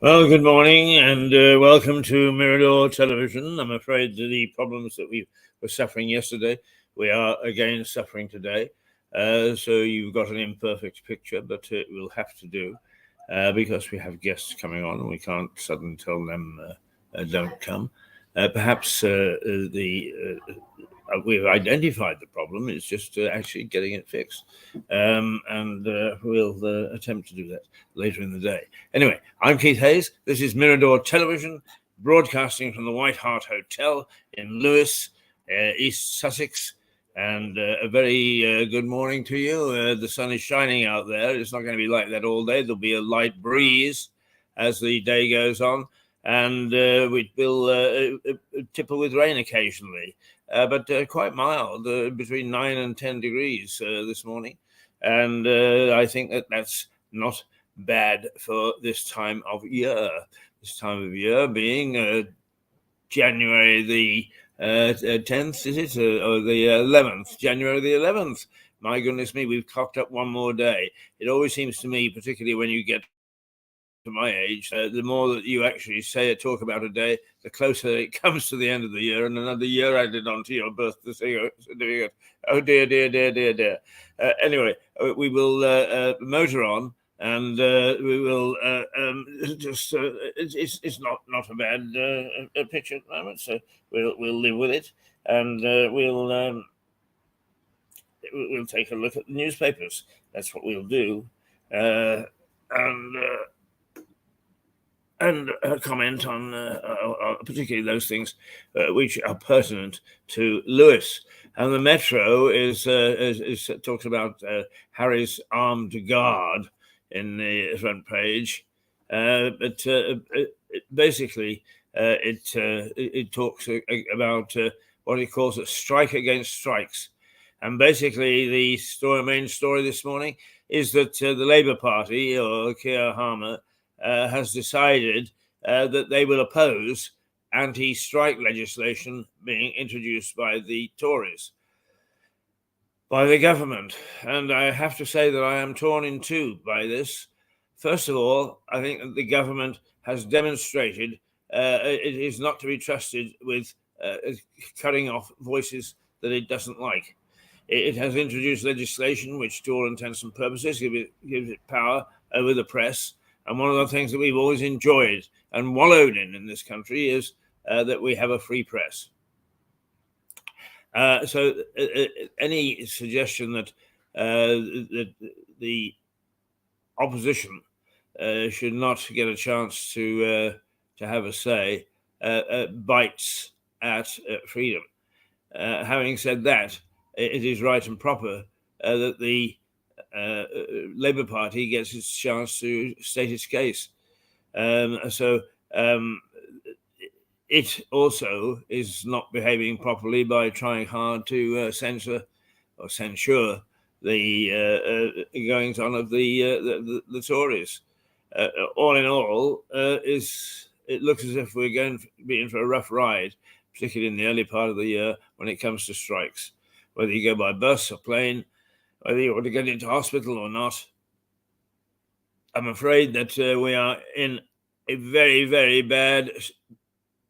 Well, good morning and welcome to Mirador Television. I'm afraid the problems that we were suffering yesterday, we are again suffering today. So you've got an imperfect picture, but it will have to do because we have guests coming on and we can't suddenly tell them don't come. Perhaps we've identified the problem. It's just actually getting it fixed. And we'll attempt to do that later in the day. Anyway, I'm Keith Hayes. This is Mirador Television, broadcasting from the White Hart Hotel in Lewes, East Sussex. And a very good morning to you. The sun is shining out there. It's not going to be like that all day. There'll be a light breeze as the day goes on. And we will tipple with rain occasionally. But quite mild, between 9 and 10 degrees this morning. And I think that's not bad for this time of year. This time of year being January the 10th, is it? Or the 11th? January the 11th. My goodness me, we've cocked up one more day. It always seems to me, particularly when you get to my age, the more that you actually talk about a day, the closer it comes to the end of the year, and another year added onto your birth certificate. Oh dear, dear, dear, dear, dear. Anyway, we will motor on, and we will just. It's not a bad picture at the moment, so we'll live with it, and we'll take a look at the newspapers. That's what we'll do, and comment on particularly those things which are pertinent to Lewis. And the Metro is talks about Harry's armed guard in the front page, but basically it talks about what he calls a strike against strikes. And basically the main story this morning is that the Labour Party, or Keir Starmer, has decided that they will oppose anti-strike legislation being introduced by the Tories, by the government. And I have to say that I am torn in two by this. First of all, I think that the government has demonstrated it is not to be trusted with cutting off voices that it doesn't like. It has introduced legislation which, to all intents and purposes, gives it power over the press. And one of the things that we've always enjoyed and wallowed in this country is that we have a free press. So any suggestion that the opposition should not get a chance to have a say bites at freedom. Having said that, it is right and proper that the Labour Party gets its chance to state its case. It also is not behaving properly by trying hard to censure the goings on of the Tories. All in all, it looks as if we're going to be in for a rough ride, particularly in the early part of the year when it comes to strikes. Whether you go by bus or plane, whether you want to get into hospital or not, I'm afraid that we are in a very, very bad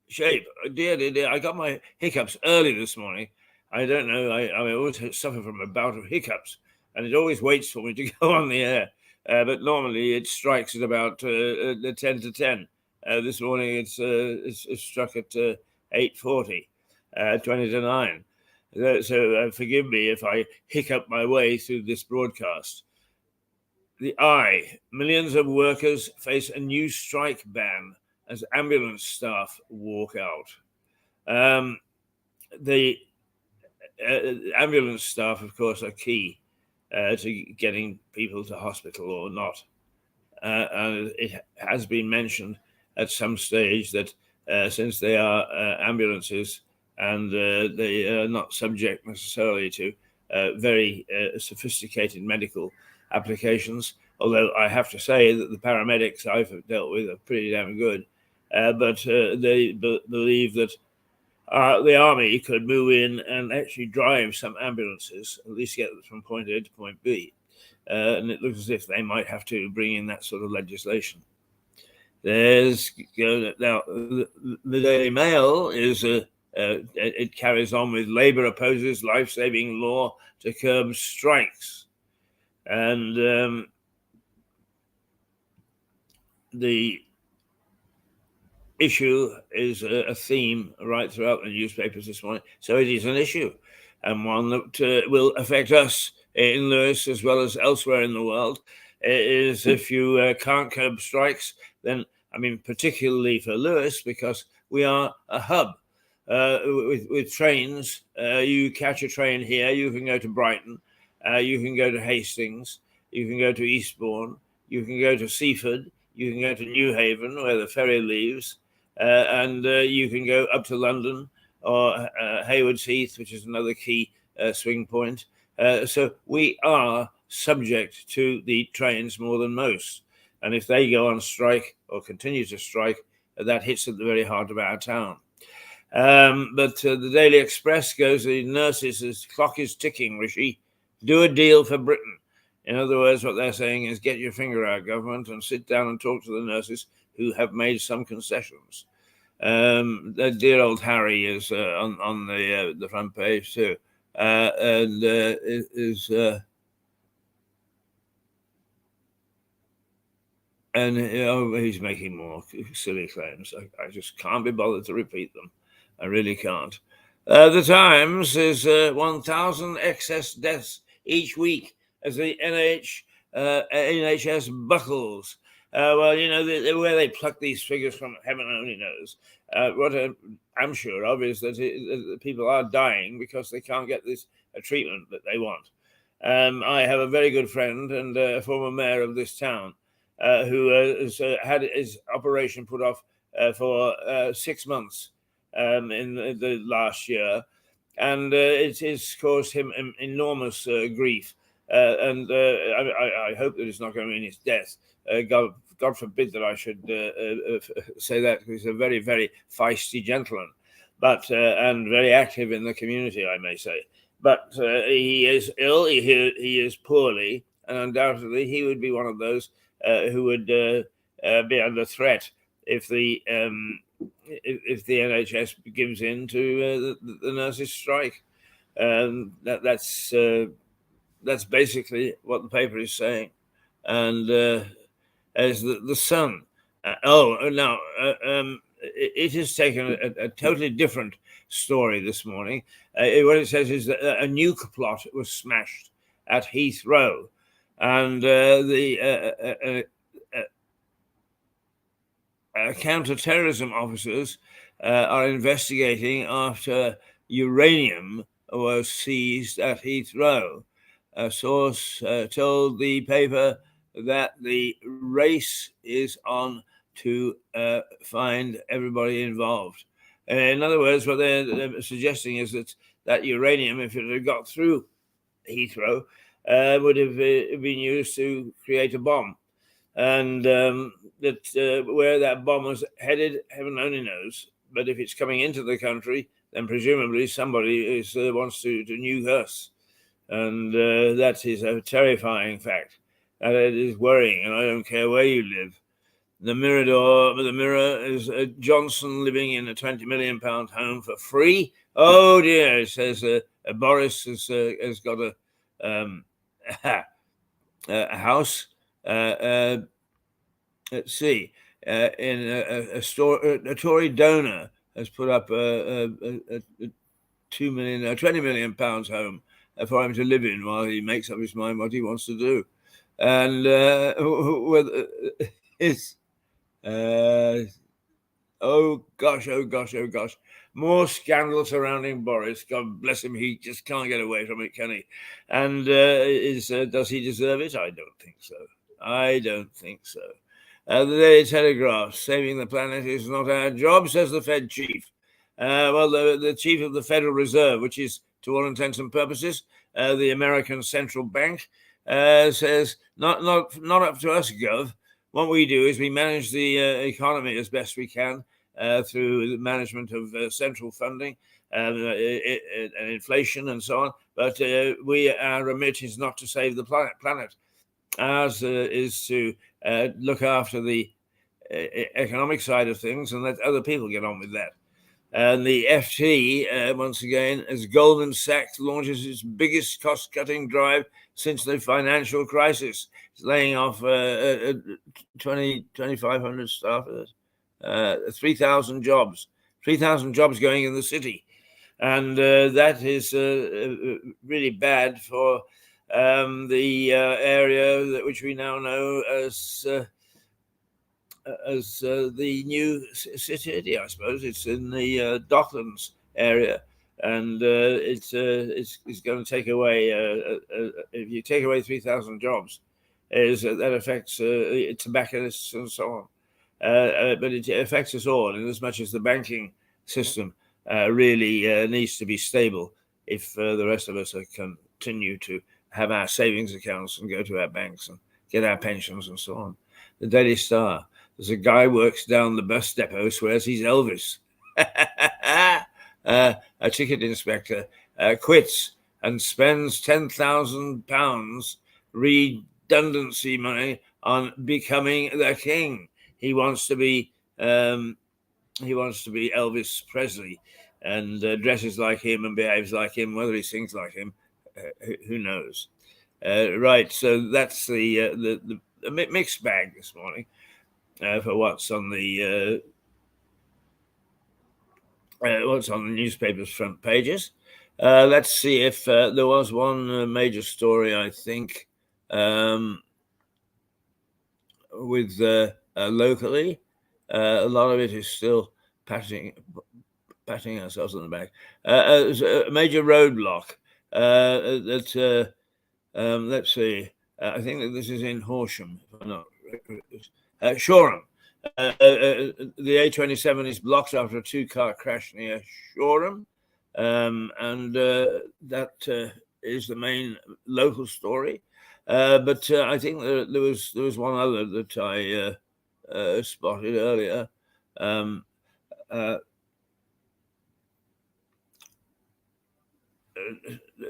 shape. Dear, I got my hiccups early this morning. I don't know. I always suffer from a bout of hiccups, and it always waits for me to go on the air. But normally it strikes at about 10 to 10. This morning it's struck at 8:40, 20 to 9. So forgive me if I hiccup my way through this broadcast. Millions of workers face a new strike ban as ambulance staff walk out. The ambulance staff, of course, are key to getting people to hospital or not. And it has been mentioned at some stage that since they are ambulances and they are not subject necessarily to very sophisticated medical applications, although I have to say that the paramedics I've dealt with are pretty damn good, but they believe that the army could move in and actually drive some ambulances, at least get them from point A to point B. And it looks as if they might have to bring in that sort of legislation. There's now the Daily Mail is it carries on with Labour opposes life-saving law to curb strikes, and the issue is a theme right throughout the newspapers this morning. So it is an issue, and one that will affect us in Lewis as well as elsewhere in the world. Is if you can't curb strikes, then I mean, particularly for Lewis, because we are a hub with trains. You catch a train here, you can go to Brighton, you can go to Hastings, you can go to Eastbourne, you can go to Seaford, you can go to Newhaven, where the ferry leaves, and you can go up to London or Haywards Heath, which is another key swing point. So we are subject to the trains more than most. And if they go on strike or continue to strike, that hits at the very heart of our town. But the Daily Express goes, the nurses' clock is ticking, Rishi. Do a deal for Britain. In other words, what they're saying is get your finger out, government, and sit down and talk to the nurses who have made some concessions. That dear old Harry is on the front page too, and is and he's making more silly claims. I just can't be bothered to repeat them. I really can't. The Times is 1,000 excess deaths each week as the NHS buckles. Well, you know, where they pluck these figures from, heaven only knows. What I'm sure of is that people are dying because they can't get this treatment that they want. I have a very good friend and a former mayor of this town who has had his operation put off for 6 months in the last year, and it has caused him enormous grief. And I hope that it's not going to mean his death. God forbid that I should say that, because he's a very, very feisty gentleman, but and very active in the community, I may say. But he is ill. He is poorly, and undoubtedly he would be one of those who would be under threat if the NHS gives in to the nurses' strike. That's basically what the paper is saying. And as the Sun, it has taken a totally different story this morning. What it says is that a nuke plot was smashed at Heathrow, and the counter-terrorism officers are investigating after uranium was seized at Heathrow. A source told the paper that the race is on to find everybody involved. In other words, what they're suggesting is that uranium, if it had got through Heathrow, would have been used to create a bomb. And that where that bomb was headed, heaven only knows. But if it's coming into the country, then presumably somebody wants to nuke us. And that is a terrifying fact. And it is worrying, and I don't care where you live. The Mirror is Johnson living in a £20 million home for free. Oh dear, it says Boris has got a house. Let's see. In a Tory donor has put up a £20 million home for him to live in while he makes up his mind what he wants to do. And oh gosh, more scandal surrounding Boris. God bless him, he just can't get away from it, can he? And does he deserve it? I don't think so. The Daily Telegraph, saving the planet is not our job, says the Fed chief. The chief of the Federal Reserve, which is, to all intents and purposes, the American central bank, says not up to us, Gov. What we do is we manage the economy as best we can through the management of central funding and inflation and so on. But our remit is not to save the planet. Ours is to look after the economic side of things and let other people get on with that. And the FT, once again, as Goldman Sachs launches its biggest cost-cutting drive since the financial crisis. It's laying off 2,500 staffers, 3,000 jobs, 3,000 jobs going in the city. And that is really bad for the area which we now know as the new city, I suppose. It's in the Docklands area, and it's going to take away. If you take away 3,000 jobs, that affects tobacconists and so on. But it affects us all, in as much as the banking system really needs to be stable if the rest of us continue to have our savings accounts and go to our banks and get our pensions and so on. The Daily Star. There's a guy works down the bus depot, swears he's Elvis. A ticket inspector quits and spends £10,000 redundancy money on becoming the king. He wants to be Elvis Presley and dresses like him and behaves like him. Whether he sings like him, who knows? Right. So that's the mixed bag this morning. For what's on the newspaper's front pages. Let's see if there was one major story, I think, with locally. A lot of it is still patting ourselves on the back. There's a major roadblock that let's see. I think that this is in Horsham, if I'm not Shoreham. The A27 is blocked after a two-car crash near Shoreham, and that is the main local story. But I think there was one other that I spotted earlier.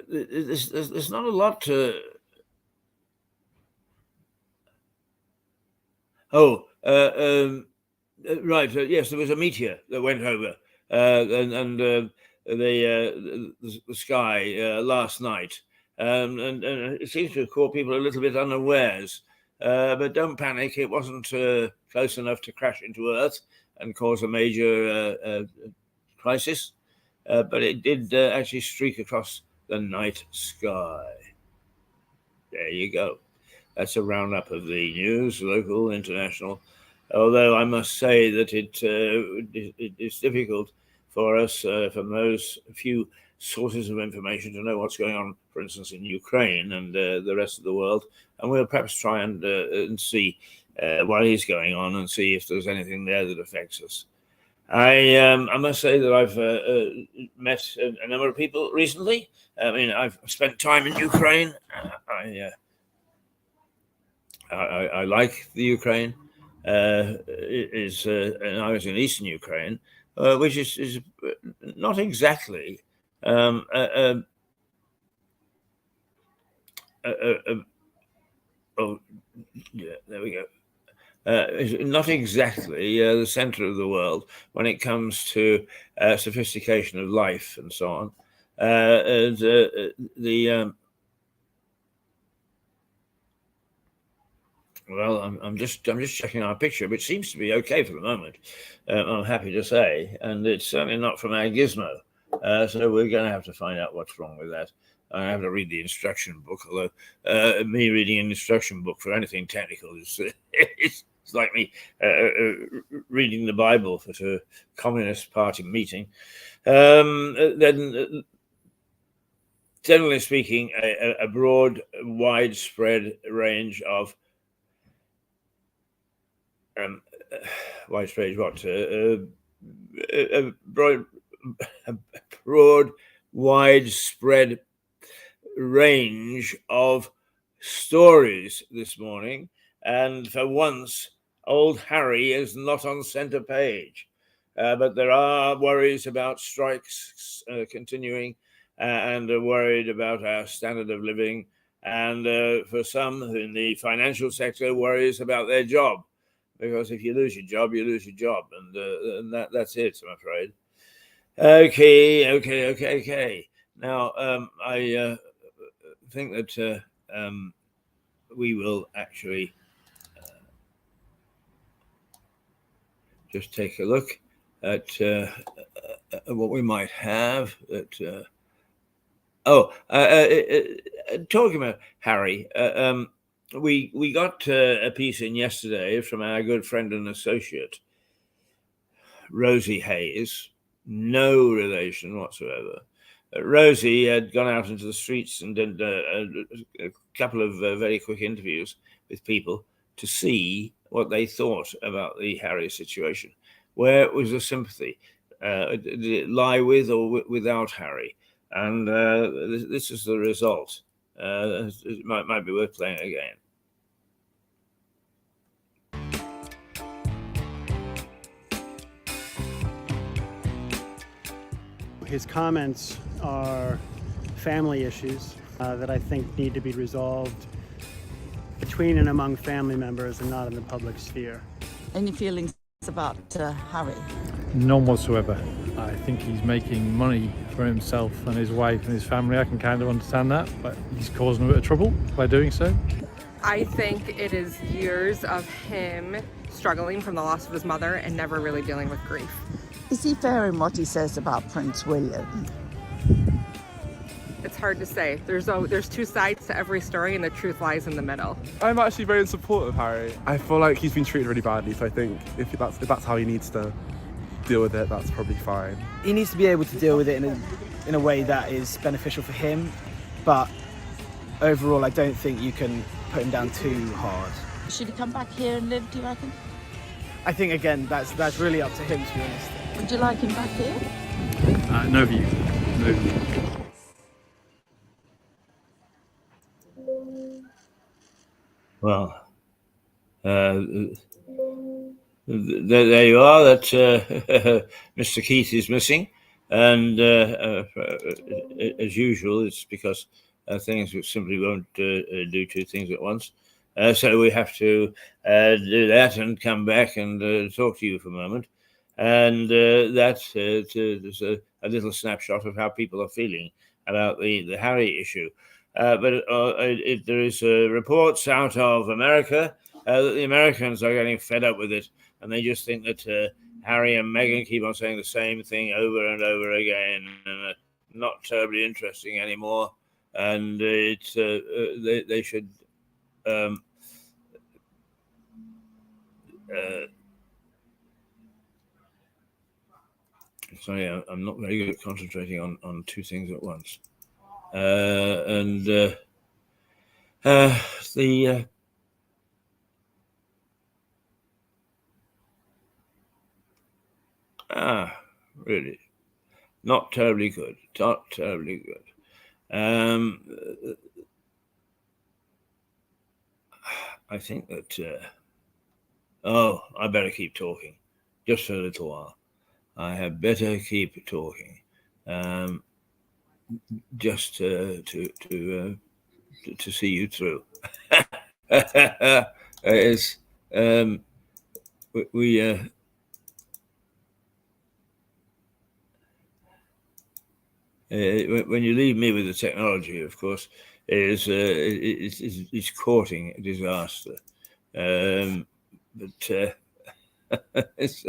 There's not a lot to. Right. Yes, there was a meteor that went over the sky last night, and it seems to have caught people a little bit unawares. But don't panic; it wasn't close enough to crash into Earth and cause a major crisis. But it did actually streak across the night sky. There you go. That's a roundup of the news, local, international. Although I must say that it's difficult for us from those few sources of information to know what's going on, for instance, in Ukraine and the rest of the world. And we'll perhaps try and see what is going on and see if there's anything there that affects us. I must say that I've met a number of people recently. I mean, I've spent time in Ukraine. I like the Ukraine. And I was in Eastern Ukraine, which is not exactly oh yeah, there we go. Not exactly the center of the world when it comes to sophistication of life and so on. Well, I'm just checking our picture, which seems to be okay for the moment. I'm happy to say, and it's certainly not from our gizmo. So we're going to have to find out what's wrong with that. I have to read the instruction book, although me reading an instruction book for anything technical is it's like me reading the Bible for a Communist Party meeting. Then, generally speaking, a broad, widespread range of widespread what? A broad, widespread range of stories this morning, and for once, old Harry is not on center page. But there are worries about strikes continuing, and are worried about our standard of living, and for some in the financial sector, worries about their job. because if you lose your job, you lose your job, and that's it, I'm afraid. Okay. Now, I think that we will actually just take a look at what we might have. Talking about Harry, we got a piece in yesterday from our good friend and associate, Rosie Hayes, no relation whatsoever. Rosie had gone out into the streets and did a couple of very quick interviews with people to see what they thought about the Harry situation. Where was the sympathy? Did it lie with or without Harry? And this is the result. It might be worth playing again. His comments are family issues that I think need to be resolved between and among family members and not in the public sphere. Any feelings about Harry? None whatsoever. I think he's making money for himself and his wife and his family. I can kind of understand that, but he's causing a bit of trouble by doing so. I think it is years of him struggling from the loss of his mother and never really dealing with grief. Is he fair in what he says about Prince William? It's hard to say. There's two sides to every story, and the truth lies in the middle. I'm actually very in support of Harry. I feel like he's been treated really badly, so I think if that's how he needs to deal with it, that's probably fine. He needs to be able to deal with it in a way that is beneficial for him, but overall I don't think you can put him down too hard. Should he come back here and live, do you reckon? I think, again, that's really up to him, to be honest. Would you like him back here? No view. No view. Well, there you are. That Mr. Keith is missing, and as usual, it's because things simply won't do two things at once. So we have to do that and come back and talk to you for a moment. And that's a little snapshot of how people are feeling about the Harry issue. But there is reports out of America that the Americans are getting fed up with it, and they just think that Harry and Meghan keep on saying the same thing over and over again, and not terribly interesting anymore. And it's they should. Sorry, I'm not very good at concentrating on two things at once. Really, not terribly good. Not terribly good. I think that. I better keep talking, just for a little while. I had better keep talking, just to see you through. It's when you leave me with the technology, of course, it's courting disaster. But it's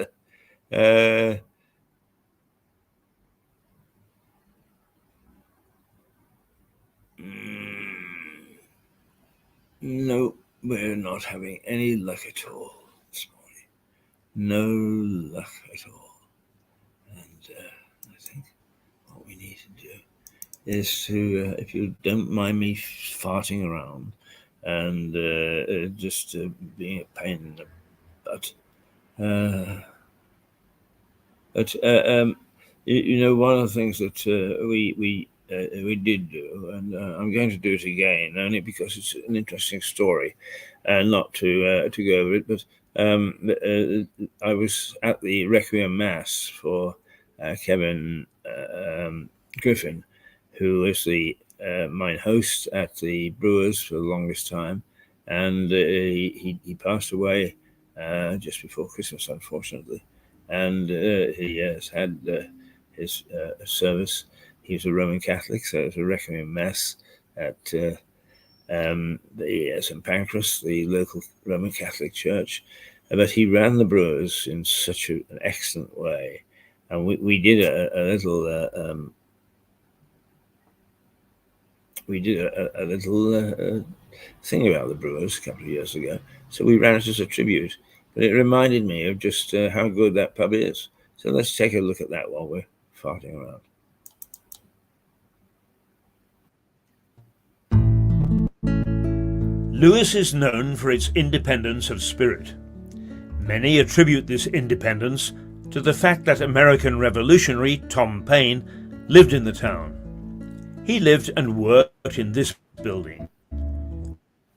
no, we're not having any luck at all this morning. No luck at all. And I think what we need to do is to, if you don't mind me farting around and just being a pain in the butt. One of the things that we did do, and I'm going to do it again, only because it's an interesting story, and not to go over it. But I was at the Requiem Mass for Kevin Griffin, who was the mine host at the Brewers for the longest time, and he passed away just before Christmas, unfortunately. And he has had his service. He was a Roman Catholic, so it was a Requiem Mass at the St. Pancras, the local Roman Catholic church. But he ran the Brewers in such an excellent way. And we did a little thing about the Brewers a couple of years ago. So we ran it as a tribute. But it reminded me of just how good that pub is. So let's take a look at that while we're farting around. Lewes is known for its independence of spirit. Many attribute this independence to the fact that American revolutionary Tom Paine lived in the town. He lived and worked in this building,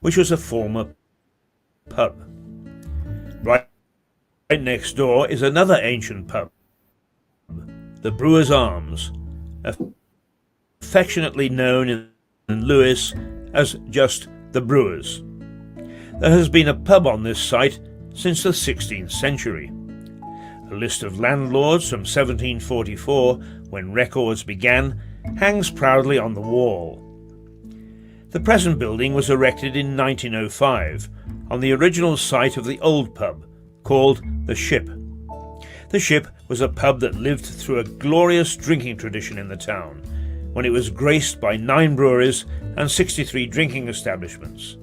which was a former pub. Right next door is another ancient pub, the Brewers Arms, affectionately known in Lewes as just the Brewers. There has been a pub on this site since the 16th century. A list of landlords from 1744, when records began, hangs proudly on the wall. The present building was erected in 1905 on the original site of the old pub, called the Ship. The Ship was a pub that lived through a glorious drinking tradition in the town, when it was graced by 9 breweries and 63 drinking establishments.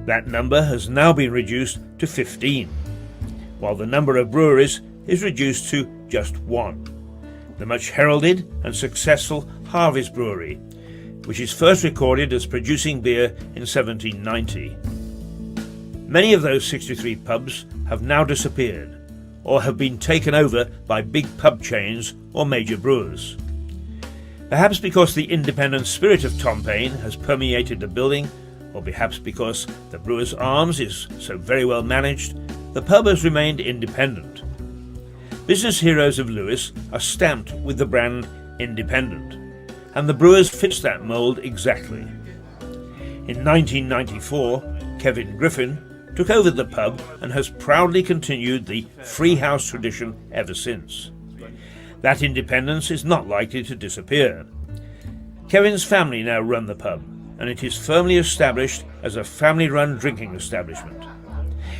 That number has now been reduced to 15, while the number of breweries is reduced to just 1. The much heralded and successful Harvey's Brewery, which is first recorded as producing beer in 1790. Many of those 63 pubs have now disappeared, or have been taken over by big pub chains or major brewers. Perhaps because the independent spirit of Tom Paine has permeated the building, or perhaps because the Brewers Arms is so very well managed, the pub has remained independent. Business heroes of Lewes are stamped with the brand Independent, and the Brewers fits that mould exactly. In 1994, Kevin Griffin took over the pub and has proudly continued the free house tradition ever since. That independence is not likely to disappear. Kevin's family now run the pub, and it is firmly established as a family-run drinking establishment.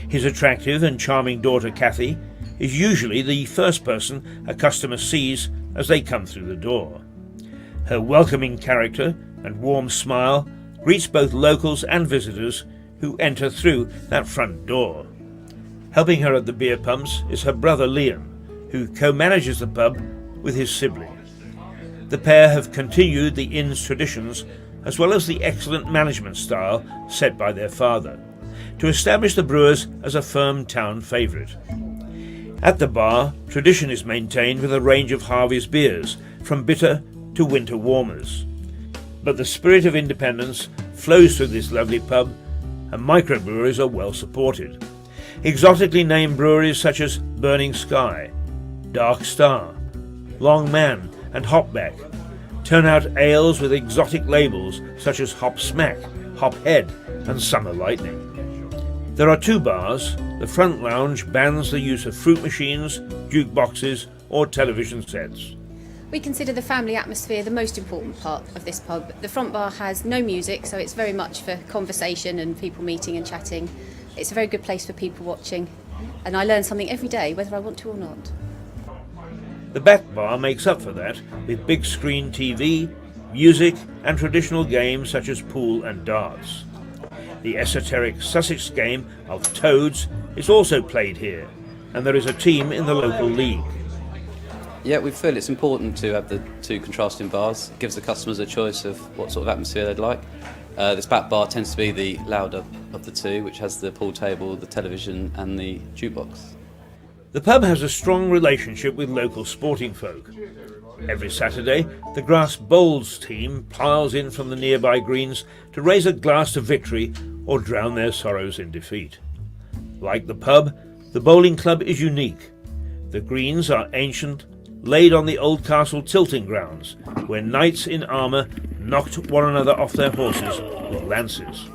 His attractive and charming daughter Kathy is usually the first person a customer sees as they come through the door. Her welcoming character and warm smile greets both locals and visitors who enter through that front door. Helping her at the beer pumps is her brother Liam, who co-manages the pub with his sibling. The pair have continued the inn's traditions as well as the excellent management style set by their father, to establish the Brewers as a firm town favourite. At the bar, tradition is maintained with a range of Harvey's beers, from bitter to winter warmers. But the spirit of independence flows through this lovely pub, and microbreweries are well supported. Exotically named breweries such as Burning Sky, Dark Star, Long Man and Hopback turn out ales with exotic labels such as Hop Smack, Hop Head and Summer Lightning. There are 2 bars. The front lounge bans the use of fruit machines, jukeboxes or television sets. We consider the family atmosphere the most important part of this pub. The front bar has no music, so it's very much for conversation and people meeting and chatting. It's a very good place for people watching, and I learn something every day, whether I want to or not. The back bar makes up for that with big screen TV, music and traditional games such as pool and darts. The esoteric Sussex game of Toads is also played here, and there is a team in the local league. Yeah, we feel it's important to have the 2 contrasting bars. It gives the customers a choice of what sort of atmosphere they'd like. This back bar tends to be the louder of the 2, which has the pool table, the television and the jukebox. The pub has a strong relationship with local sporting folk. Every Saturday, the Grass Bowls team piles in from the nearby greens to raise a glass to victory or drown their sorrows in defeat. Like the pub, the bowling club is unique. The greens are ancient, laid on the old castle tilting grounds, where knights in armour knocked one another off their horses with lances.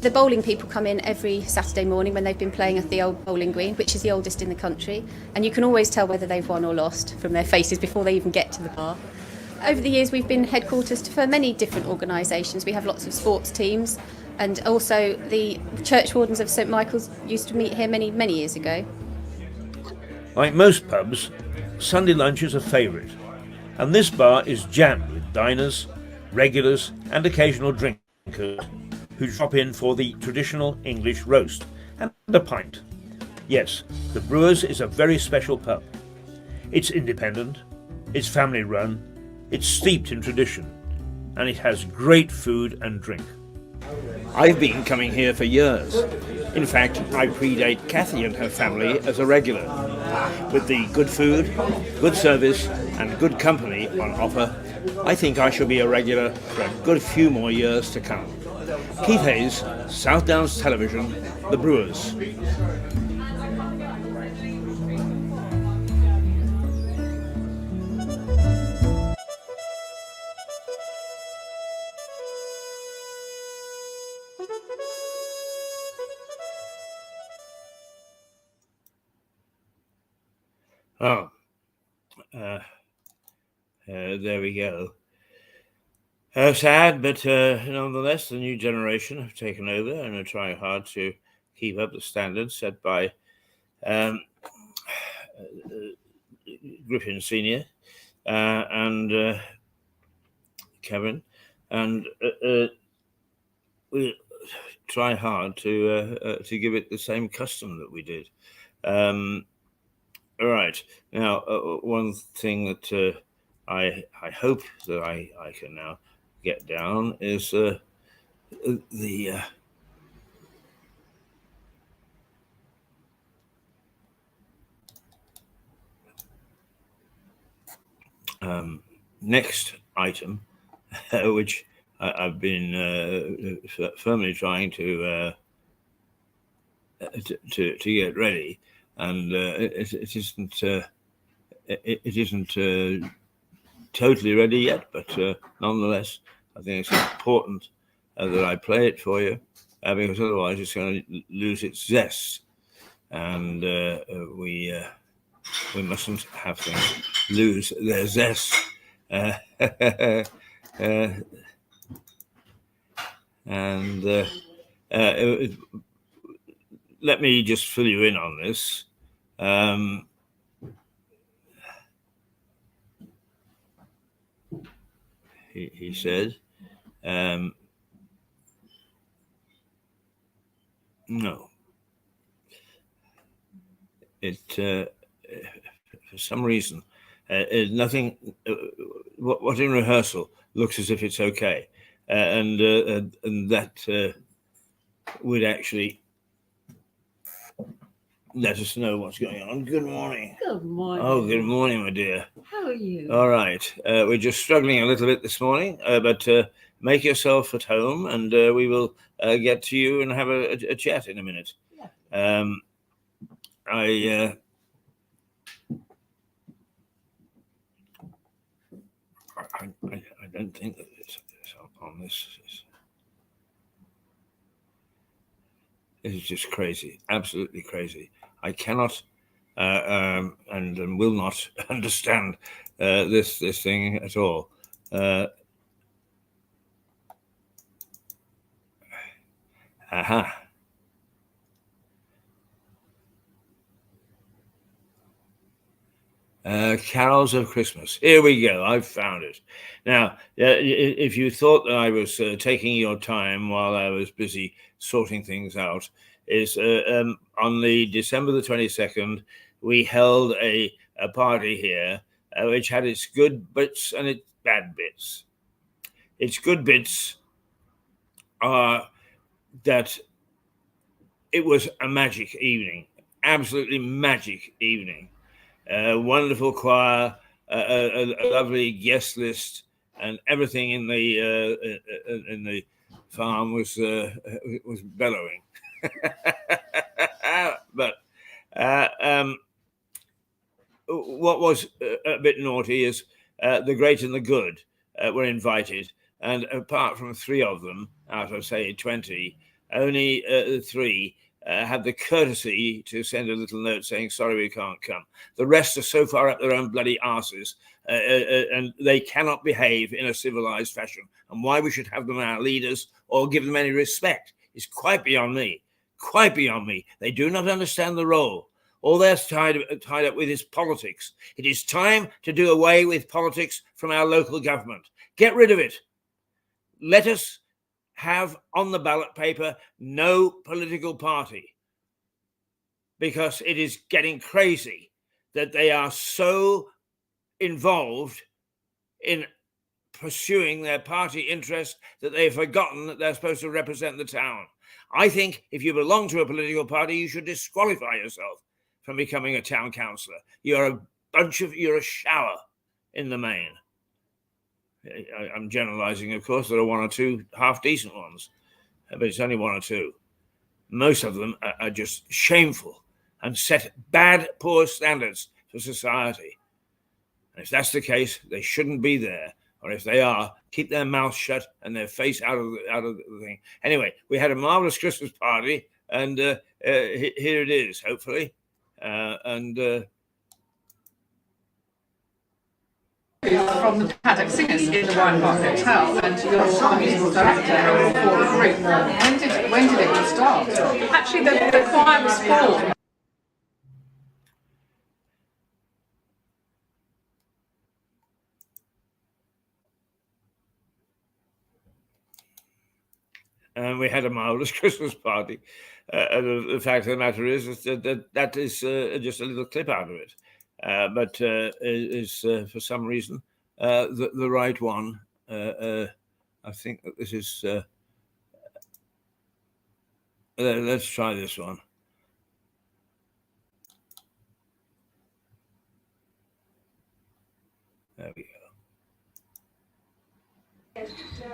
The bowling people come in every Saturday morning when they've been playing at the old bowling green, which is the oldest in the country, and you can always tell whether they've won or lost from their faces before they even get to the bar. Over the years we've been headquarters for many different organisations. We have lots of sports teams, and also the Church Wardens of St Michael's used to meet here many years ago. Like most pubs, Sunday lunch is a favourite, and this bar is jammed with diners, regulars and occasional drinkers who drop in for the traditional English roast and a pint. Yes, the Brewers is a very special pub. It's independent, it's family run, it's steeped in tradition, and it has great food and drink. I've been coming here for years. In fact, I predate Kathy and her family as a regular. With the good food, good service and good company on offer, I think I shall be a regular for a good few more years to come. Keith Hayes, South Downs Television, The Brewers. There we go. Sad, but nonetheless, the new generation have taken over and are trying hard to keep up the standards set by Griffin Senior and Kevin, and we try hard to give it the same custom that we did. All right. Now, one thing that I hope that I can now get down is the next item, which I've been firmly trying to get ready, and it isn't totally ready yet, but nonetheless, I think it's important that I play it for you, because otherwise it's going to lose its zest, and we mustn't have things lose their zest. Let me just fill you in on this. He said, no. It for some reason, nothing. What in rehearsal looks as if it's okay, and that would actually let us know what's going on. Good morning. Good morning. Oh, good morning, my dear. How are you? All right. We're just struggling a little bit this morning, but make yourself at home, and we will get to you and have a chat in a minute. Yeah. I don't think that it's on this. It's just crazy, absolutely crazy. I cannot and will not understand this thing at all. Aha. Carols of Christmas. Here we go. I've found it. Now, if you thought that I was taking your time while I was busy sorting things out, is on the December the 22nd, we held a party here which had its good bits and its bad bits. Its good bits are that it was a magic evening, absolutely magic evening. Wonderful choir, a lovely guest list, and everything in the farm was bellowing. But what was a bit naughty is the great and the good were invited, and apart from 3 of them out of say 20, only the three had the courtesy to send a little note saying, sorry, we can't come. The rest are so far up their own bloody arses, and they cannot behave in a civilized fashion. And why we should have them our leaders or give them any respect is quite beyond me. Quite beyond me. They do not understand the role. All they're tied up with is politics. It is time to do away with politics from our local government. Get rid of it. Let us have on the ballot paper no political party, because it is getting crazy that they are so involved in pursuing their party interest that they've forgotten that they're supposed to represent the town. I think if you belong to a political party, you should disqualify yourself from becoming a town councillor. You're a shower in the main. I'm generalizing, of course. There are one or two half-decent ones, but it's only one or two. Most of them are just shameful and set poor standards for society. And if that's the case, they shouldn't be there. Or if they are, keep their mouth shut and their face out of the thing. Anyway, we had a marvelous Christmas party, and here it is, hopefully. From the Paddock Singers in the Wine Park Hotel, and you're the musical director for the group. When did it all start? Actually, the choir was formed. And we had a marvelous Christmas party. The fact of the matter is that is just a little clip out of it, but is for some reason the right one. I think that this is. Let's try this one. There we go.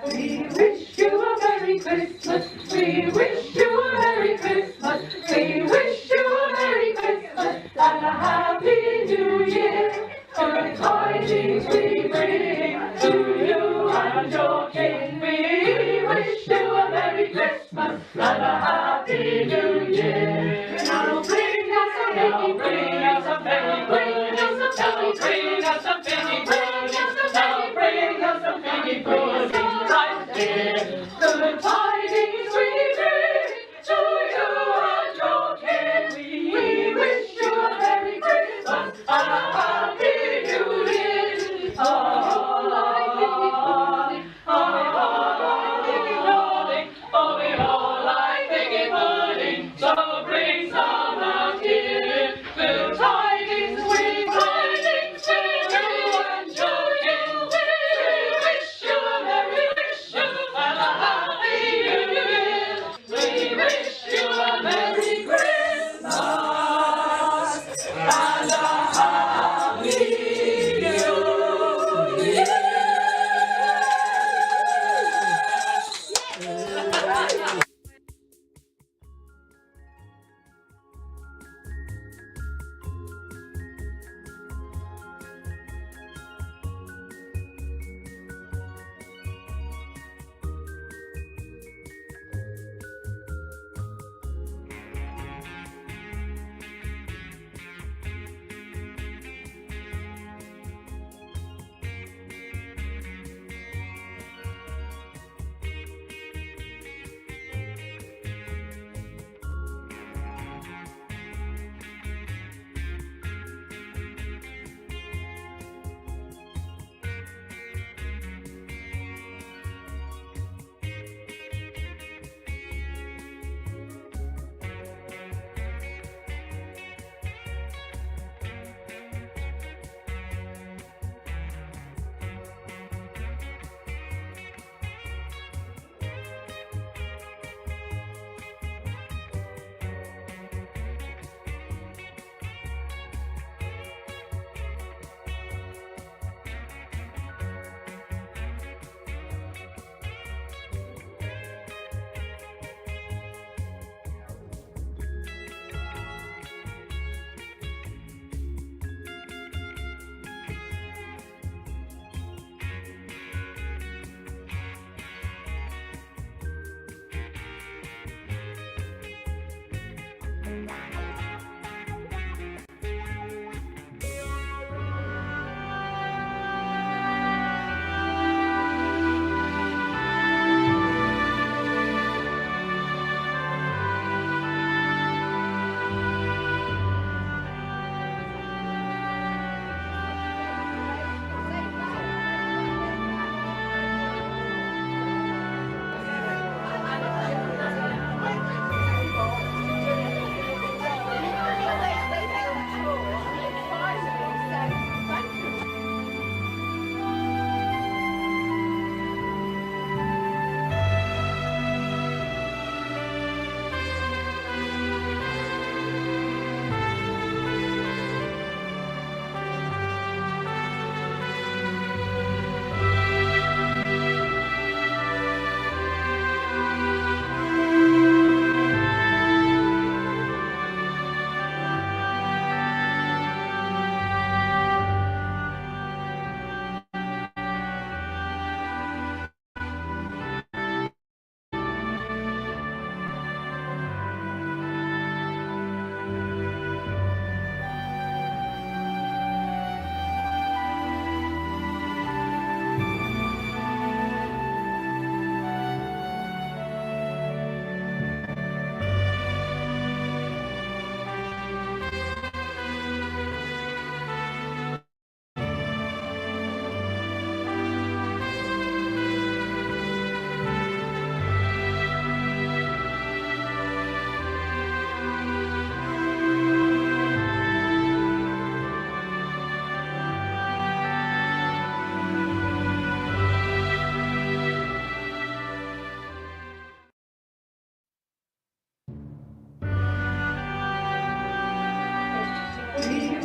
We wish you a Merry Christmas. We wish you a Merry Christmas. We wish you a Merry Christmas and a Happy New Year. Good tidings we bring to you and your king. We wish you a Merry Christmas and a Happy New Year. Now bring us a Merry, bring us a Merry, bring us a Merry, bring us a Merry, bring us a Merry, bring us a Merry, bring us a Good tidings we bring to you and your king. We wish you a Merry Christmas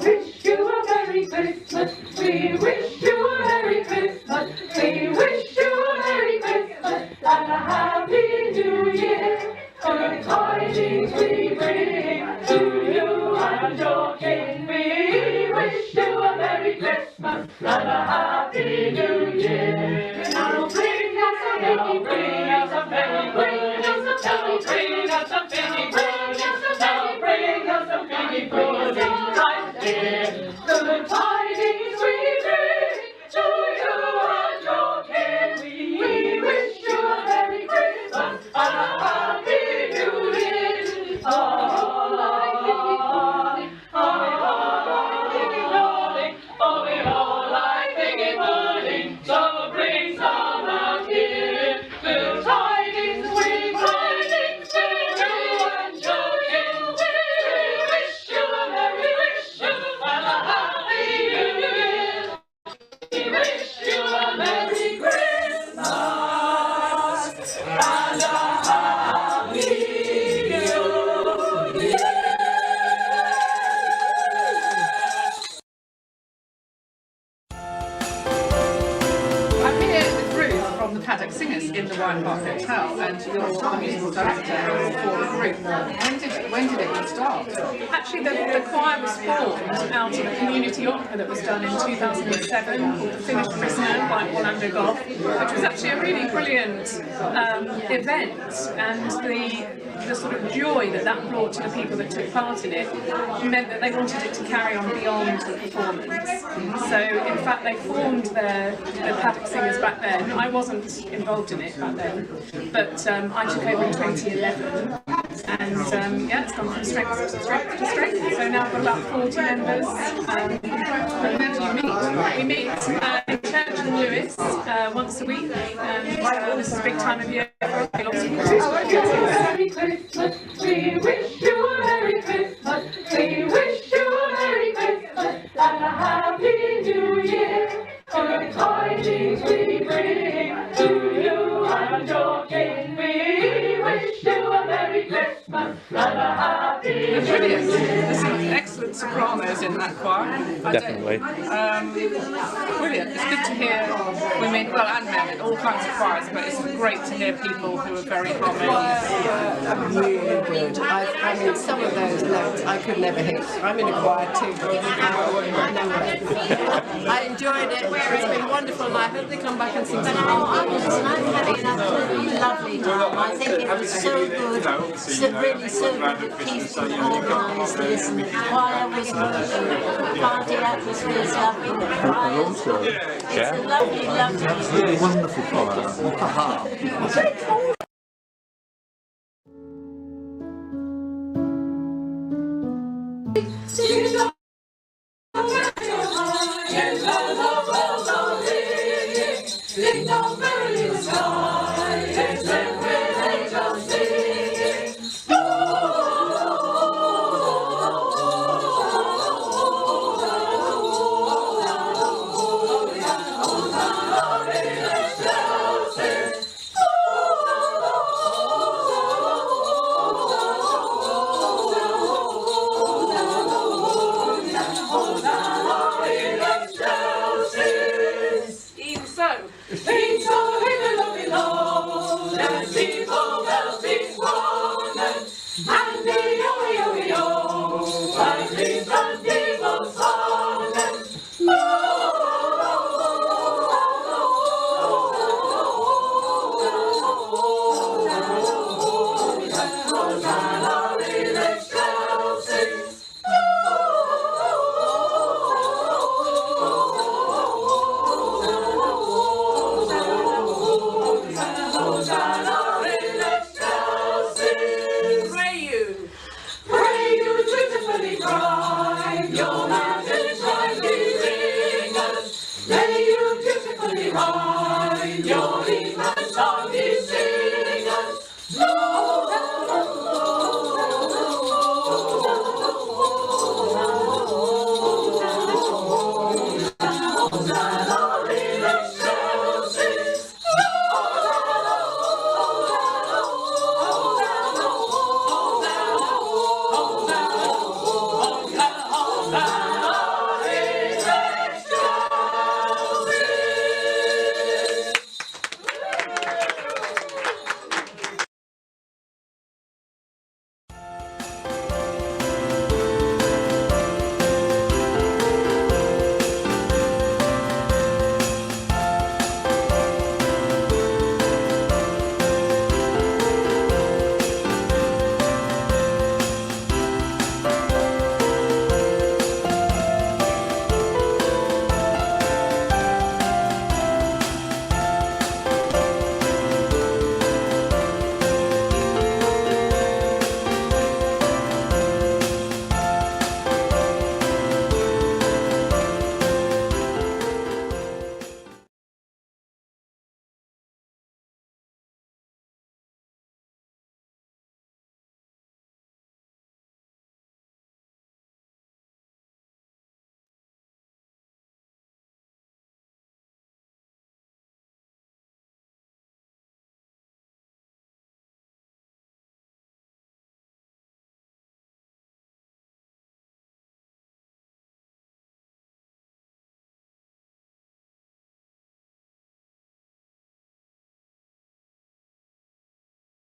wish you a Merry Christmas. We wish you a Merry Christmas. We wish you a Merry Christmas and a Happy New Year. Good tidings we bring to you and your king. We wish you a Merry Christmas and a Happy New Year. Now bring us a Merry, bring us a Merry, bring us a Merry, bring us a Merry, bring us a Merry, bring us a Merry, pudding right here. Good tidings we bring to you and your king. We wish you a Merry Christmas and a Happy New Year. Oh, like pudding, oh, we all like thinking pudding, so bring some out here. Good tidings we bring to you and your king. We wish you a Merry Christmas and a Happy New Year. We wish you a Merry Christmas and a Happy New Year. I'm here with Ruth from the Paddock Singers in the Wine Park Hotel, and you're the musical director for the group. When did it all start? Actually, the choir was formed out of a community opera that was done in 2007 called The Finished Prisoner by Orlando Goff, which was actually a really brilliant event, and the sort of joy that brought to the people that took part in it meant that they wanted it to carry on beyond the performance. So in fact they formed the Paddock Singers back then. I wasn't involved in it back then, but I took over in 2011, and yeah, it's gone from strength to strength to strength. So now I've got about 40 members. Where do you meet? We meet in Church and Lewis once a week, and this is a big time of year. Lots of Merry Christmas, we wish you a Merry Christmas, we wish you a Merry Christmas and a Happy New Year. Good tidings we bring to you and your king. We wish you a Merry Christmas and a Happy New Year. Brilliant. There's some excellent sopranos in that choir. Definitely. Brilliant. It's good to hear women, well, and men, all kinds of choirs, but it's great to hear people who are very harmonious. Really good. I mean, some of those notes I could never hit. I'm in a choir too. No way. I enjoyed it. It's been wonderful, and I hope they come back and sing some more. I'm having an absolutely lovely time. I think it was so good, really so good that Keith could organise this, and the choir was lovely, the party atmosphere is lovely, the choirs. It's a lovely, lovely. Wonderful choir.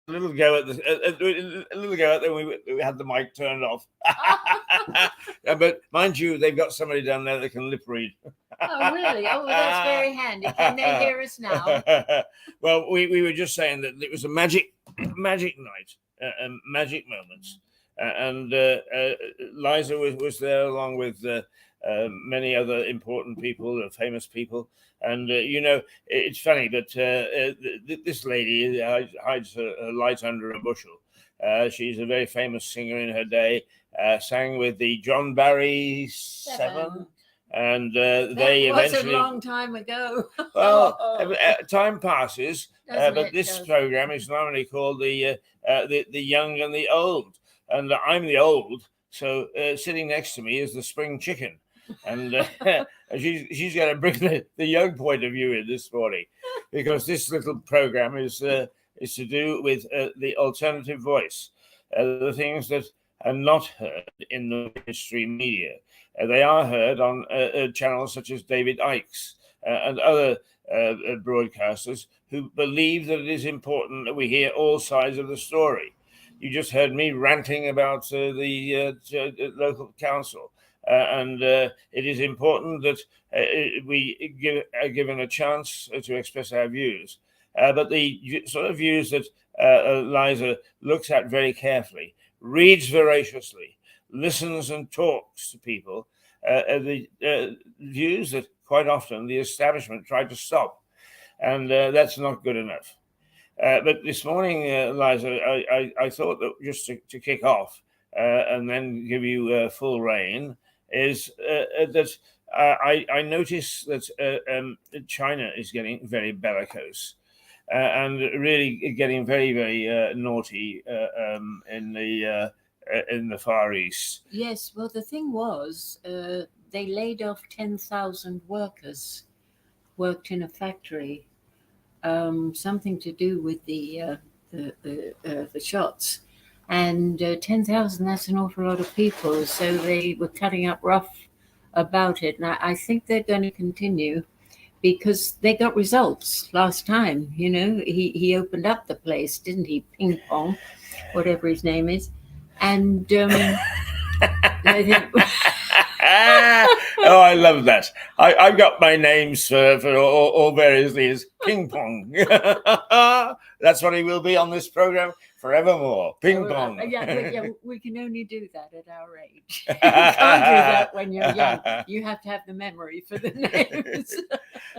A little go at we had the mic turned off. But mind you, they've got somebody down there that can lip read. Oh, really? Oh, well, that's very handy. Can they hear us now? Well, we were just saying that it was a magic night, magic moments, and Liza was there along with many other important people, famous people. And, it's funny, but this lady hides her light under a bushel. She's a very famous singer in her day, sang with the John Barry Seven. And they was eventually. A long time ago. Well, time passes, but it? this program is normally called the young and the old. And I'm the old, so sitting next to me is the spring chicken. And she's going to bring the young point of view in this morning, because this little program is to do with the alternative voice, the things that are not heard in the mainstream media. They are heard on channels such as David Icke's, and other broadcasters who believe that it is important that we hear all sides of the story. You just heard me ranting about the local council, and it is important that we are given a chance to express our views. But the sort of views that Liza looks at very carefully, reads voraciously, listens and talks to people, the views that quite often the establishment tried to stop. And that's not good enough. But this morning, Liza, I thought that just to kick off and then give you full rein is that I notice that China is getting very bellicose and really getting very, very naughty in the Far East. Yes, well, the thing was, they laid off 10,000 workers, worked in a factory, something to do with the shots. And 10,000, that's an awful lot of people. So they were cutting up rough about it. And I think they're going to continue because they got results last time. You know, he opened up the place, didn't he? Ping Pong, whatever his name is. And I think... Oh, I love that. I've got my names for all various things. Ping Pong. That's what he will be on this program forevermore. Ping Pong. Yeah, we can only do that at our age. You can't do that when you're young. You have to have the memory for the names.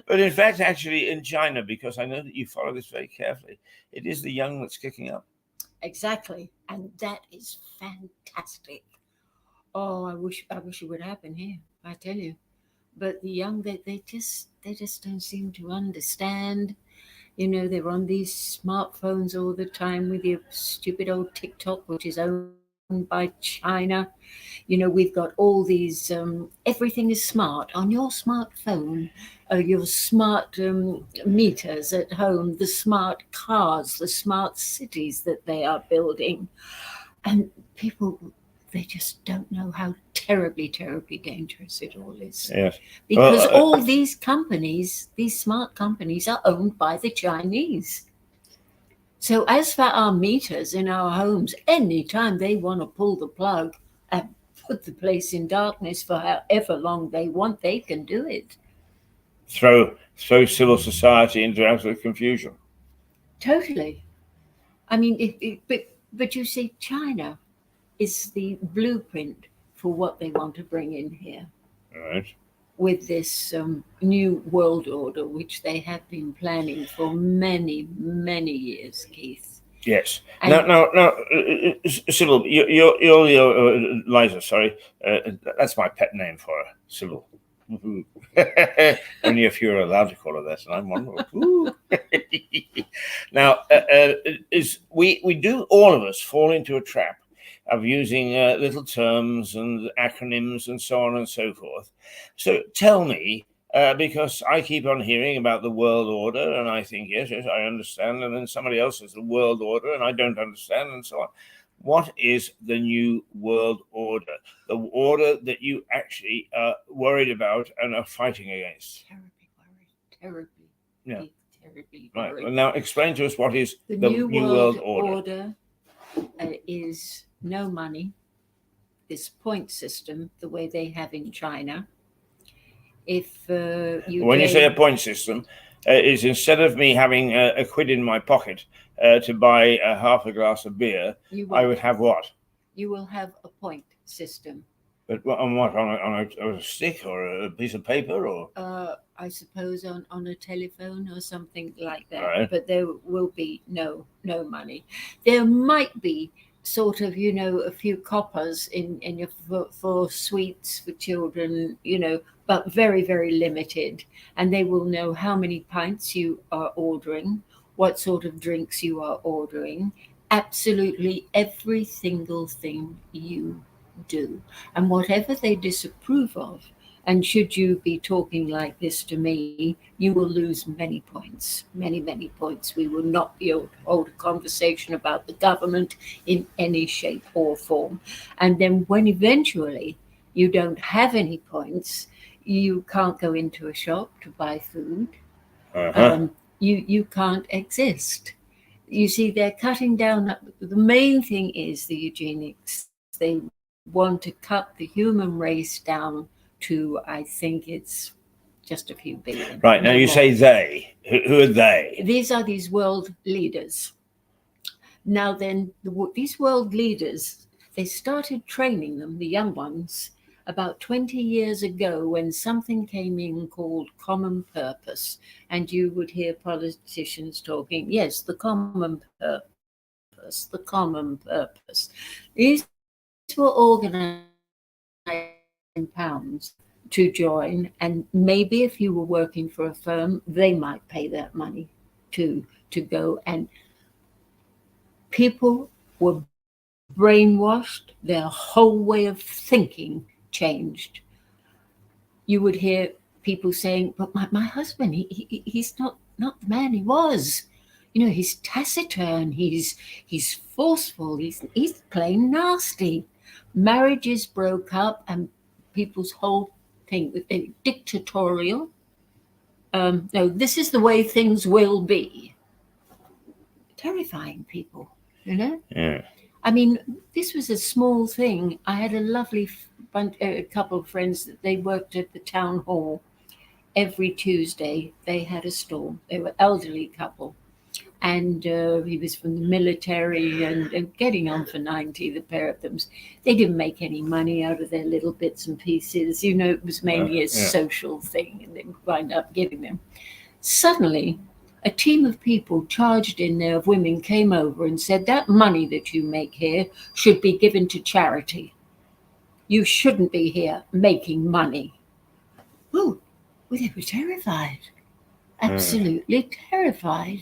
But in fact, actually, in China, because I know that you follow this very carefully, it is the young that's kicking up. Exactly, and that is fantastic. Oh, I wish it would happen here. I tell you, but the young, they just don't seem to understand. You know, they're on these smartphones all the time with your stupid old TikTok, which is owned by China. You know, we've got all these. Everything is smart on your smartphone. Your smart meters at home, the smart cars, the smart cities that they are building, and people. They just don't know how terribly, terribly dangerous it all is. Yes. Because all these companies, these smart companies, are owned by the Chinese. So as for our meters in our homes, anytime they want to pull the plug and put the place in darkness for however long they want, they can do it. Throw civil society into absolute confusion. Totally. I mean, but you see, China is the blueprint for what they want to bring in here. Right. With this new world order, which they have been planning for many, many years, Keith. Yes. And No, Sybil, you're Liza, sorry. That's my pet name for her, Sybil. Only if you're allowed to call her that, and I'm one. Now, we do, all of us, fall into a trap of using little terms and acronyms and so on and so forth. So tell me, because I keep on hearing about the world order, and I think, yes, I understand, and then somebody else says the world order, and I don't understand, and so on. What is the new world order? The order that you actually are worried about and are fighting against? Terribly. Yeah. Terribly Right. worried. Well, now explain to us what is The new world order. Is no money, this point system, the way they have in China. If When you say a point system, is instead of me having a quid in my pocket to buy half a glass of beer, I would have what? You will have a point system. But on what? On a stick or a piece of paper or? I suppose on a telephone or something like that. Right. But there will be no money. There might be sort of, you know, a few coppers in your for sweets for children, you know, but very, very limited. And they will know how many pints you are ordering, what sort of drinks you are ordering, absolutely every single thing you do. And whatever they disapprove of, and should you be talking like this to me, you will lose many points, many points. We will not be able to hold a conversation about the government in any shape or form. And then when eventually you don't have any points, You can't go into a shop to buy food. Uh-huh. You can't exist. You see, they're cutting down. The main thing is the eugenics. They want to cut the human race down to, I think it's just a few billion. Right, now no you more. say they. Who are they? These are these world leaders. Now then, these world leaders, they started training them, the young ones, about 20 years ago when something came in called common purpose. And you would hear politicians talking, yes, the common purpose, the common purpose. These were organized in pounds to join, and maybe if you were working for a firm, they might pay that money to go. And people were brainwashed, their whole way of thinking changed. You would hear people saying, but my husband, he's not the man he was. You know, he's taciturn, he's forceful, he's plain nasty. Marriages broke up and people's whole thing was dictatorial. No, this is the way things will be. Terrifying people, you know? Yeah. I mean, this was a small thing. I had a lovely couple of friends that they worked at the town hall every Tuesday. They had a stall. They were elderly couple. And he was from the military and getting on for 90, the pair of them. They didn't make any money out of their little bits and pieces. You know, it was mainly a social thing, and they would wind up giving them. Suddenly, a team of people charged in there of women came over and said, that money that you make here should be given to charity. You shouldn't be here making money. Oh, well, they were terrified. Absolutely terrified.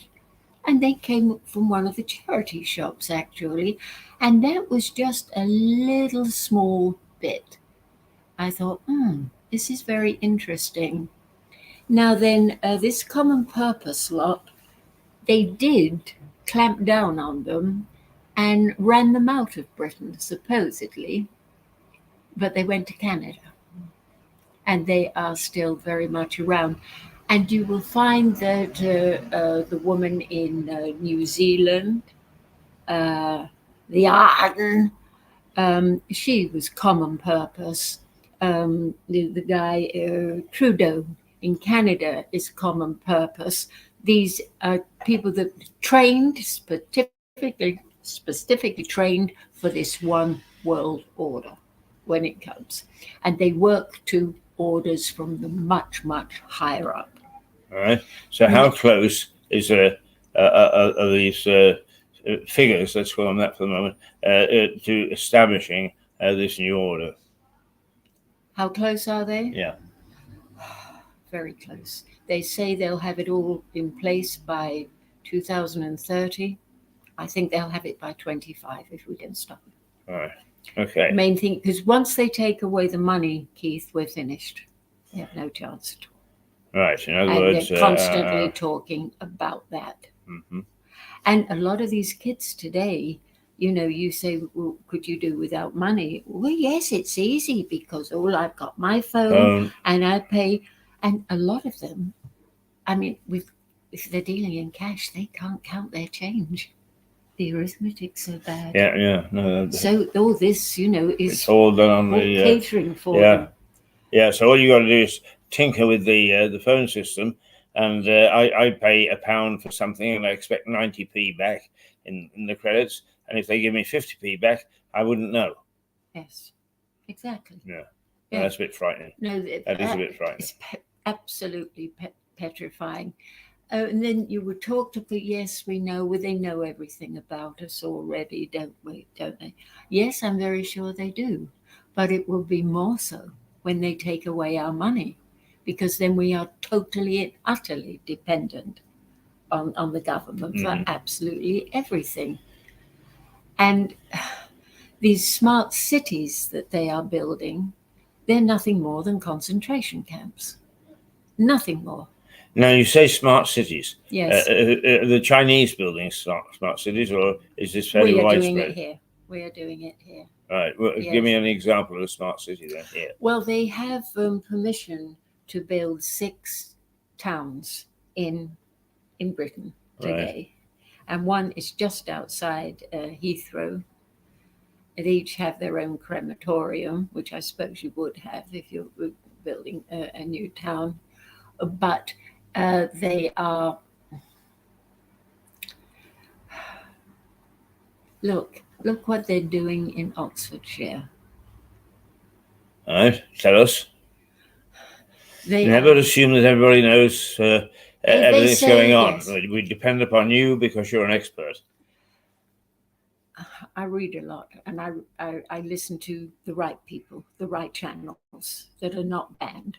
And they came from one of the charity shops, actually. And that was just a little small bit. I thought, this is very interesting. Now then, this common purpose lot, they did clamp down on them and ran them out of Britain, supposedly. But they went to Canada. And they are still very much around. And you will find that the woman in New Zealand, the Arden, she was common purpose. The guy, Trudeau, in Canada is common purpose. These are people that trained, specifically trained for this one world order when it comes. And they work to orders from the much, much higher up. All right. So how close is are these figures, let's call them that for the moment, to establishing this new order? How close are they? Yeah. Very close. They say they'll have it all in place by 2030. I think they'll have it by 25 if we don't stop it. All right. Okay. Main thing, because once they take away the money, Keith, we're finished. They have no chance at all. Right. In other and words, they're constantly talking about that. Mm-hmm. And a lot of these kids today, you know, you say, well, could you do without money? Well, yes, it's easy because I've got my phone and I pay. And a lot of them, I mean, if they're dealing in cash, they can't count their change. The arithmetic's so bad. Yeah. No, so all this, you know, is it's all done on the catering for them. Yeah. So all you got to do is tinker with the phone system, and I pay £1 for something, and I expect 90p back in the credits. And if they give me 50p back, I wouldn't know. Yes, exactly. Yeah. No, that's a bit frightening. No, that is a bit frightening. It's absolutely petrifying. And then you would talk to people, yes, we know, well, they know everything about us already, don't they? Yes, I'm very sure they do. But it will be more so when they take away our money, because then we are totally and utterly dependent on the government for absolutely everything. And these smart cities that they are building, they're nothing more than concentration camps. Nothing more. Now, you say smart cities. Yes. The Chinese building smart cities, or is this fairly widespread? We are doing it here. Right. Well, Yes. give me an example of a smart city then. Here. Well, they have permission to build 6 towns in Britain today, and one is just outside Heathrow. They each have their own crematorium, which I suppose you would have if you're building a new town. But they are. Look what they're doing in Oxfordshire. All right. Tell us. They Never assume that everybody knows everything's say going on. yes. We depend upon you because you're an expert. I read a lot, and I listen to the right people, the right channels that are not banned.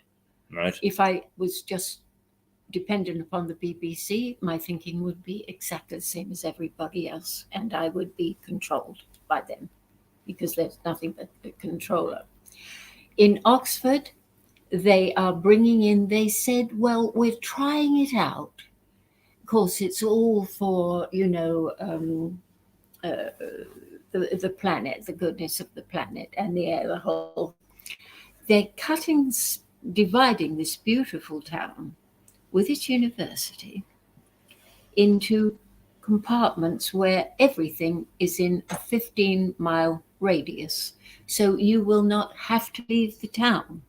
Right. If I was just dependent upon the BBC, my thinking would be exactly the same as everybody else, and I would be controlled by them because there's nothing but a controller. In Oxford, they are bringing in, they said, well, we're trying it out. Of course, it's all for, the planet, the goodness of the planet and the air, the whole. They're dividing this beautiful town with its university into compartments where everything is in a 15-mile radius. So you will not have to leave the town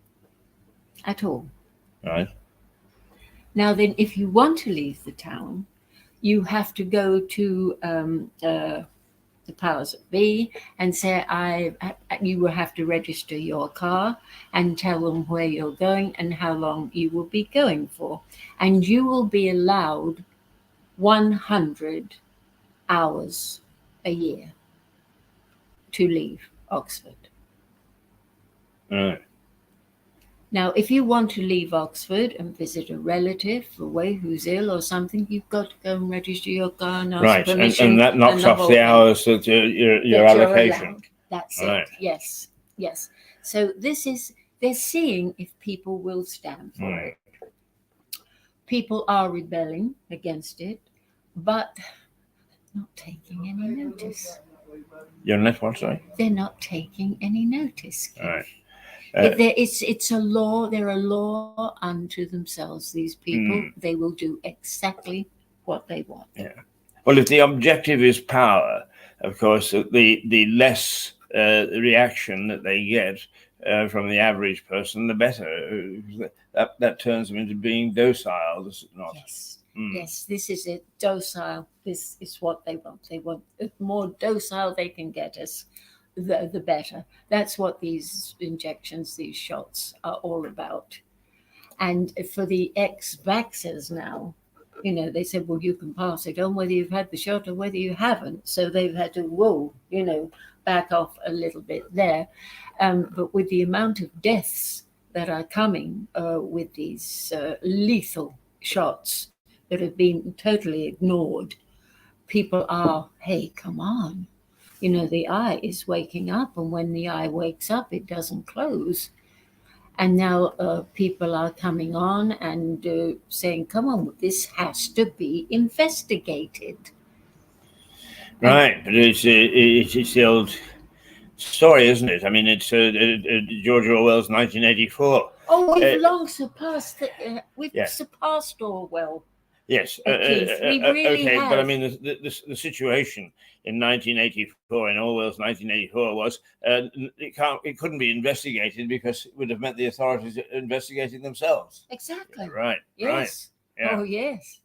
at all. Right. Now then, if you want to leave the town, you have to go to the powers that be and say, you will have to register your car and tell them where you're going and how long you will be going for. And you will be allowed 100 hours a year to leave Oxford. Right. Now, if you want to leave Oxford and visit a relative away who's ill or something, you've got to go and register your car and ask Right, permission. and that knocks off the hours that your allocation. Allowed. That's Right. it. Yes. So they're seeing if people will stand for it. People are rebelling against it, but not taking any notice. You're not what, sorry? They're not taking any notice. Keith. Right. It's a law. They're a law unto themselves. These people, they will do exactly what they want. Yeah. Well, if the objective is power, of course, the less reaction that they get from the average person, the better. That turns them into being docile, does it not? Yes. Yes, this is it. Docile. This is what they want. They want the more docile they can get us, the better. That's what these injections, these shots are all about. And for the ex-vaxxers now, they said, well, you can pass it on whether you've had the shot or whether you haven't. So they've had to, back off a little bit there. But with the amount of deaths that are coming with these lethal shots that have been totally ignored, people are, hey, come on. The eye is waking up, and when the eye wakes up, it doesn't close. And now people are coming on and saying, come on, this has to be investigated. Right, but it's the old story, isn't it? I mean, it's George Orwell's 1984. Oh, we've long surpassed surpassed Orwell. Yes, We really okay, have. but I mean, the situation in 1984, in Orwell's 1984, was it couldn't be investigated because it would have meant the authorities investigating themselves. Exactly. Right. Yes. Right. Yeah. Oh, yes.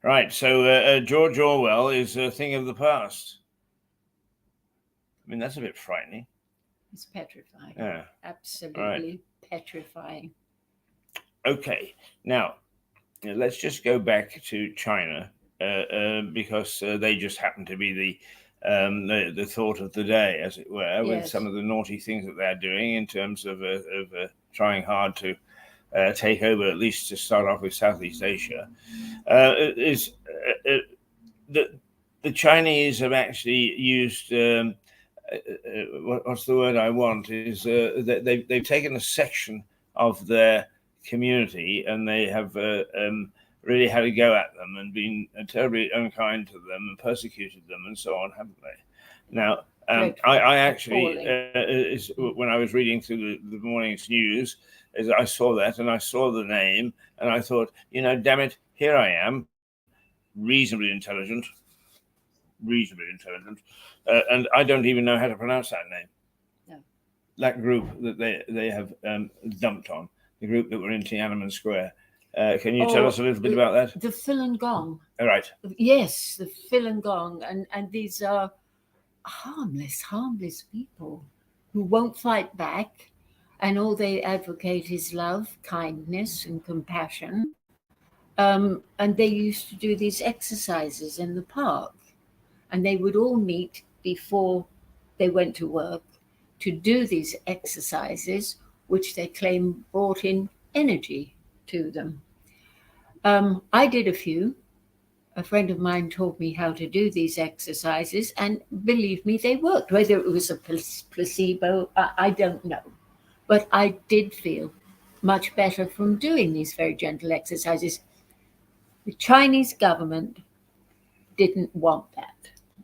Right. So George Orwell is a thing of the past. I mean, that's a bit frightening. It's petrifying. Yeah. Absolutely petrifying. Okay. Now, let's just go back to China because they just happen to be the thought of the day, as it were, with some of the naughty things that they're doing in terms of trying hard to take over, at least to start off with, Southeast Asia. The Chinese have actually used what's the word I want is they've taken a section of their community and they have really had a go at them and been terribly unkind to them and persecuted them and so on, haven't they? Now, I actually, Appalling. when I was reading through the morning's news, I saw that and I saw the name and I thought, damn it, here I am, reasonably intelligent, and I don't even know how to pronounce that name. No. That group that they have dumped on, the group that were in Tiananmen Square. Can you tell us a little bit about that? The Falun Gong. All right. Yes, the Falun Gong, and these are harmless people who won't fight back, and all they advocate is love, kindness, and compassion. And they used to do these exercises in the park, and they would all meet before they went to work to do these exercises, which they claim brought in energy to them. I did a few. A friend of mine taught me how to do these exercises, and believe me, they worked. Whether it was a placebo, I don't know. But I did feel much better from doing these very gentle exercises. The Chinese government didn't want that.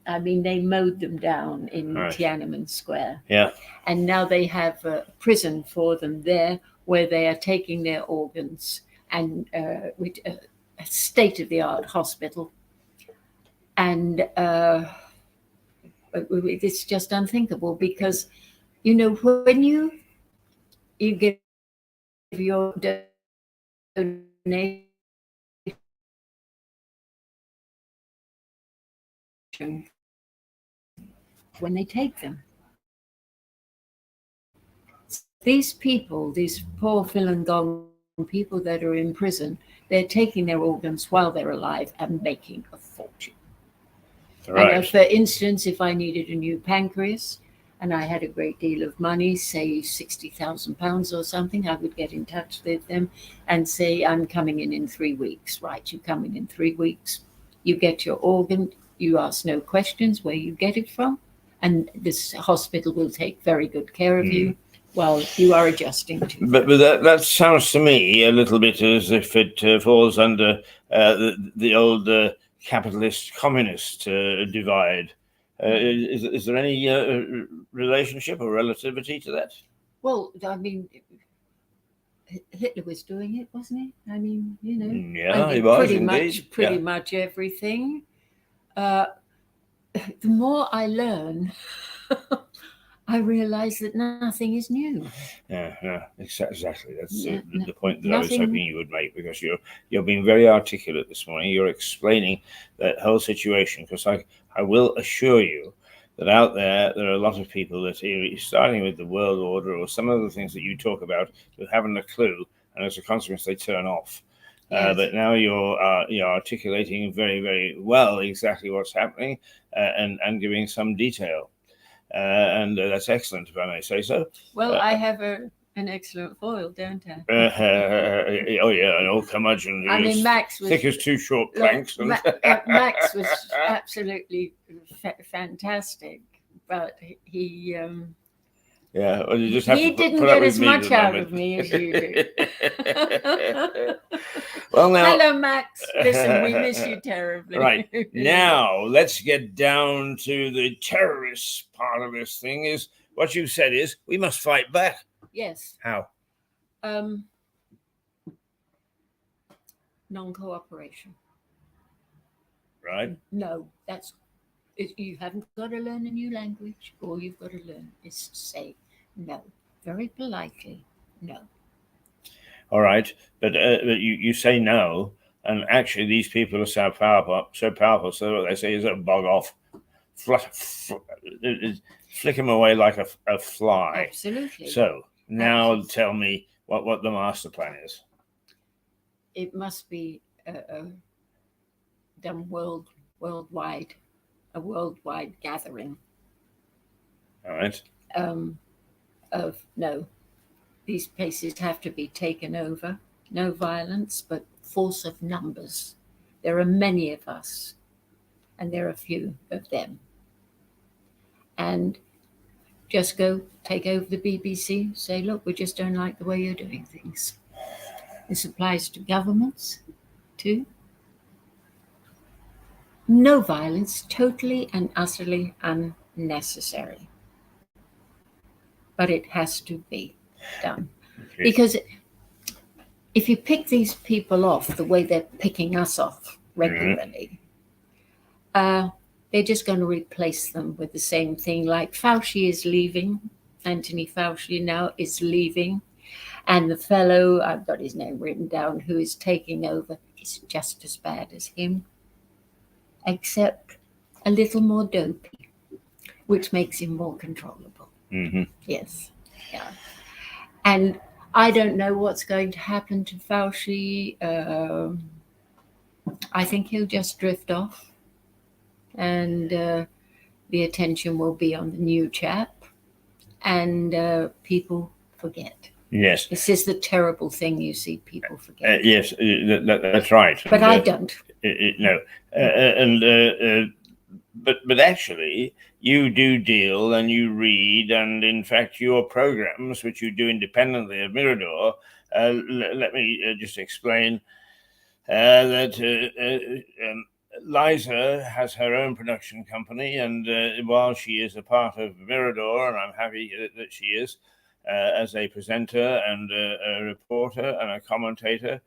I mean, they mowed them down in Tiananmen Square. Yeah. And now they have a prison for them there where they are taking their organs, and with a state-of-the-art hospital. And it's just unthinkable because, when you give your donation, when they take them. These people, these poor Falun Gong people that are in prison, they're taking their organs while they're alive and making a fortune. Right. And for instance, if I needed a new pancreas and I had a great deal of money, say £60,000 or something, I would get in touch with them and say, I'm coming in 3 weeks. Right, you come in 3 weeks, you get your organ, you ask no questions where you get it from, and this hospital will take very good care of you while you are adjusting to. But that sounds to me a little bit as if it falls under the old capitalist communist divide. Is there any relationship or relativity to that? Well, I mean, Hitler was doing it, wasn't he? I mean, Yeah, he was pretty much everything. The more I learn, I realize that nothing is new. Yeah, exactly. That's the point that I was hoping you would make, because you're being very articulate this morning. You're explaining that whole situation, because I will assure you that out there are a lot of people that are starting with the world order or some of the things that you talk about who haven't a clue, and as a consequence they turn off. Yes. But now you're articulating very, very well exactly what's happening and giving some detail. And that's excellent, if I may say so. Well, I have an excellent foil, don't I? Oh yeah, an old curmudgeon. I mean, Max was thick as 2 short planks. Max was absolutely fantastic, but he. Yeah, well, you just have he to didn't get as much out of me as you do. Well, now, hello, Max. Listen, we miss you terribly. Right. Now, let's get down to the terrorist part of this thing. Is what you said is we must fight back. Yes. How? Non-cooperation. Right. No, you haven't got to learn a new language. All you've got to learn is to say no, very politely, no. All right, but you say no, and actually these people are so powerful, so what they say is bog off, flick them away like a fly. Absolutely. So now tell me what the master plan is. It must be done worldwide, a worldwide gathering. All right. These places have to be taken over. No violence, but force of numbers. There are many of us, and there are few of them. And just go take over the BBC, say, look, we just don't like the way you're doing things. This applies to governments, too. No violence, totally and utterly necessary. But it has to be done. Because if you pick these people off the way they're picking us off regularly, they're just going to replace them with the same thing. Like Fauci is leaving. Anthony Fauci now is leaving. And the fellow, I've got his name written down, who is taking over is just as bad as him, except a little more dopey, which makes him more controllable. Yes. Yeah. And I don't know what's going to happen to Fauci. I think he'll just drift off, and the attention will be on the new chap, and people forget. Yes. This is the terrible thing you see people forget. Yes, that's right. But I don't. No. But actually, you do deal and you read, and in fact, your programs, which you do independently of Mirador, let me just explain that Liza has her own production company, and while she is a part of Mirador, and I'm happy that she is, as a presenter and a reporter and a commentator,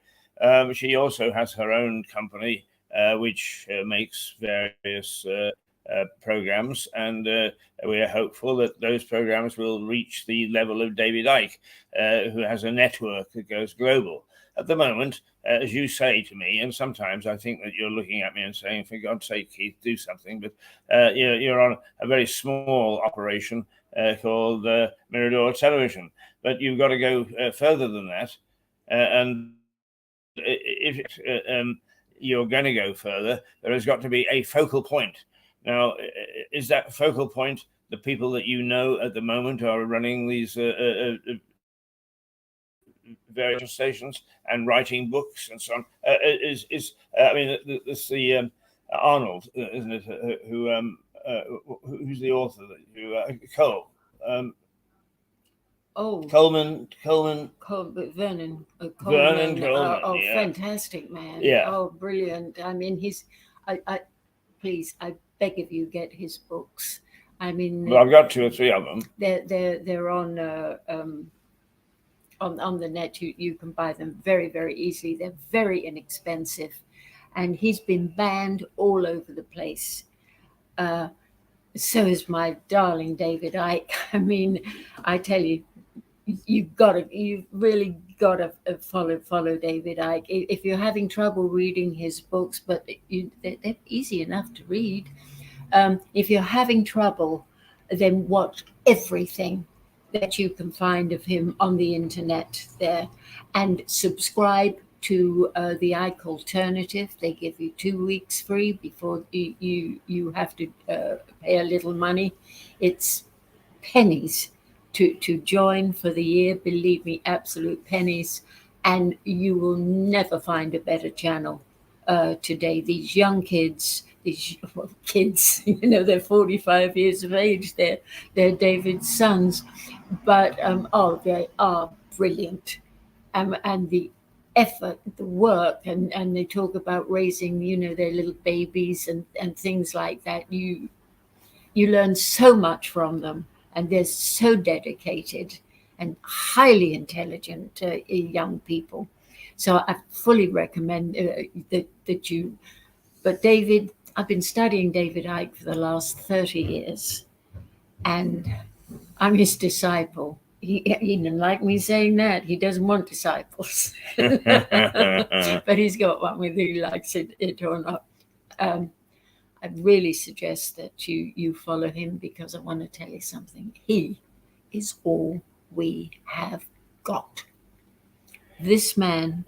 she also has her own company, which makes various programs, and we are hopeful that those programs will reach the level of David Icke, who has a network that goes global. At the moment, as you say to me, and sometimes I think that you're looking at me and saying, for God's sake, Keith, do something, but you're on a very small operation called Mirador Television. But you've got to go further than that. And if you're going to go further, there has got to be a focal point. Now, is that focal point the people that you know at the moment are running these various stations and writing books and so on? I mean, it's the Arnold, isn't it? Who's the author? Cole. Coleman. Vernon Vernon Coleman. Coleman. Yeah. Fantastic man. Yeah. Oh, brilliant. I mean, please, I beg of you, get his books. I mean, well, I've got 2 or 3 of them. They're on the net. You can buy them very, very easily. They're very inexpensive, and he's been banned all over the place. So is my darling David Icke. I mean, I tell you, you've really got to follow David Icke. If you're having trouble reading his books, but they're easy enough to read. If you're having trouble, then watch everything that you can find of him on the internet there, and subscribe to the Icke Alternative. They give you 2 weeks free before you have to pay a little money. It's pennies to join for the year. Believe me, absolute pennies, and you will never find a better channel today. These young kids, they're 45 years of age. They're David's sons, but they are brilliant, and the effort, the work, and they talk about raising, their little babies and things like that. You learn so much from them, and they're so dedicated and highly intelligent young people. So I fully recommend that you. But David, I've been studying David Icke for the last 30 years, and I'm his disciple. He didn't like me saying that. He doesn't want disciples. But he's got one, whether he likes it or not. I really suggest that you follow him, because I want to tell you something. He is all we have got. This man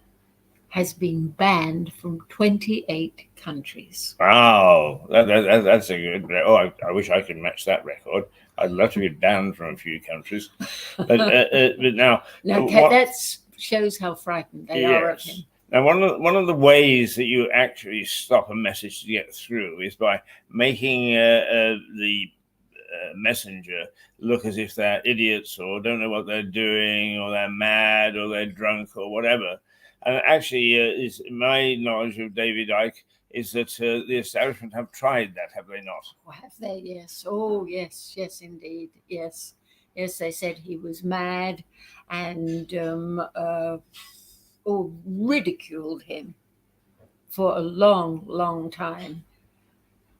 has been banned from 28 countries. Wow, that's a good. Oh, I wish I could match that record. I'd love to be banned from a few countries, but now that shows how frightened they are of him. Now, one of the ways that you actually stop a message to get through is by making the messenger look as if they're idiots or don't know what they're doing, or they're mad, or they're drunk, or whatever. And actually, is my knowledge of David Icke is that the establishment have tried that, have they not? Oh, have they? Yes. Oh, yes. Yes, indeed. Yes. Yes, they said he was mad and ridiculed him for a long, long time.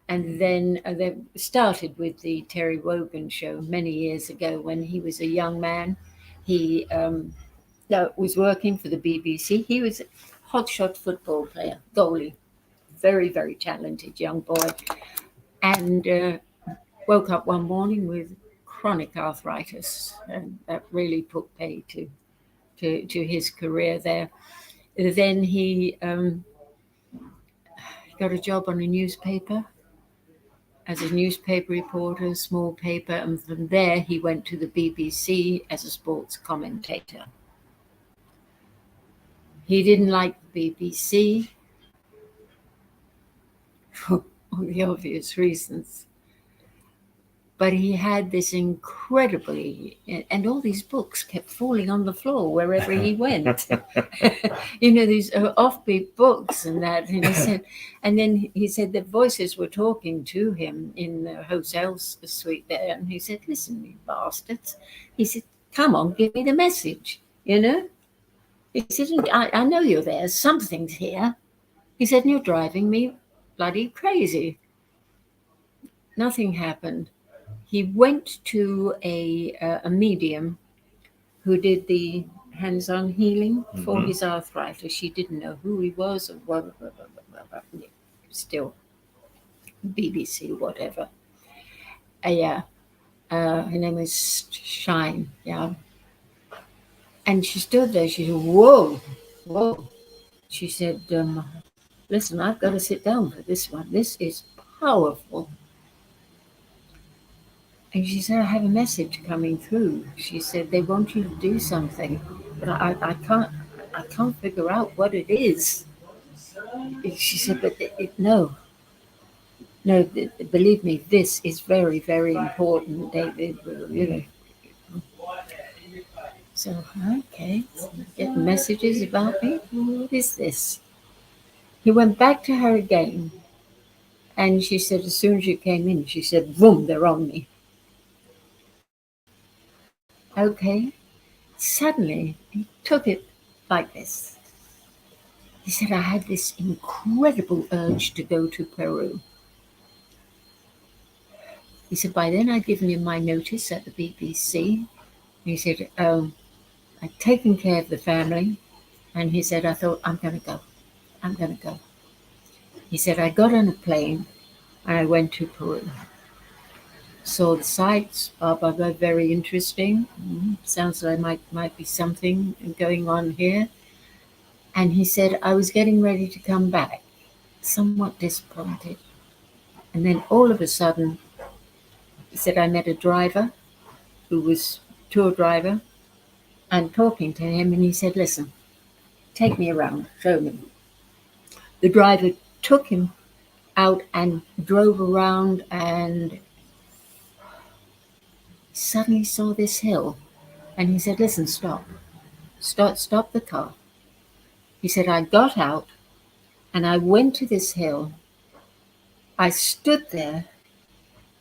And then they started with the Terry Wogan show many years ago when he was a young man. He was working for the BBC. He was a hotshot football player, goalie, very, very talented young boy. And woke up one morning with chronic arthritis, and that really put pay to his career there. Then he got a job on a newspaper as a newspaper reporter, small paper, and from there he went to the BBC as a sports commentator. He didn't like the BBC for all the obvious reasons. But he had this incredibly, and all these books kept falling on the floor wherever he went. These offbeat books and that. And then he said the voices were talking to him in the hotel suite there. And he said, listen, you bastards. He said, come on, give me the message, He said, I know you're there. Something's here. He said, and you're driving me bloody crazy. Nothing happened. He went to a medium who did the hands-on healing for his arthritis. She didn't know who he was or what, still BBC, whatever. Her name was Shine, yeah. And she stood there, she said, whoa. She said, listen, I've got to sit down for this one. This is powerful. And she said, I have a message coming through. She said, they want you to do something, but I can't figure out what it is. She said, but no, believe me, this is very, very important. So, okay, getting messages about me. What is this? He went back to her again. And she said, as soon as you came in, she said, boom, they're on me. Okay. Suddenly, he took it like this. He said, I had this incredible urge to go to Peru. He said, by then I'd given him my notice at the BBC. He said, I'd taken care of the family. And he said, I thought, I'm going to go. He said, I got on a plane and I went to Peru. Saw the sights, very interesting. Sounds like might be something going on here. And he said, I was getting ready to come back, somewhat disappointed. And then all of a sudden, he said, I met a driver who was tour driver and talking to him. And he said, listen, take me around, show me. The driver took him out and drove around and suddenly saw this hill. And he said, listen, stop the car. He said, I got out and I went to this hill. I stood there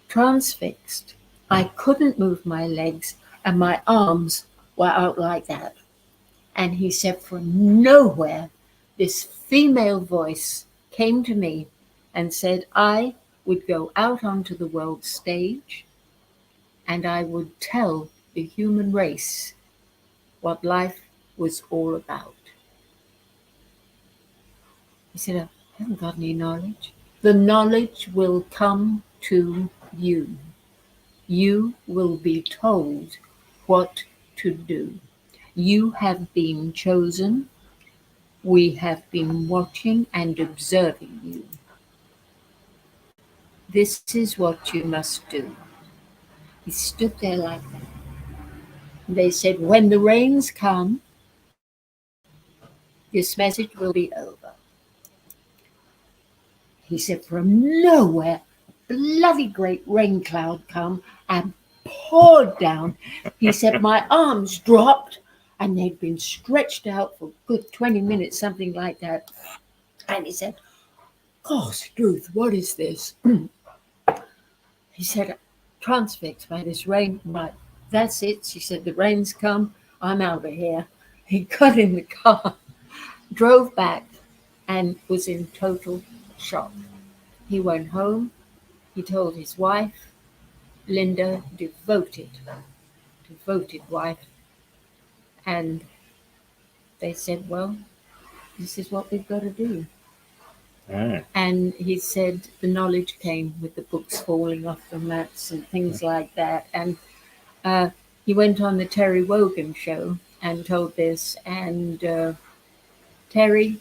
transfixed. I couldn't move my legs and my arms were out like that. And he said, from nowhere, this female voice came to me and said I would go out onto the world stage and I would tell the human race what life was all about. He said, I haven't got any knowledge. The knowledge will come to you. You will be told what to do. You have been chosen. We have been watching and observing you. This is what you must do. He stood there like that. They said, when the rains come, this message will be over. He said, from nowhere, a bloody great rain cloud come and poured down. He said, my arms dropped and they'd been stretched out for a good 20 minutes, something like that. And he said, Gosh, Ruth, what is this? He said, transfixed by this rain. Right, that's it. She said, the rain's come. I'm out of here. He got in the car, drove back, and was in total shock. He went home. He told his wife, Linda, devoted wife. And they said, well, this is what we've got to do. And he said the knowledge came with the books falling off the mats and things like that. And he went on the Terry Wogan show and told this. And Terry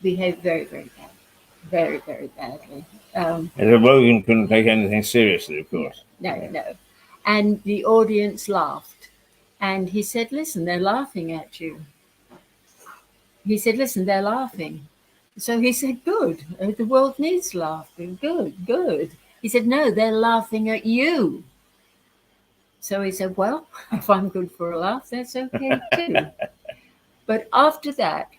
behaved very, very bad. Very, very badly. And Wogan couldn't take anything seriously, of course. No. And the audience laughed. And he said, listen, they're laughing at you. He said, listen, they're laughing. So he said, good. The world needs laughing. Good. He said, no, they're laughing at you. So he said, well, if I'm good for a laugh, that's okay too. But after that,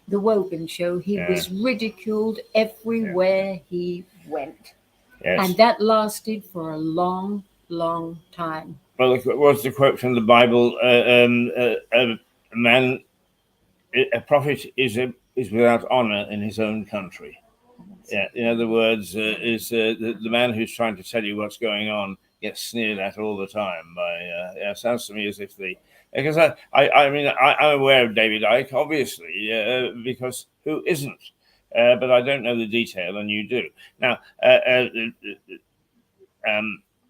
the Wogan show, he was ridiculed everywhere he went. Yes. And that lasted for a long, long time. Well, what's the quote from the Bible? A prophet is without honor in his own country. Yeah, in other words, the man who's trying to tell you what's going on gets sneered at all the time by. It sounds to me as if because I'm aware of David Icke, obviously, because who isn't? But I don't know the detail, and you do. Now,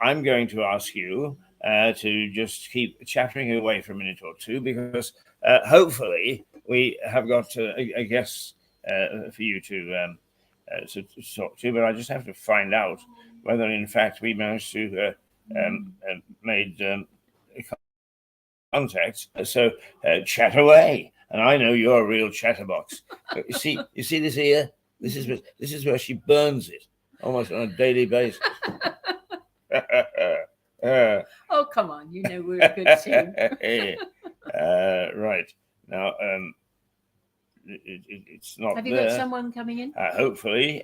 I'm going to ask you to just keep chattering away for a minute or two, because hopefully we have got a guest for you to talk to, but I just have to find out whether, in fact, we managed to made contact. So chat away, and I know you're a real chatterbox. You see this here. This is where she burns it almost on a daily basis. Oh, come on. You know we're a good team. Right. Now, it's not Have you there. got someone coming in? Hopefully.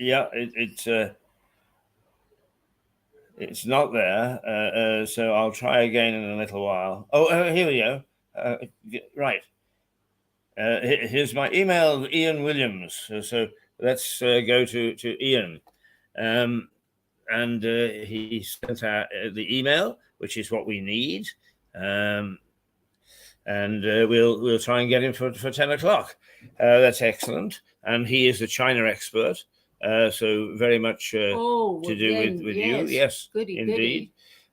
Yeah, it's not there. So I'll try again in a little while. Oh, here we go. Right. Here's my email, Ian Williams. So let's go to Ian. And he sent out the email, which is what we need. And we'll try and get him for 10 o'clock. That's excellent. And he is a China expert. So very much to do with you. Yes, goody, indeed.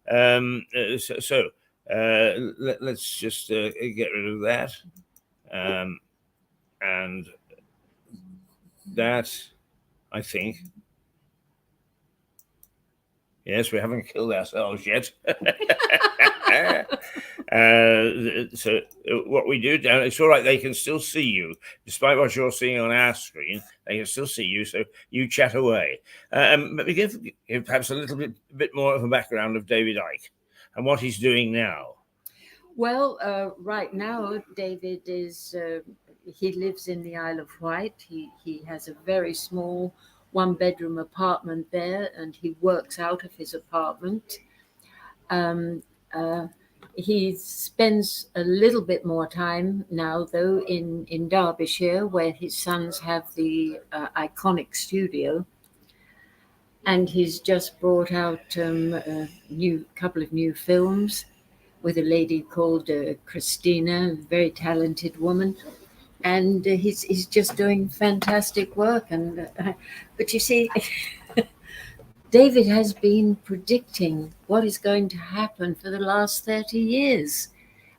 Goody. So let's just get rid of that. And that, I think. Yes, we haven't killed ourselves yet. So what we do down, it's all right. They can still see you, despite what you're seeing on our screen. They can still see you, so you chat away. But we give perhaps a little bit more of a background of David Icke and what he's doing now. Well, right now, David is, he lives in the Isle of Wight. He has a very small one-bedroom apartment there, and he works out of his apartment. He spends a little bit more time now, though, in Derbyshire, where his sons have the iconic studio. And he's just brought out a couple of new films with a lady called Christina, a very talented woman. And he's just doing fantastic work. And but you see, David has been predicting what is going to happen for the last 30 years,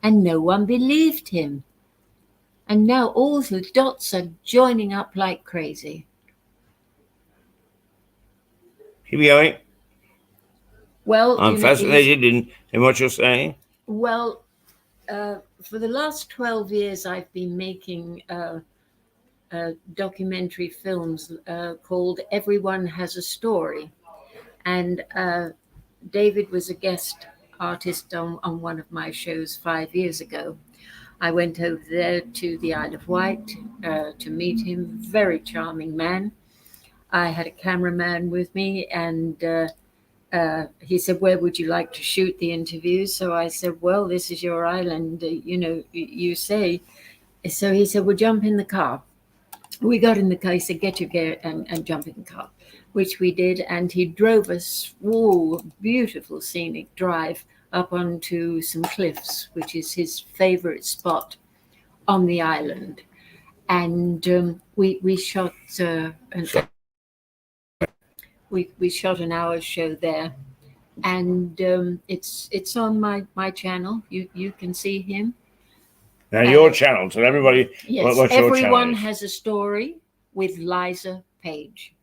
and no one believed him. And now all the dots are joining up like crazy. Keep going. Well, I'm fascinated in what you're saying. Well, for the last 12 years, I've been making documentary films called Everyone Has a Story. And David was a guest artist on one of my shows 5 years ago. I went over there to the Isle of Wight to meet him. Very charming man. I had a cameraman with me, and he said, "Where would you like to shoot the interview?" So I said, "Well, this is your island, you say." So he said, "Well, jump in the car." We got in the car. He said, "Get your gear and jump in the car," which we did. And he drove us, beautiful scenic drive up onto some cliffs, which is his favorite spot on the island. And we shot we shot an hour show there, and it's on my channel. You can see him. Now, your channel, tell everybody Yes, what your everyone channel is. has a story with Liza Page.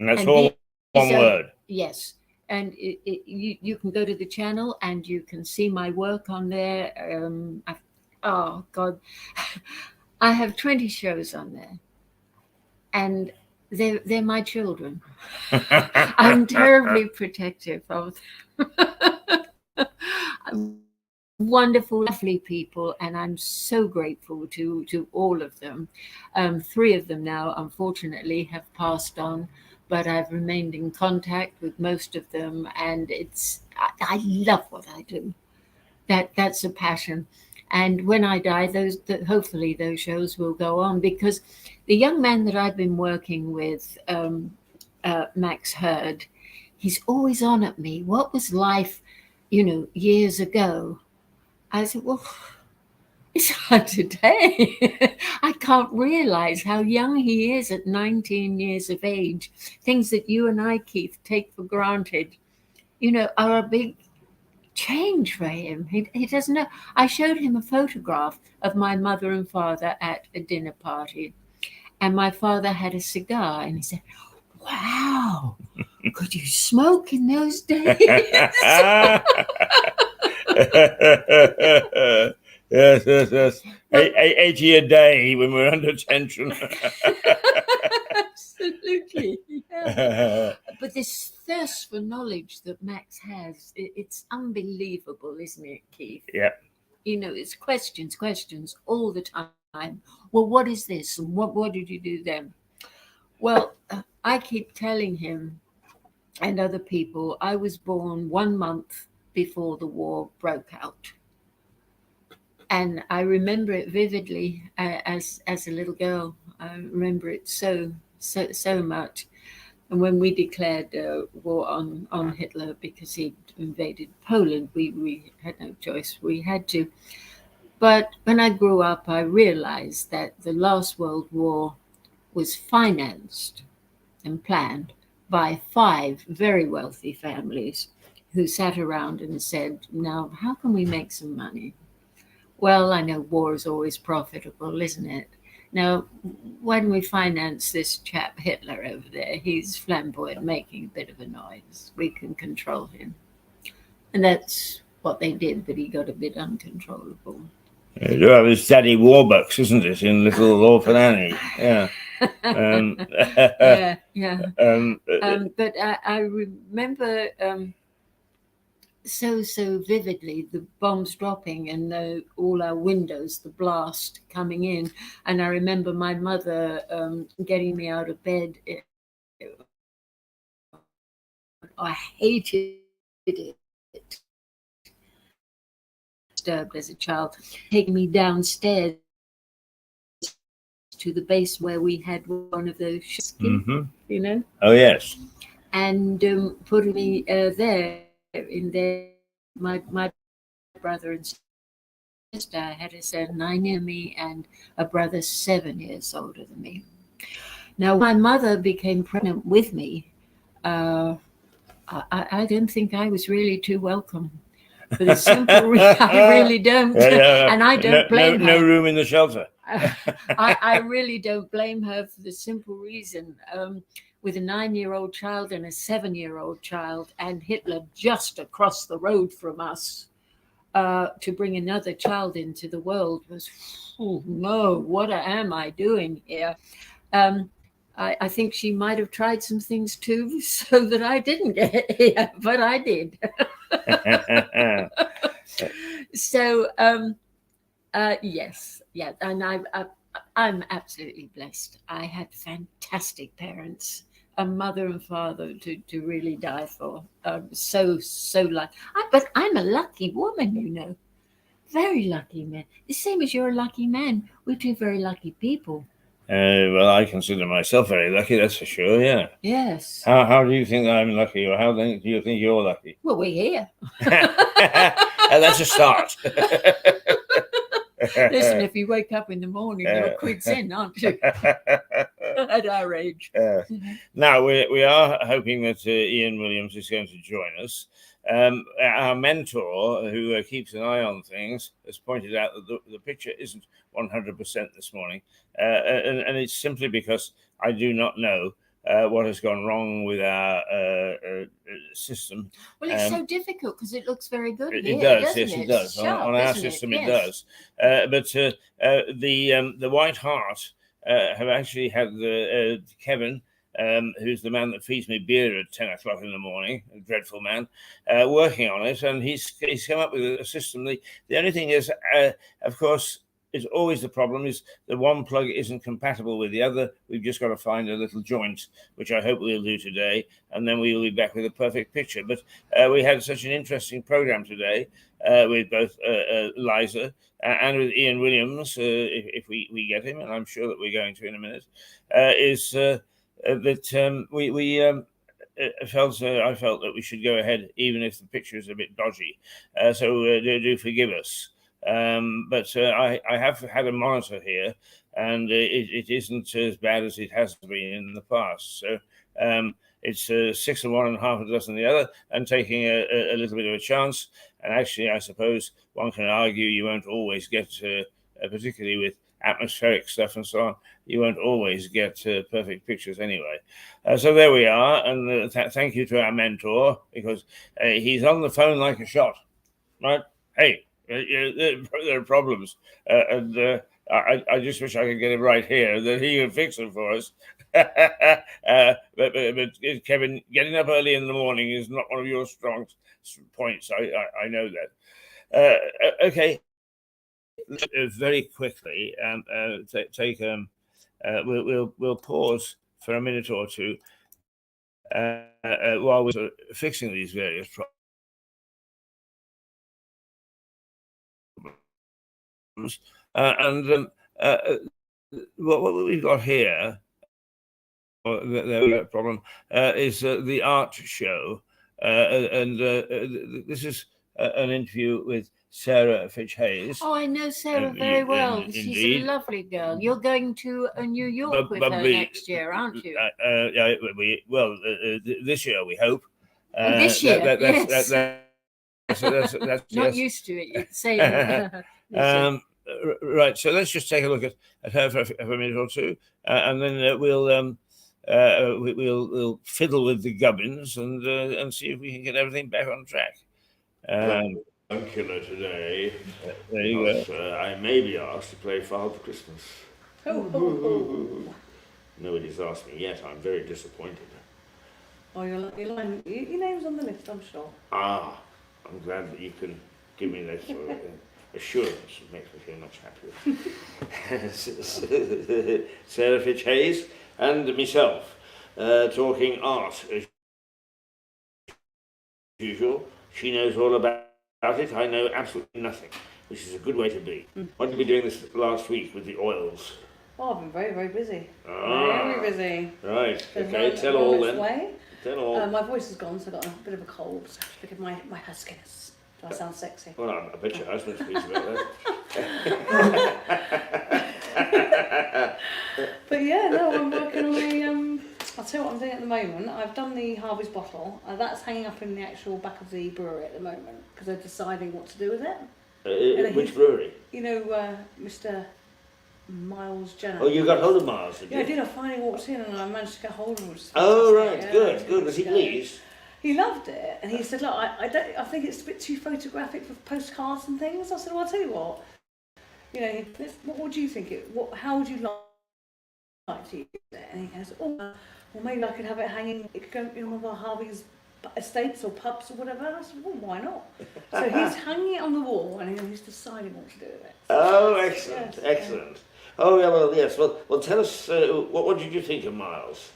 And that's all one word. Yes. And you can go to the channel and you can see my work on there. Oh, God. I have 20 shows on there. And they're my children. I'm terribly protective of them. Wonderful, lovely people, and I'm so grateful to all of them. 3 of them now, unfortunately, have passed on, but I've remained in contact with most of them, and I love what I do. That's a passion. And when I die, hopefully those shows will go on, because the young man that I've been working with, Max Hurd, he's always on at me. What was life, years ago? I said, well, it's hard today. I can't realize how young he is at 19 years of age. Things that you and I, Keith, take for granted, are a big change for him. He doesn't know. I showed him a photograph of my mother and father at a dinner party, and my father had a cigar, and he said, "Wow, could you smoke in those days?" Yes. 80 a day when we're under tension. Absolutely. Yeah. But this thirst for knowledge that Max has, it's unbelievable, isn't it, Keith? Yeah. It's questions all the time. Well, what is this? And what did you do then? Well, I keep telling him and other people, I was born 1 month before the war broke out. And I remember it vividly as a little girl. I remember it so much. And when we declared war on Hitler because he invaded Poland, we had no choice. We had to. But when I grew up, I realized that the last World War was financed and planned by 5 very wealthy families who sat around and said, now, how can we make some money? Well, I know war is always profitable, isn't it? Now, why don't we finance this chap Hitler over there? He's flamboyant, making a bit of a noise. We can control him. And that's what they did, but he got a bit uncontrollable. You do have his Daddy Warbucks, isn't it, in Little Orphan Annie? Yeah. Yeah. But I remember so vividly the bombs dropping and all our windows, the blast coming in. And I remember my mother getting me out of bed. I hated it. Disturbed as a child, taking me downstairs to the base where we had one of those ships, Oh, yes. And putting me there in there. My brother and sister, I had a son 9 years me and a brother 7 years older than me. Now, my mother became pregnant with me. I don't think I was really too welcome. For the simple reason, I really don't. And I don't blame her. No room in the shelter. I really don't blame her for the simple reason. With a 9-year-old child and a 7-year-old child, and Hitler just across the road from us, to bring another child into the world was, oh no, what am I doing here? I think she might have tried some things too, so that I didn't get here, but I did. So yes, yeah, and I'm absolutely blessed. I had fantastic parents, a mother and father to really die for. So lucky. But I'm a lucky woman, you know. Very lucky man. The same as you're a lucky man. We're two very lucky people. Well, I consider myself very lucky, that's for sure, yeah. Yes. How do you think I'm lucky, or how do you think you're lucky? Well, we're here. That's a start. Listen, if you wake up in the morning, you're quids in, aren't you? At our age. Now, we are hoping that Ian Williams is going to join us. Our mentor, who keeps an eye on things, has pointed out that the picture isn't 100% this morning. And it's simply because I do not know what has gone wrong with our system. Well, it's so difficult because it looks very good It here, does, doesn't yes, it? it does. Sharp, on our isn't system, it it does. But the White Hart have actually had Kevin, who's the man that feeds me beer at 10 o'clock in the morning, a dreadful man, working on it, and he's come up with a system. The only thing is, of course, is always the problem is the one plug isn't compatible with the other. We've just got to find a little joint, which I hope we'll do today, and then we will be back with a perfect picture. But we had such an interesting program today with both Liza and with Ian Williams, if we get him, and I'm sure that we're going to in a minute, that I felt that we should go ahead even if the picture is a bit dodgy. So do forgive us. But I have had a monitor here, and it isn't as bad as it has been in the past. So it's 6 of one and half a dozen the other, and taking a little bit of a chance. And actually, I suppose one can argue you won't always get, particularly with atmospheric stuff and so on, you won't always get perfect pictures anyway. So there we are, and thank you to our mentor, because he's on the phone like a shot, right? Hey. There are problems, and I just wish I could get it right here that he would fix it for us. But Kevin, getting up early in the morning is not one of your strong points. I know that. Okay, very quickly, we'll pause for a minute or two while we're fixing these various problems. What we've got here, the problem, is the art show, and this is an interview with Sarah Fitch-Hayes. Oh, I know Sarah very well. She's a lovely girl. You're going to New York with her next year, aren't you? This year we hope. This year, yes. That's not yes. used to it. You'd say. Right, so let's just take a look at her for a minute or two, and then we'll fiddle with the gubbins and see if we can get everything back on track. Uncular today. There you go. I may be asked to play Father Christmas. Nobody's asked me yet. I'm very disappointed. Oh, your name's on the list, I'm sure. I'm glad that you can give me this assurance. It makes me feel much happier. Sarah Fitch-Hayes and myself talking art as usual. She knows all about it. I know absolutely nothing, which is a good way to be. What did we doing this last week with the oils? Oh, I've been very, very busy. Very busy. Right. Okay, tell all then. Tell all. My voice is gone, so I've got a bit of a cold. So I have to look at my huskiness. Do I sound sexy? Well, I bet your husband's pleased about that. But yeah, no, I'm working on I'll tell you what I'm doing at the moment. I've done the Harvey's bottle. That's hanging up in the actual back of the brewery at the moment because they're deciding what to do with it. Which brewery? You know, Mr. Miles Jenner. Oh, you got hold of Miles, did you? Yeah, I did. I finally walked in and I managed to get hold of him. Oh, right, good. Was he pleased? He loved it, and he said, "Look, I think it's a bit too photographic for postcards and things." I said, "Well, I'll tell you what. You know, what would you think? How would you like to use it? And he goes, oh, well, maybe I could have it hanging, it could go in one of our Harvey's estates or pubs or whatever. And I said, well, why not? So he's hanging it on the wall and he's deciding what to do with it. Oh, excellent, excellent. Oh, yeah, well, yes. Well, tell us, what did you think of Miles?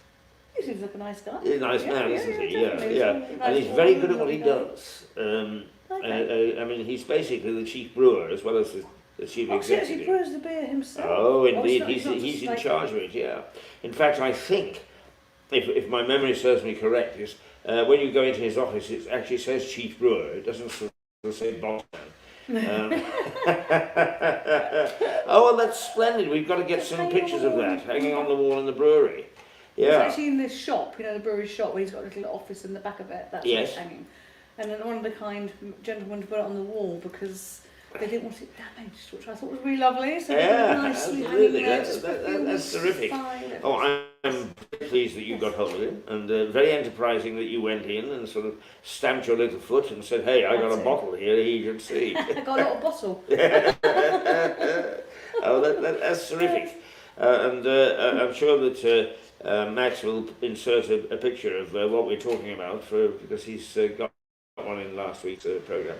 He seems like a nice guy. He's a nice man, isn't he? Yeah, definitely. yeah. Nice And he's very good at what he does. Okay. I mean, he's basically the chief brewer as well as the chief Oh, so he executive. brews the beer himself. Oh, indeed, he's not he's just in like- charge of it, yeah. In fact, I think, if my memory serves me correct, is when you go into his office, it actually says chief brewer. It doesn't sort of say boss man. Oh, well, that's splendid. We've got to get some pictures of that hanging on the wall in the brewery. It's Yeah. actually in this shop, the brewery shop, where he's got a little office in the back of it. That's where it's Yes. hanging. And then one of the kind gentlemen to put it on the wall because they didn't want it damaged, which I thought was really lovely. So Yeah, nicely absolutely. hanging there, just for That's terrific. fine. Oh, I'm pleased that you got hold of him, and very enterprising that you went in and sort of stamped your little foot and said, "Hey, I got a bottle here. He should see." I got a little bottle. Oh, that's terrific. And I'm sure that Max will insert a picture of what we're talking about because he's got one in last week's program.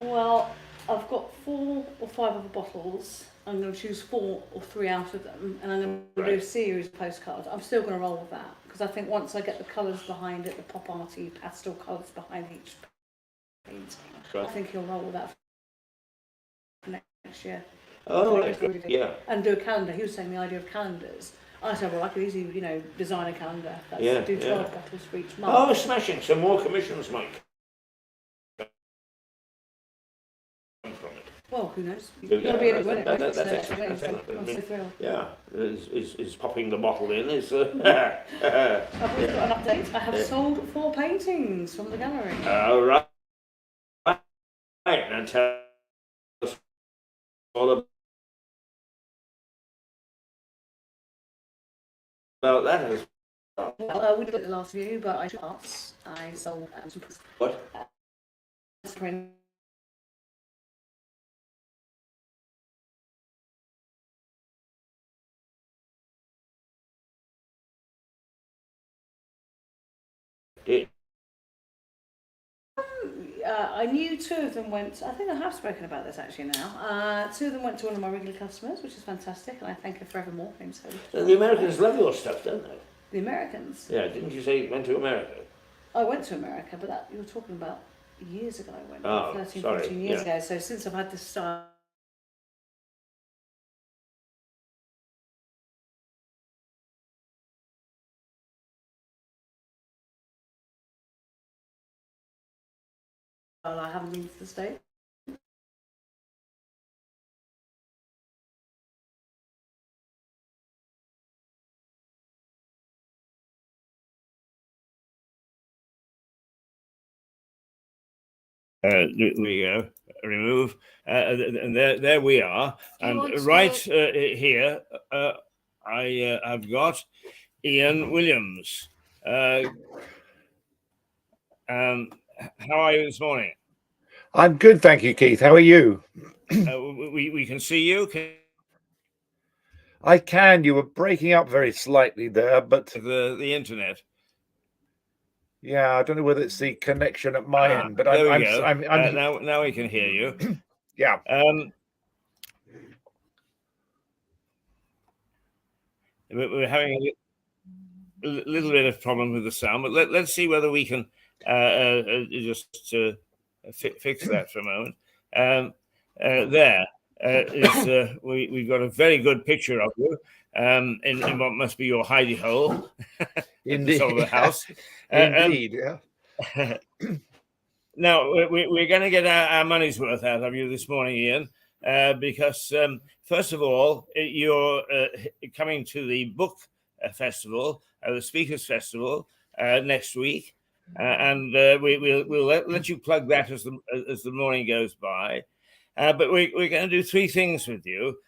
Well, I've got 4 or 5 other bottles. I'm going to choose 4 or 3 out of them, and I'm going to do a series of postcards. I'm still going to roll with that because I think once I get the colours behind it, the pop arty pastel colours behind each painting, I think he'll roll with that for next year. Oh, that's good. Yeah. And do a calendar. He was saying the idea of calendars. I said, well, I could easily, design a calendar. That's do 12 bottles for each month. Oh, smashing! Some more commissions, Mike. Well, who knows? You've got to be able to win it. That's excellent. Yeah, is popping the bottle in is. I've always got an update. I have sold 4 paintings from the gallery. Oh, right. And tell us all about that as well. We did it the last view, but I sold some what? Print. I knew 2 of them went. I think I have spoken about this actually now. 2 of them went to one of my regular customers, which is fantastic, and I thank her forevermore. The Americans love your stuff, don't they? The Americans? Yeah, didn't you say you went to America? I went to America, but that you were talking about years ago. I went 13, sorry. 14 years ago. So since I've had this style. I haven't been to the States. There we go. Remove, and there we are. And right here, I've got Ian Williams. How are you this morning? I'm good, thank you, Keith. How are you? We can see you. I can. You were breaking up very slightly there, but the internet. Yeah, I don't know whether it's the connection at my end, but there I'm we go. Now we can hear you. Yeah. We're having a little bit of problem with the sound, but let's see whether we can just fix that for a moment. We've got a very good picture of you in what must be your hidey hole in the top of the house. Indeed, yeah. Now, we're going to get our money's worth out of you this morning, Ian, because, first of all, you're coming to the book festival, the Speakers Festival, next week, and we'll let you plug that as the morning goes by. But we're going to do 3 things with you.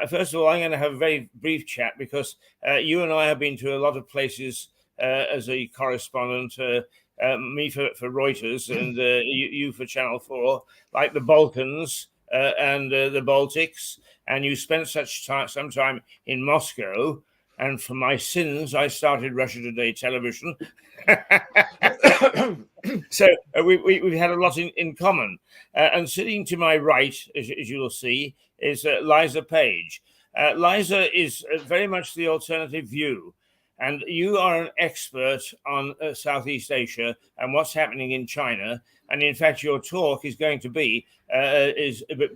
First of all, I'm going to have a very brief chat because you and I have been to a lot of places as a correspondent, me for Reuters and you for Channel 4, like the Balkans and the Baltics, and you spent some time in Moscow. And for my sins, I started Russia Today television. So we've had a lot in common. And sitting to my right, as you will see, is Liza Page. Liza is very much the alternative view. And you are an expert on Southeast Asia and what's happening in China. And in fact, your talk is going to be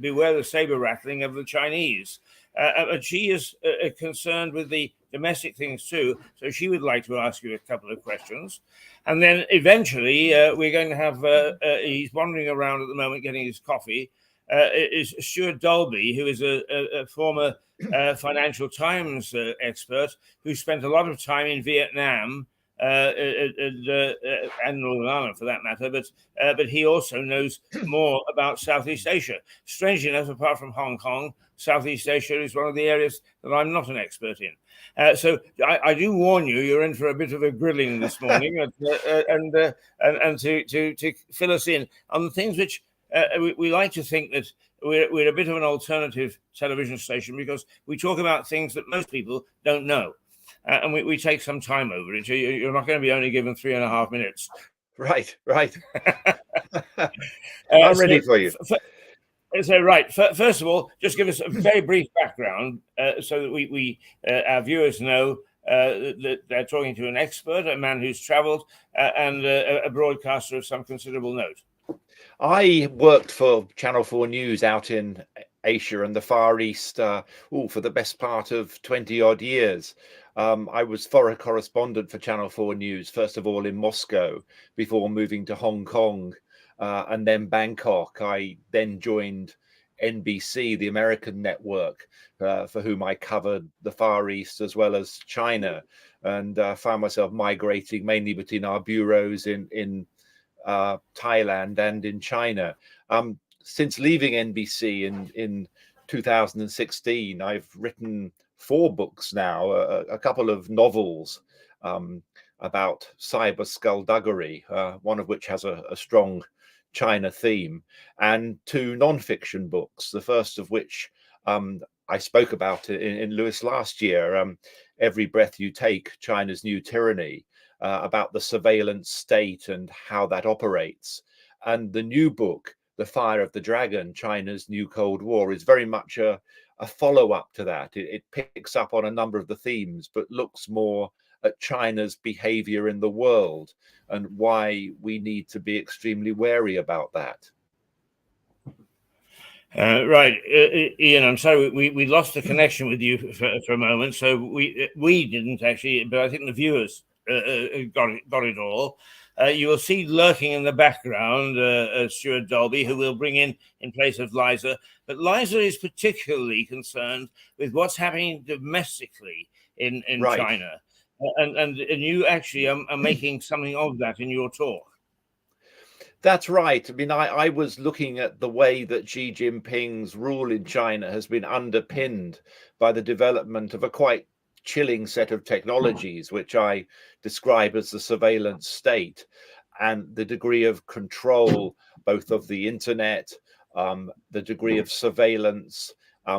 beware the saber rattling of the Chinese. And she is concerned with the domestic things too. So she would like to ask you a couple of questions. And then eventually we're going to have, he's wandering around at the moment getting his coffee, is Stuart Dolby, who is a former Financial Times expert who spent a lot of time in Vietnam and Northern Ireland for that matter, but he also knows more about Southeast Asia. Strangely enough, apart from Hong Kong, Southeast Asia is one of the areas that I'm not an expert in. So I do warn you, you're in for a bit of a grilling this morning, and to fill us in on the things which we like to think that we're a bit of an alternative television station because we talk about things that most people don't know. And we take some time over it. You're not going to be only given 3.5 minutes. Right. I'm ready for you. So, right. First of all, just give us a very brief background so that we our viewers know that they're talking to an expert, a man who's traveled, and a broadcaster of some considerable note. I worked for Channel 4 News out in Asia and the Far East for the best part of 20 odd years. I was foreign correspondent for Channel 4 News, first of all in Moscow, before moving to Hong Kong and then Bangkok. I then joined NBC, the American network, for whom I covered the Far East as well as China, and found myself migrating mainly between our bureaus in Thailand and in China. Since leaving NBC in 2016, I've written 4 books now, a couple of novels about cyber skullduggery, one of which has a strong China theme, and 2 non-fiction books, the first of which I spoke about in Lewis last year, Every Breath You Take, China's New Tyranny, about the surveillance state and how that operates. And the new book, The Fire of the Dragon, China's New Cold War, is very much a follow-up to that. It picks up on a number of the themes, but looks more at China's behavior in the world and why we need to be extremely wary about that. Right, Ian, I'm sorry we lost the connection with you for a moment, so we didn't actually, but I think the viewers got it all. You will see lurking in the background Stuart Dolby, who we'll bring in place of Liza. But Liza is particularly concerned with what's happening domestically in Right. China. And you actually are making something of that in your talk. That's right. I mean, I was looking at the way that Xi Jinping's rule in China has been underpinned by the development of a quite chilling set of technologies, which I describe as the surveillance state, and the degree of control, both of the internet, the degree of surveillance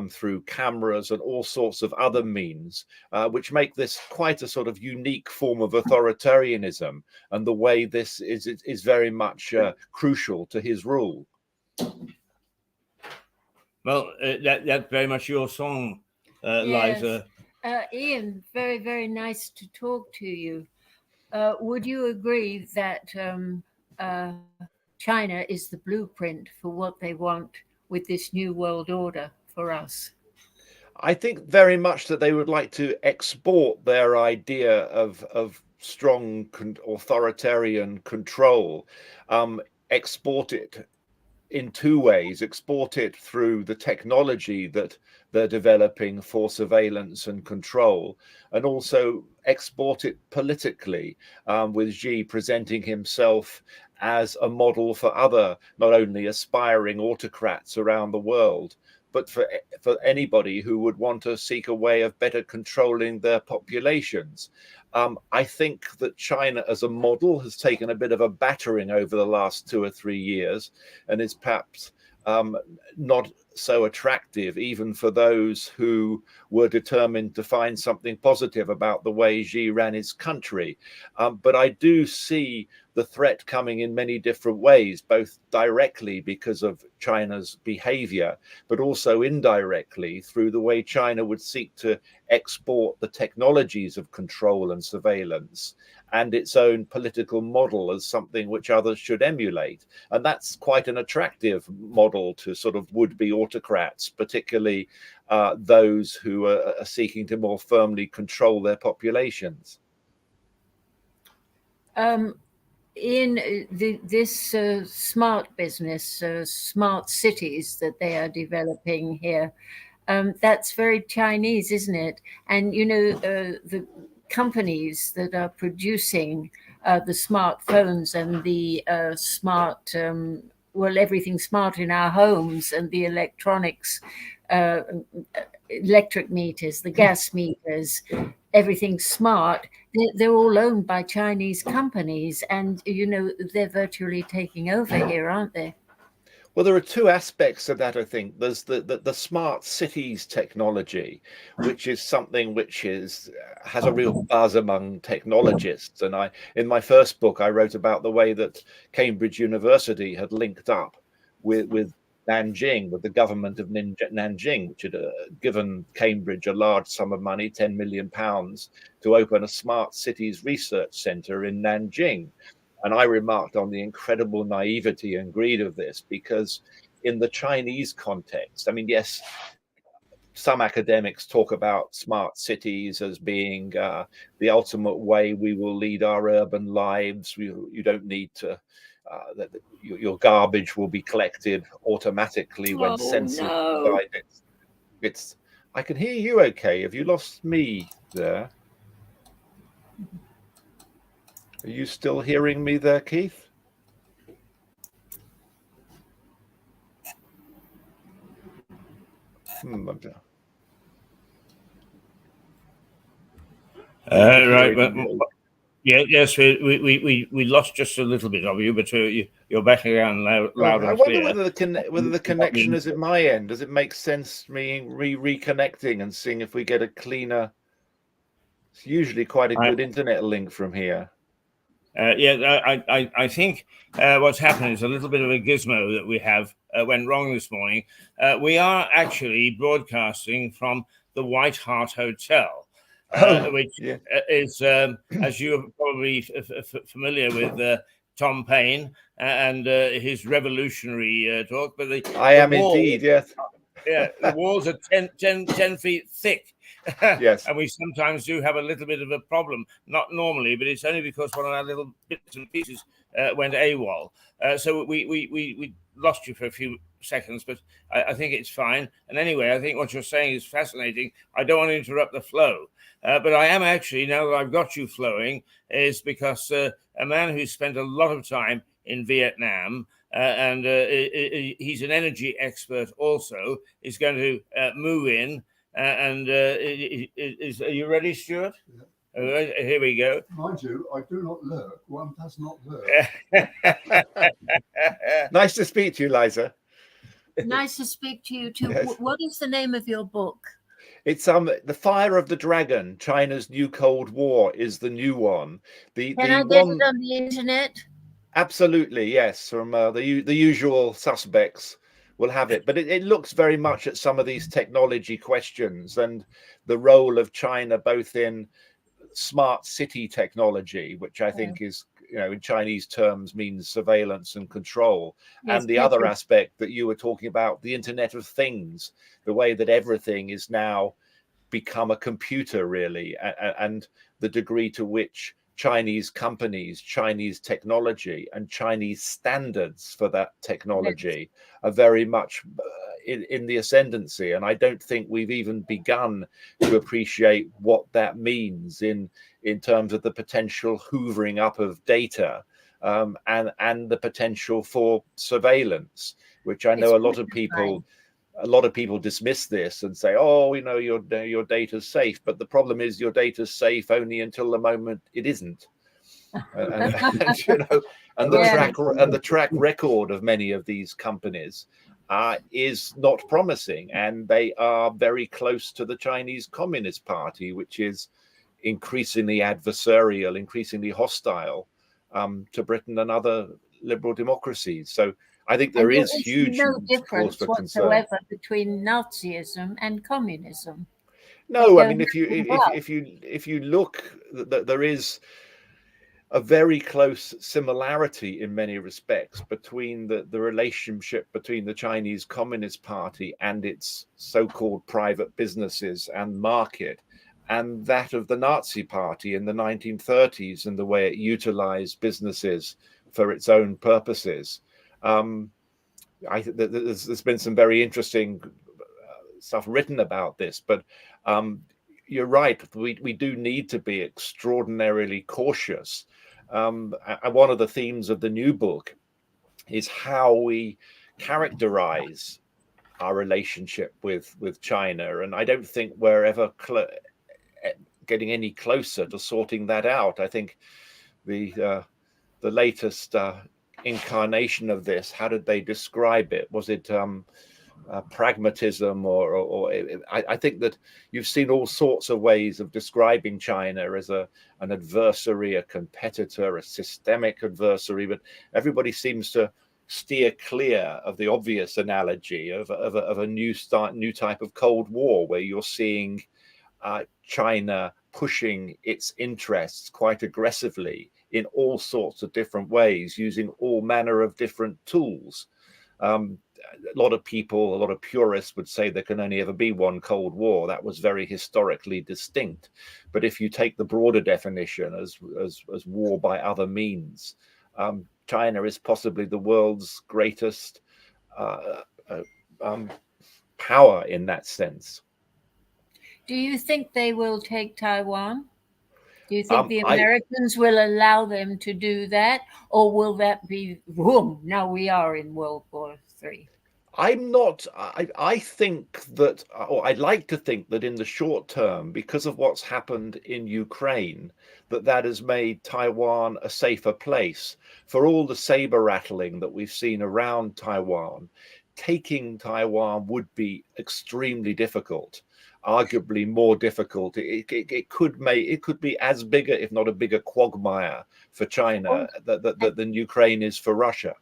through cameras and all sorts of other means, which make this quite a sort of unique form of authoritarianism, and the way this is very much crucial to his rule. Well, that's very much your song, Liza. Ian, very, very nice to talk to you. Would you agree that China is the blueprint for what they want with this new world order for us? I think very much that they would like to export their idea of strong authoritarian control, export it in 2 ways: export it through the technology that they're developing for surveillance and control, and also export it politically, with Xi presenting himself as a model for other, not only aspiring autocrats around the world, but for anybody who would want to seek a way of better controlling their populations. I think that China as a model has taken a bit of a battering over the last 2 or 3 years, and is perhaps not so attractive even for those who were determined to find something positive about the way Xi ran his country. But I do see the threat coming in many different ways, both directly because of China's behavior, but also indirectly through the way China would seek to export the technologies of control and surveillance and its own political model as something which others should emulate. And that's quite an attractive model to sort of would-be autocrats, particularly those who are seeking to more firmly control their populations. In this smart business, smart cities that they are developing here, that's very Chinese, isn't it? And, you know, the companies that are producing the smartphones and the smart, well, everything smart in our homes and the electronics, electric meters, the gas meters, everything smart, they're all owned by Chinese companies, and you know they're virtually taking over here, aren't they? Well, there are two aspects of that, I think. There's the smart cities technology, which is something which has a real buzz among technologists. And in my first book, I wrote about the way that Cambridge University had linked up with Nanjing, with the government of Nanjing, which had given Cambridge a large sum of money, £10 million, to open a smart cities research centre in Nanjing. And I remarked on the incredible naivety and greed of this, because in the Chinese context, I mean, yes, some academics talk about smart cities as being the ultimate way we will lead our urban lives. You don't need to, your garbage will be collected automatically when sensors decide it's. I can hear you okay. Have you lost me there? Are you still hearing me there, Keith? Right. Yes, we lost just a little bit of you, but you're back again loud and clear. I wonder whether the connection is at my end. Does it make sense me reconnecting and seeing if we get a cleaner? It's usually quite a good internet link from here. I think what's happened is a little bit of a gizmo that we have went wrong this morning. We are actually broadcasting from the White Hart Hotel, which is, as you're probably familiar with, Tom Paine and his revolutionary talk. But I am indeed, yes. Yeah, the walls are 10 feet thick. Yes. And we sometimes do have a little bit of a problem. Not normally, but it's only because one of our little bits and pieces went AWOL. So we lost you for a few seconds, but I think it's fine. And anyway, I think what you're saying is fascinating. I don't want to interrupt the flow. But I am actually, now that I've got you flowing, is because a man who spent a lot of time in Vietnam, and he's an energy expert also, is going to move in. Are you ready, Stuart? Yeah. Here we go. Mind you, I do not lurk. One does not lurk. Nice to speak to you, Liza. Nice to speak to you too. Yes. What is the name of your book? It's The Fire of the Dragon, China's New Cold War is the new one. Can I get it on the internet? Absolutely, yes. From the usual suspects will have it. But it looks very much at some of these technology questions and the role of China both in smart city technology, which I think is, in Chinese terms means surveillance and control. Yes, and the other aspect that you were talking about, the Internet of Things, the way that everything is now become a computer, really, and the degree to which Chinese companies, Chinese technology, and Chinese standards for that technology are very much in the ascendancy. And I don't think we've even begun to appreciate what that means in terms of the potential hoovering up of data and the potential for surveillance, which I know a lot of people a lot of people dismiss this and say, "Oh, your data's safe," but the problem is your data's safe only until the moment it isn't. And the track record of many of these companies is not promising, and they are very close to the Chinese Communist Party, which is increasingly adversarial, increasingly hostile to Britain and other liberal democracies. So I think there is huge no difference cause for whatsoever concern. between Nazism and communism. No, I mean, if you look, there is a very close similarity in many respects between the relationship between the Chinese Communist Party and its so-called private businesses and market, and that of the Nazi Party in the 1930s and the way it utilized businesses for its own purposes. There's been some very interesting stuff written about this, but you're right. We do need to be extraordinarily cautious. And one of the themes of the new book is how we characterize our relationship with China. And I don't think we're ever getting any closer to sorting that out. I think the latest incarnation of this, how did they describe it? Was it pragmatism, or I think that you've seen all sorts of ways of describing China as an adversary, a competitor, a systemic adversary, but everybody seems to steer clear of the obvious analogy of a new type of Cold War, where you're seeing China pushing its interests quite aggressively in all sorts of different ways, using all manner of different tools. A lot of people, a lot of purists would say there can only ever be one Cold War. That was very historically distinct. But if you take the broader definition as war by other means, China is possibly the world's greatest power in that sense. Do you think they will take Taiwan? Do you think the Americans will allow them to do that? Or will that be, boom, now we are in World War III? I'm not, I think that, or I'd like to think that in the short term, because of what's happened in Ukraine, that has made Taiwan a safer place. For all the saber rattling that we've seen around Taiwan, taking Taiwan would be extremely difficult, arguably more difficult. It could be as big, if not a bigger quagmire for China than Ukraine is for Russia.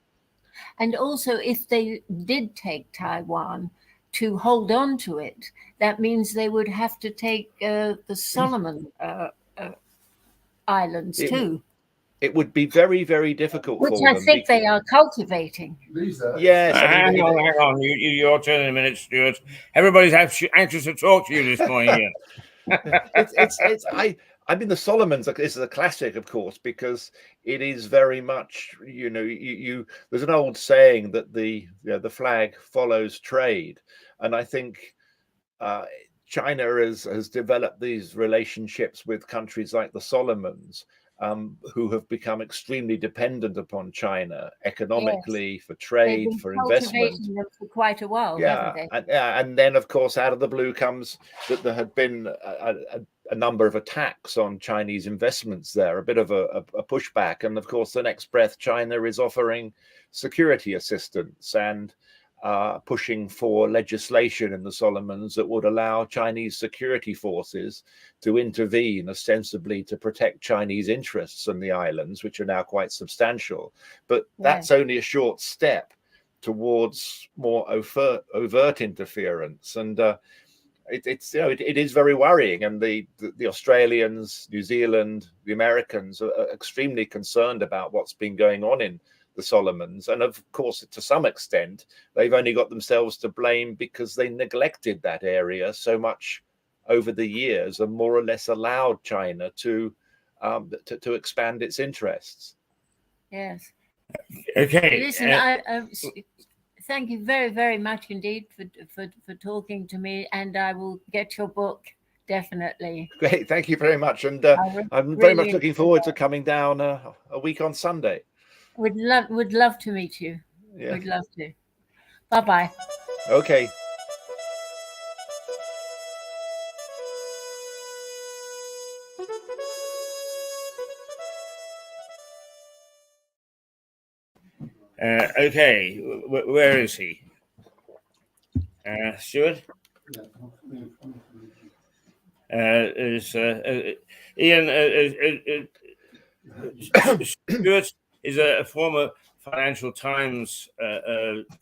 And also, if they did take Taiwan, to hold on to it, that means they would have to take the Solomon Islands too. It would be very, very difficult Which for I them. think they are cultivating. Yes. Hang on. Your turn in a minute, Stuart. Everybody's anxious to talk to you this morning. I mean, the Solomons is a classic, of course, because it is very much, there's an old saying that the flag follows trade. And I think China has developed these relationships with countries like the Solomons, who have become extremely dependent upon China economically, for trade, for investment. Them for quite a while, haven't they? And then, of course, out of the blue comes that there had been a number of attacks on Chinese investments there, a bit of a pushback. And of course, the next breath, China is offering security assistance and pushing for legislation in the Solomons that would allow Chinese security forces to intervene ostensibly to protect Chinese interests in the islands, which are now quite substantial. But that's only a short step towards more overt interference. And it is very worrying. And the Australians, New Zealand, the Americans are extremely concerned about what's been going on in the Solomons. And of course, to some extent, they've only got themselves to blame because they neglected that area so much over the years and more or less allowed China to expand its interests. Yes. Okay. Listen, thank you very, very much indeed for talking to me, and I will get your book definitely. Great, thank you very much, and I'm very much looking forward to coming down a week on Sunday. Would love to meet you. Yeah. Would love to. Bye-bye. Okay. Okay, where is he? Stuart? Ian, Stuart is a former Financial Times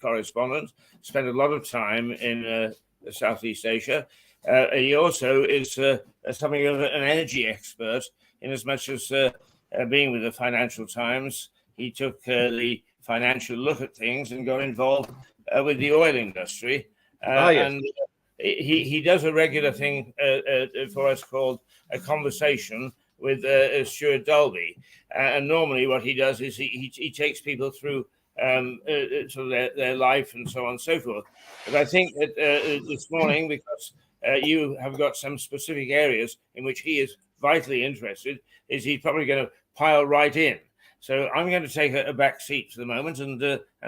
correspondent, spent a lot of time in Southeast Asia. He also is something of an energy expert, in as much as being with the Financial Times, he took the financial look at things and got involved with the oil industry. Yes. And he does a regular thing for us called a conversation with Stuart Dolby. And normally what he does is he takes people through sort of their life and so on and so forth. But I think that this morning, because you have got some specific areas in which he is vitally interested, is he's probably going to pile right in. So I'm going to take a back seat for the moment and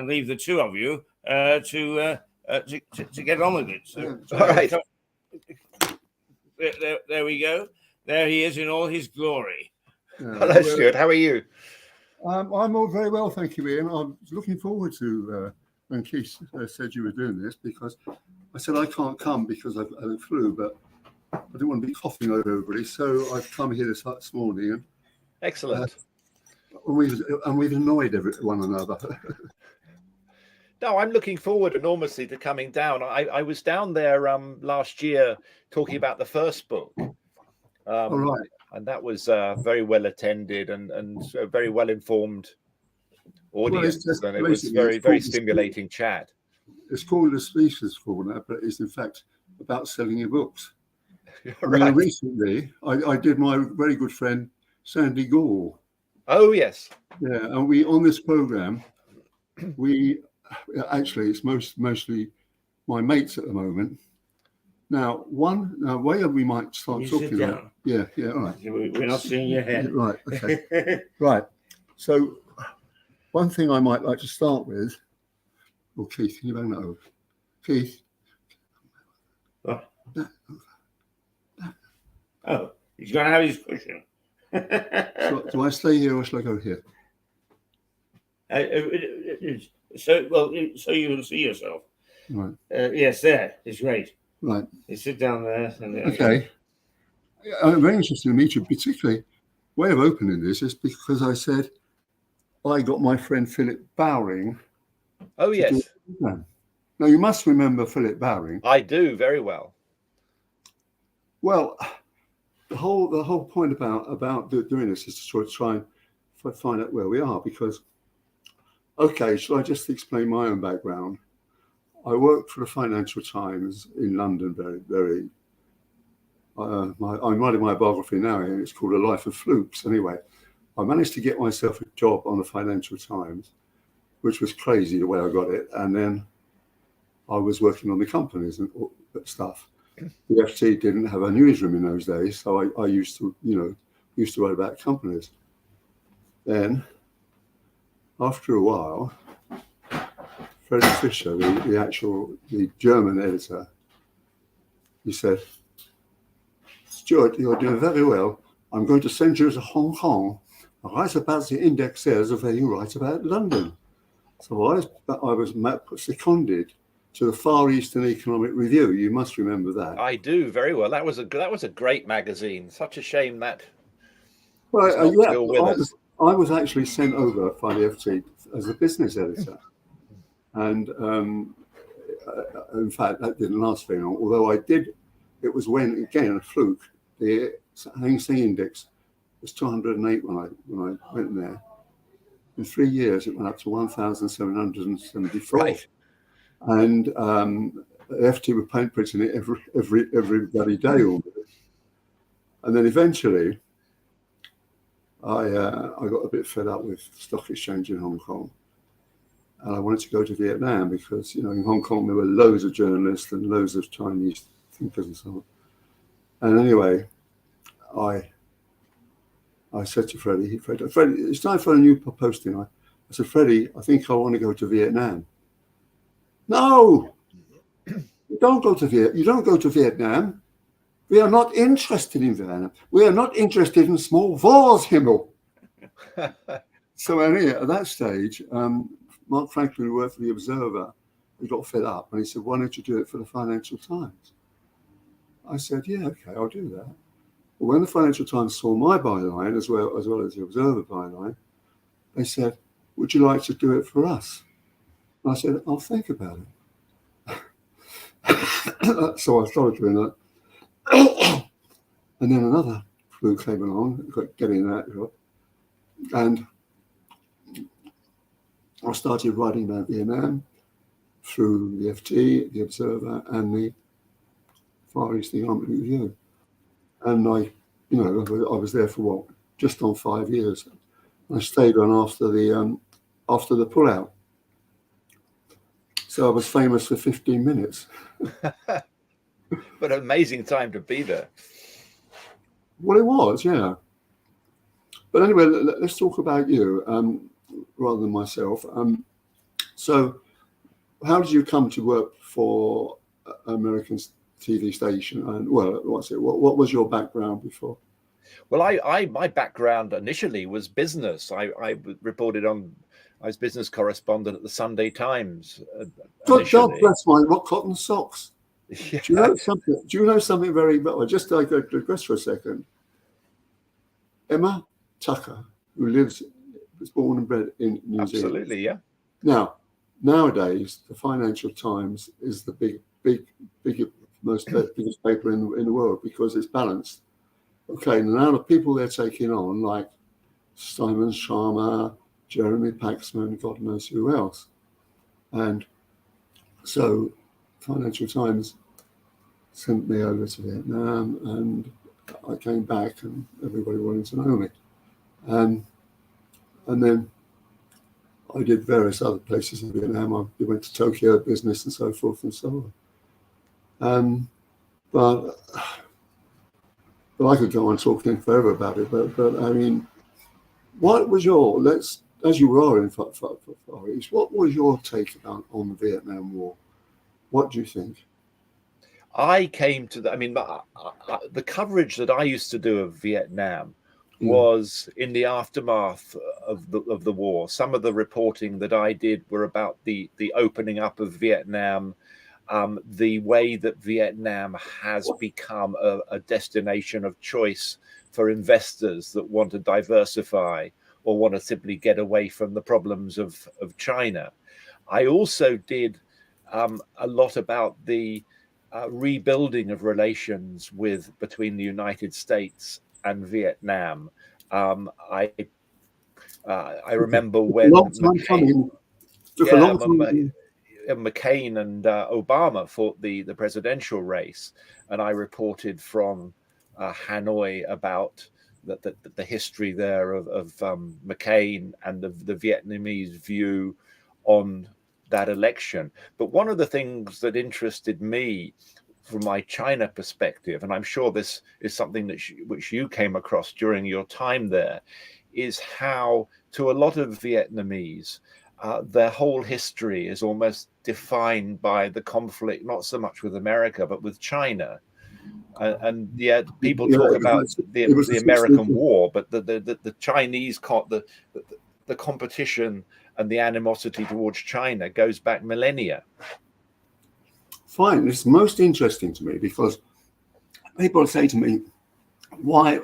leave the two of you to get on with it. So, all right. There we go. There he is in all his glory. Hello, Stuart. How are you? I'm all very well, thank you, Ian. I was looking forward to when Keith said you were doing this, because I said I can't come because I've had a flu, but I didn't want to be coughing over everybody, so I've come here this morning. And, excellent. And we've annoyed one another. No, I'm looking forward enormously to coming down. I was down there last year talking about the first book. All right. And that was very well attended and a very well informed audience. Well, and it was very stimulating chat. It's called the Speakers Corner, but it's in fact about selling your books. Right. Recently, I did my very good friend Sandy Gore. Oh yes. Yeah, and we on this program, actually it's mostly my mates at the moment. Now, way we might start talking about. Yeah, all right. We're not seeing your head. Right, okay. Right. So, one thing I might like to start with. Well, Keith, can you bang that over? Keith. Oh, he's going to have his cushion. Do I stay here or shall I go here? So you will see yourself. Right. Yes, there. It's great. Right. You sit down there. Okay. I'm very interested to meet you. Particularly, way of opening this is because I said I got my friend Philip Bowring. Oh yes. Now you must remember Philip Bowring. I do very well. Well, the whole point about doing this is to try and find out where we are. Because, okay, shall I just explain my own background? I worked for the Financial Times in London, very. I'm writing my biography now, and it's called A Life of Flukes. Anyway, I managed to get myself a job on the Financial Times, which was crazy the way I got it. And then I was working on the companies and all that stuff. The FT didn't have a newsroom in those days, so I used to write about companies. Then, after a while, Freddie Fisher, the German editor, he said, "Stuart, you're doing very well. I'm going to send you to Hong Kong. Write about the indexers of where you write about London." So I was seconded to the Far Eastern Economic Review. You must remember that. I do very well. That was a great magazine. Such a shame that. Well, I was actually sent over by the FT as a business editor. And in fact, that didn't last very long. Although it was when, again, a fluke, the Hang Seng Index was 208 when I went there. In 3 years, it went up to 1,774. Right. And the FT were paint printing it every bloody day almost. And then eventually, I got a bit fed up with stock exchange in Hong Kong. And I wanted to go to Vietnam because, in Hong Kong, there were loads of journalists and loads of Chinese thinkers and so on. And anyway, I said to Freddie, it's time for a new posting. I said, Freddie, I think I want to go to Vietnam. No, you don't go to Vietnam. We are not interested in Vietnam. We are not interested in small wars, Himmel. So anyway, at that stage, Mark Franklin, who worked for the Observer, he got fed up and he said, why don't you do it for the Financial Times? I said, yeah, okay, I'll do that. But when the Financial Times saw my byline as well as the Observer byline, they said, would you like to do it for us? And I said, I'll think about it. So I started doing that. And then another flu came along, getting that job. And I started writing about Vietnam through the FT, the Observer, and the Far East Economic Review. And I was there for what, just on 5 years. I stayed on after the pullout. So I was famous for 15 minutes. But an amazing time to be there. Well, it was, yeah. But anyway, let's talk about you rather than myself. So how did you come to work for American TV station? And well, what was your background before? Well, my background initially was business. I was business correspondent at the Sunday Times. God bless my rock cotton socks. Yeah. Do you know something very well? Just to digress for a second. Emma Tucker, who was born and bred in New Zealand. Absolutely, yeah. Now, nowadays, the Financial Times is the biggest paper in the world because it's balanced. Okay, now the people they're taking on, like Simon Sharma, Jeremy Paxman, God knows who else. And so Financial Times sent me over to Vietnam, and I came back and everybody wanted to know me. And then I did various other places in Vietnam. I went to Tokyo business and so forth and so on. But I could go on talking forever about it. But I mean, what was as you were in Far East, what was your take on the Vietnam War? What do you think? I came to the coverage that I used to do of Vietnam was in the aftermath of the war. Some of the reporting that I did were about the opening up of Vietnam, the way that Vietnam has become a destination of choice for investors that want to diversify or want to simply get away from the problems of China. I also did a lot about the rebuilding of relations between the United States and Vietnam. I remember when McCain and Obama fought the presidential race, and I reported from Hanoi about the history there of McCain and the Vietnamese view on that election. But one of the things that interested me from my China perspective, and I'm sure this is something which you came across during your time there, is how to a lot of Vietnamese, their whole history is almost defined by the conflict, not so much with America, but with China. And yet people talk about the American war, but the Chinese, the competition and the animosity towards China goes back millennia. Fine. It's most interesting to me because people say to me, why,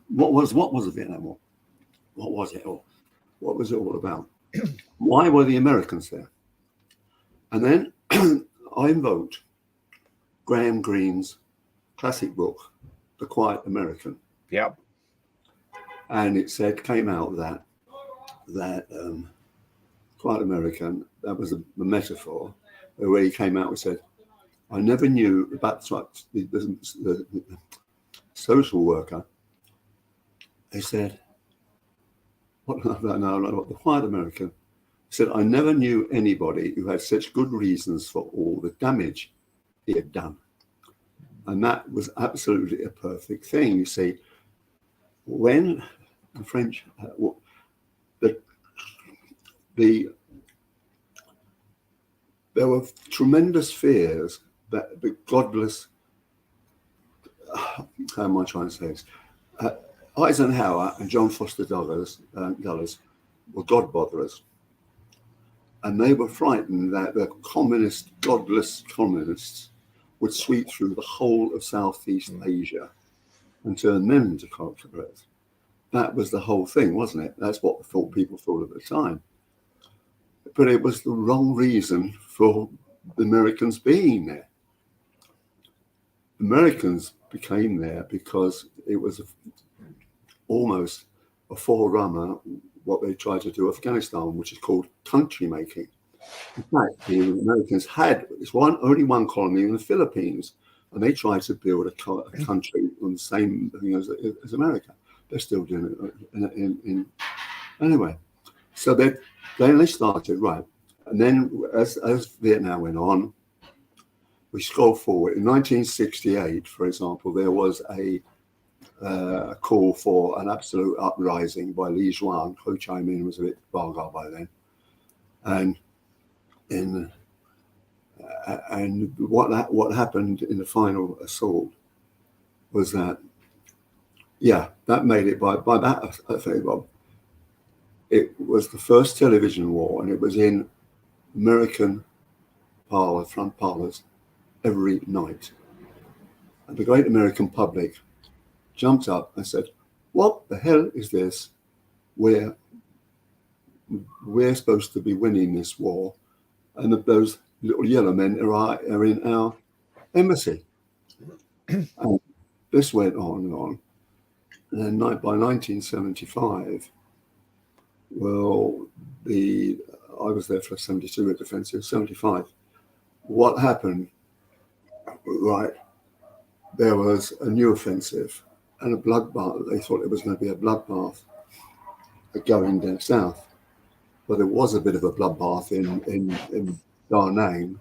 what was the Vietnam War? What was it all? What was it all about? Why were the Americans there? And then I invoked Graham Greene's classic book, The Quiet American. Yep. And it came out that Quiet American, that was the metaphor, where he came out and said, I never knew about the social worker. He said, the Quiet American said, I never knew anybody who had such good reasons for all the damage he had done. And that was absolutely a perfect thing. You see, when the French, there were tremendous fears that the godless, how am I trying to say this? Eisenhower and John Foster Dulles were God botherers. And they were frightened that the communist, godless communists would sweep through the whole of Southeast Asia and turn them into conquerors. That was the whole thing, wasn't it? That's what people thought at the time. But it was the wrong reason for the Americans being there. Americans became there because it was almost a forerunner what they tried to do in Afghanistan, which is called country making. In fact, the Americans had only one colony in the Philippines, and they tried to build a country on the same thing as America. They're still doing it anyway. So then they started, right. And then as Vietnam went on, we scroll forward. In 1968, for example, there was a call for an absolute uprising by Lee Juan. Ho Chi Minh was a bit vulgar by then. And what happened in the final assault was that, that made it by that, I think, Bob. It was the first television war, and it was in American front parlors every night. And the great American public jumped up and said, "What the hell is this? We're supposed to be winning this war, and those little yellow men are in our embassy." And this went on and on. And then by 1975, well, I was there for 72 at Defensive, 75. What happened? Right, there was a new offensive and a bloodbath. They thought it was going to be a bloodbath going down south. But there was a bit of a bloodbath in Da Nang,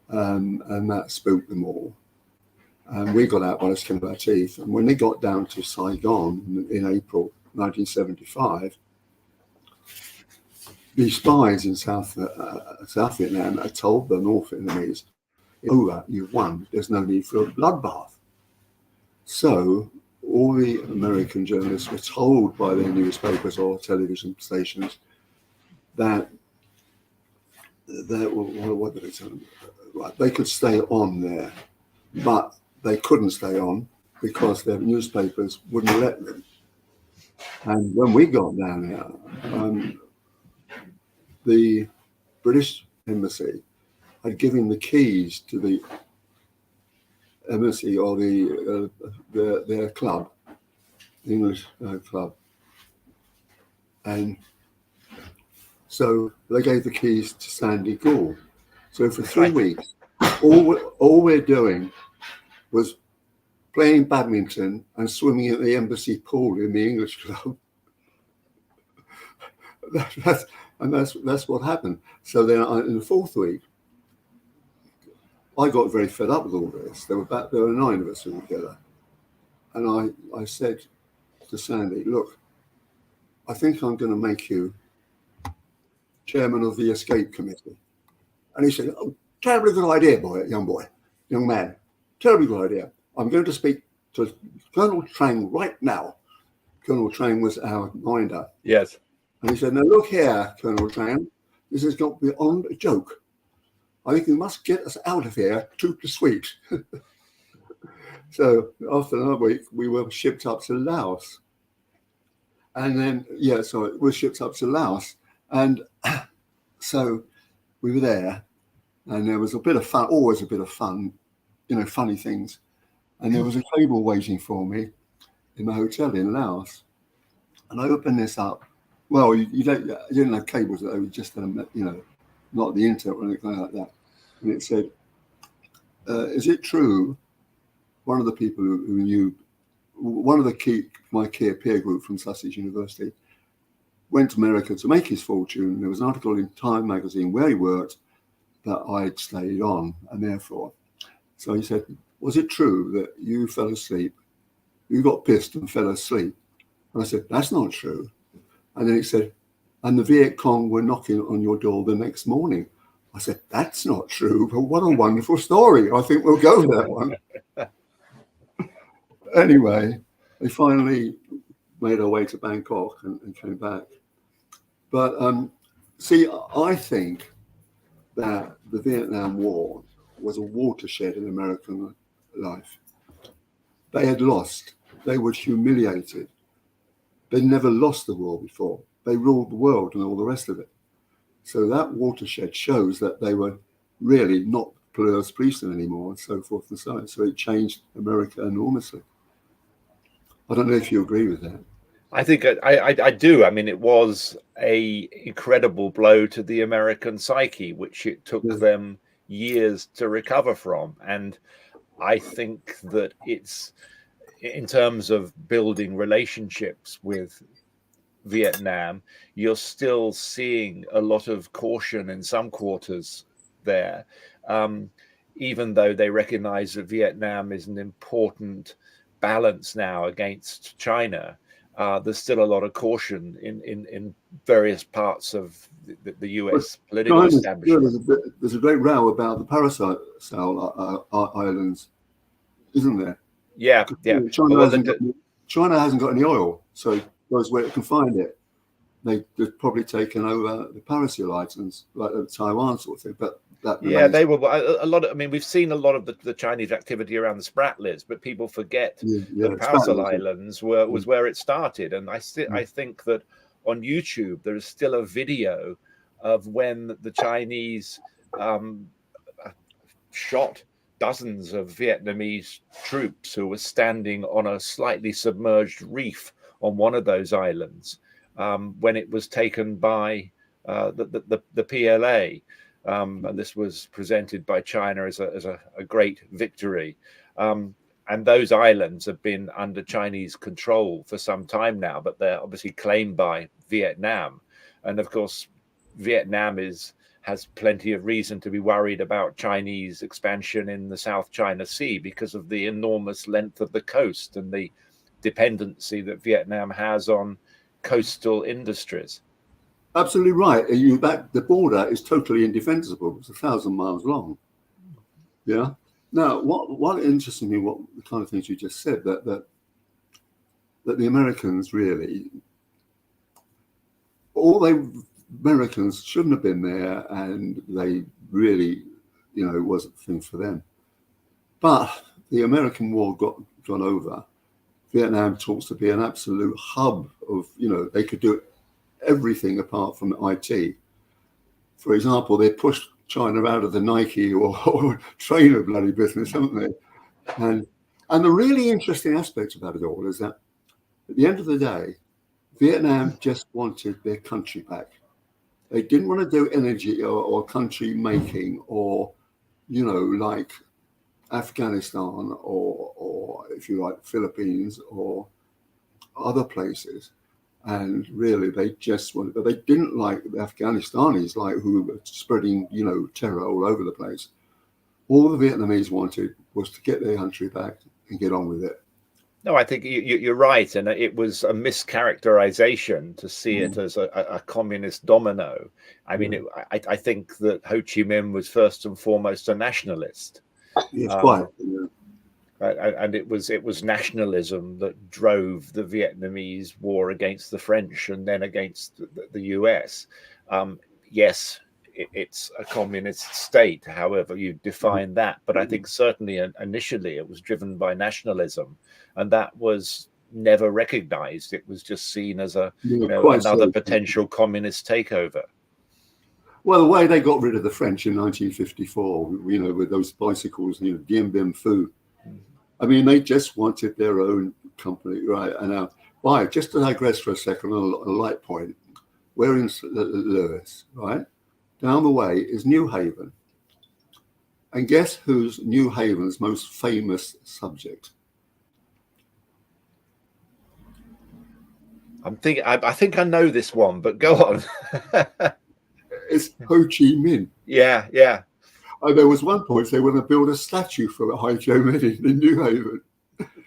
and that spooked them all. And we got out by the skin of our teeth. And when they got down to Saigon in April 1975, the spies in South Vietnam had told the North Vietnamese, "It's over, you've won, there's no need for a bloodbath." So all the American journalists were told by their newspapers or television stations that what did they tell them? Right, they could stay on there, but they couldn't stay on because their newspapers wouldn't let them. And when we got down there, the British embassy had given the keys to the embassy or their club, the English club, and so they gave the keys to Sandy Gore. So for 3 weeks, all we're doing was playing badminton and swimming at the embassy pool in the English club. That's what happened. So then in the fourth week, I got very fed up with all this. There were 9 of us who were together. And I said to Sandy, "Look, I think I'm going to make you chairman of the escape committee." And he said, "Oh, terribly good idea, young man. Terribly good idea. I'm going to speak to Colonel Trang right now." Colonel Trang was our minder. Yes. And he said, "Now look here, Colonel Trang, this has got beyond a joke. I think you must get us out of here, troop to suite." So after another week, we were shipped up to Laos. And then, we were shipped up to Laos. And so we were there, and there was a bit of fun, always a bit of fun, funny things. And there was a table waiting for me in the hotel in Laos. And I opened this up. Well, you didn't have cables, though, you just, not the internet or anything like that. And it said, "Is it true?" One of the people who knew, one of my key peer group from Sussex University, went to America to make his fortune. There was an article in Time magazine where he worked that I'd stayed on, and therefore. So he said, "Was it true that you fell asleep? You got pissed and fell asleep?" And I said, "That's not true." And then he said, "And the Viet Cong were knocking on your door the next morning." I said, "That's not true, but what a wonderful story. I think we'll go with that one." Anyway, we finally made our way to Bangkok and came back. But See, I think that the Vietnam War was a watershed in American life. They had lost. They were humiliated. They never lost the war before. They ruled the world and all the rest of it. So that watershed shows that they were really not pluribus priestum anymore, and so forth and so on. So it changed America enormously. I don't know if you agree with that. I think I do. I mean, it was a incredible blow to the American psyche, which it took them years to recover from. And I think that it's, in terms of building relationships with Vietnam, you're still seeing a lot of caution in some quarters there, even though they recognize that Vietnam is an important balance now against China. There's still a lot of caution in various parts of the US political establishment. There's a great row about the Paracel Islands, isn't there? Yeah. China hasn't got any oil, so goes where it can find it. They've probably taken over the Paracel Islands, like Taiwan sort of thing. But they were a lot of. I mean, we've seen a lot of the Chinese activity around the Spratlys, but people forget the Paracel Islands was where it started. And I think that on YouTube there is still a video of when the Chinese shot dozens of Vietnamese troops who were standing on a slightly submerged reef on one of those islands when it was taken by the PLA. And this was presented by China as a great victory. And those islands have been under Chinese control for some time now, but they're obviously claimed by Vietnam. And of course, Vietnam has plenty of reason to be worried about Chinese expansion in the South China Sea because of the enormous length of the coast and the dependency that Vietnam has on coastal industries. Absolutely right. The border is totally indefensible. It's 1,000 miles long. Yeah. Now, what interests me, what the kind of things you just said, that the Americans really, Americans shouldn't have been there, and they really, it wasn't a thing for them. But the American war got over. Vietnam talks to be an absolute hub of, they could do everything apart from IT. For example, they pushed China out of the Nike or trainer bloody business, haven't they? And the really interesting aspect about it all is that at the end of the day, Vietnam just wanted their country back. They didn't want to do energy or country making or, like Afghanistan or if you like, Philippines or other places. And really, they just wanted, but they didn't like the Afghanistanis, who were spreading, terror all over the place. All the Vietnamese wanted was to get their country back and get on with it. No, I think you're right. And it was a mischaracterization to see it as a communist domino. I mean, I think that Ho Chi Minh was first and foremost a nationalist. Yes, quite. And it was nationalism that drove the Vietnamese war against the French and then against the US. Yes, it's a communist state, however you define that. But I think certainly initially it was driven by nationalism, and that was never recognized. It was just seen as another potential communist takeover. Well, the way they got rid of the French in 1954, with those bicycles, Dien Bien Phu. I mean, they just wanted their own company, right? And just to digress for a second on a light point, we're in Lewis, right? Down the way is New Haven. And guess who's New Haven's most famous subject? I think I know this one, but go on. It's Ho Chi Minh. Yeah. And there was one point they were going to build a statue for Ho Chi Minh in New Haven.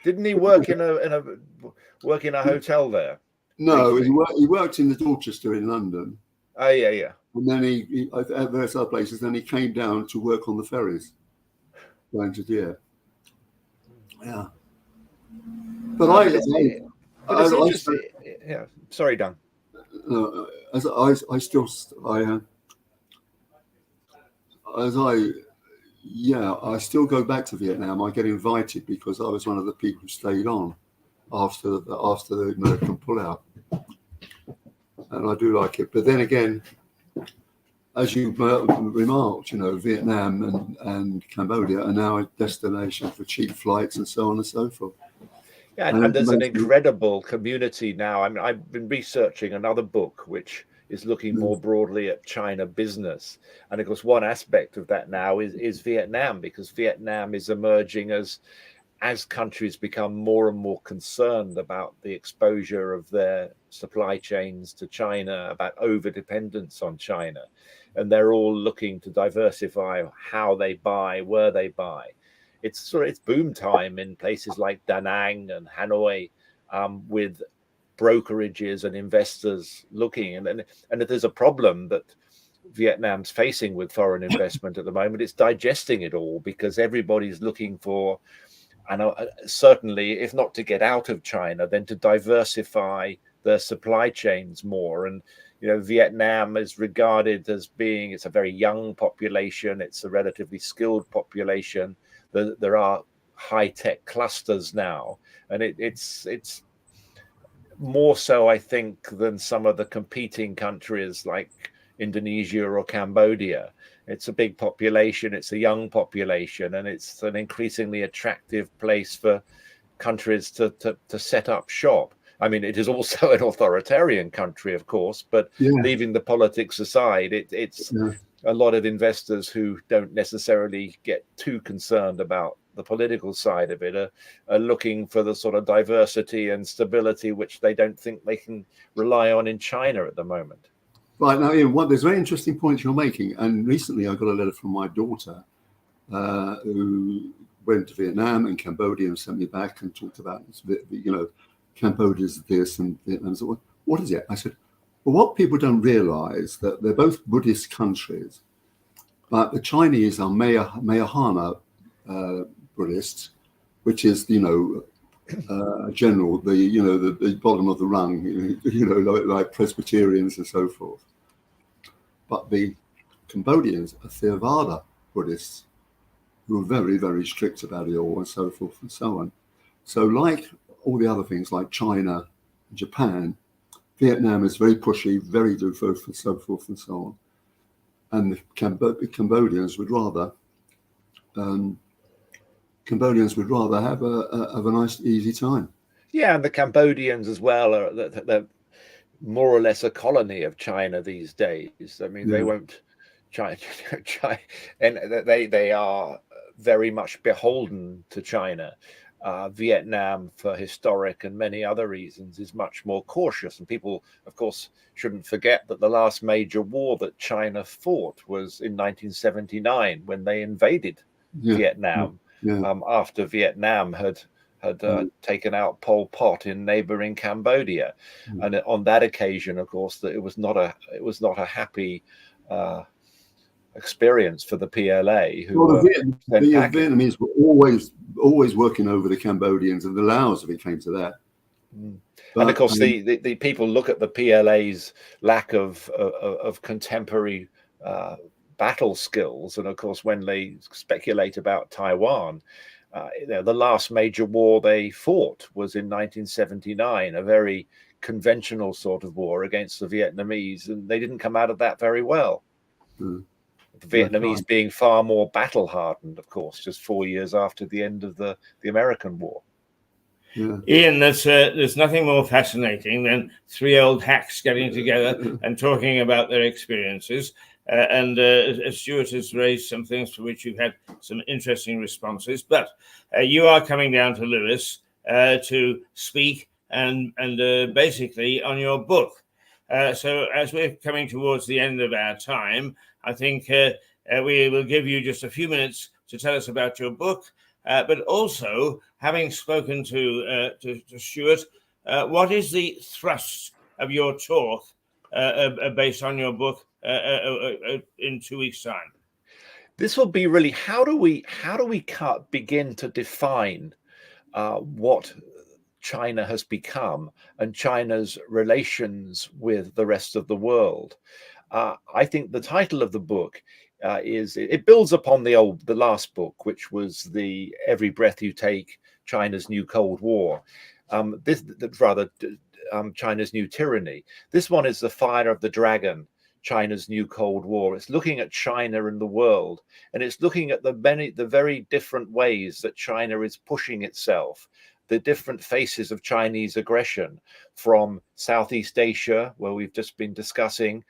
Didn't he work in a hotel there? No, he worked in the Dorchester in London. Oh yeah. And then he at various other places. Then he came down to work on the ferries, going to Deer. Yeah. But yeah. Sorry, Dan. as I still I still go back to Vietnam. I get invited because I was one of the people who stayed on after the American pullout, and I do like it. But then again, as you remarked, Vietnam and Cambodia are now a destination for cheap flights and so on and so forth. Yeah, and there's an incredible community now. I mean, I've been researching another book which is looking more broadly at China business. And of course, one aspect of that now is Vietnam, because Vietnam is emerging as countries become more and more concerned about the exposure of their supply chains to China, about over-dependence on China. And they're all looking to diversify how they buy, where they buy. It's boom time in places like Da Nang and Hanoi, with brokerages and investors looking. And if there's a problem that Vietnam's facing with foreign investment at the moment, it's digesting it all, because everybody's looking for, and certainly, if not to get out of China, then to diversify their supply chains more. And Vietnam is regarded as being, it's a very young population, it's a relatively skilled population. There are high-tech clusters now, and it's more so, I think, than some of the competing countries like Indonesia or Cambodia. It's a big population, it's a young population, and it's an increasingly attractive place for countries to set up shop. I mean, it is also an authoritarian country, of course, but leaving the politics aside, it's a lot of investors who don't necessarily get too concerned about the political side of it are looking for the sort of diversity and stability which they don't think they can rely on in China at the moment. Right, now, Ian, there's very interesting points you're making. And recently I got a letter from my daughter who went to Vietnam and Cambodia and sent me back and talked about, Cambodia's this and Vietnam's that. What is it? I said, well, what people don't realize that they're both Buddhist countries, but the Chinese are Mahayana Buddhists, which is, general, the bottom of the rung, like Presbyterians and so forth. But the Cambodians are Theravada Buddhists, who are very, very strict about it all and so forth and so on. So like all the other things like China, Japan, Vietnam is very pushy, very devout and so forth and so on. And the Cambodians would rather have a nice, easy time. Yeah, and the Cambodians as well they're more or less a colony of China these days. I mean, they won't China, and they are very much beholden to China. Vietnam, for historic and many other reasons, is much more cautious. And people, of course, shouldn't forget that the last major war that China fought was in 1979 when they invaded Vietnam. After Vietnam had taken out Pol Pot in neighboring Cambodia, and on that occasion, of course, that it was not a happy experience for the PLA. The Vietnamese were always working over the Cambodians and the Laos if it came to that. But, and of course, the people look at the PLA's lack of contemporary battle skills, and of course, when they speculate about Taiwan, the last major war they fought was in 1979, a very conventional sort of war against the Vietnamese, and they didn't come out of that very well. The Vietnamese being far more battle hardened, of course, just 4 years after the end of the American War. Ian, there's nothing more fascinating than three old hacks getting together and talking about their experiences. And Stuart has raised some things for which you've had some interesting responses. But you are coming down to Lewes to speak and basically on your book. So as we're coming towards the end of our time, I think we will give you just a few minutes to tell us about your book. But also, having spoken to Stuart, what is the thrust of your talk based on your book in 2 weeks' time? This will be really how do we begin to define what China has become and China's relations with the rest of the world. I think the title of the book it builds upon the last book, which was the Every Breath You Take, China's New Cold War. China's New Tyranny. This one is The Fire of the Dragon, China's New Cold War. It's looking at China and the world, and it's looking at the very different ways that China is pushing itself, the different faces of Chinese aggression, from Southeast Asia, where we've just been discussing,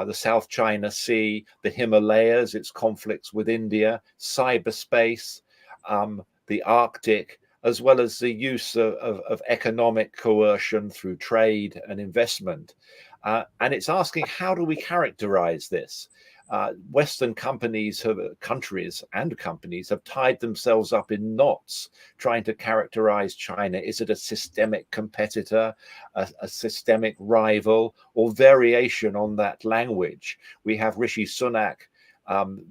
the South China Sea, the Himalayas, its conflicts with India, cyberspace, the Arctic, as well as the use of economic coercion through trade and investment. And it's asking, how do we characterize this? Western countries have tied themselves up in knots trying to characterize China. Is it a systemic competitor, a systemic rival, or variation on that language? We have Rishi Sunak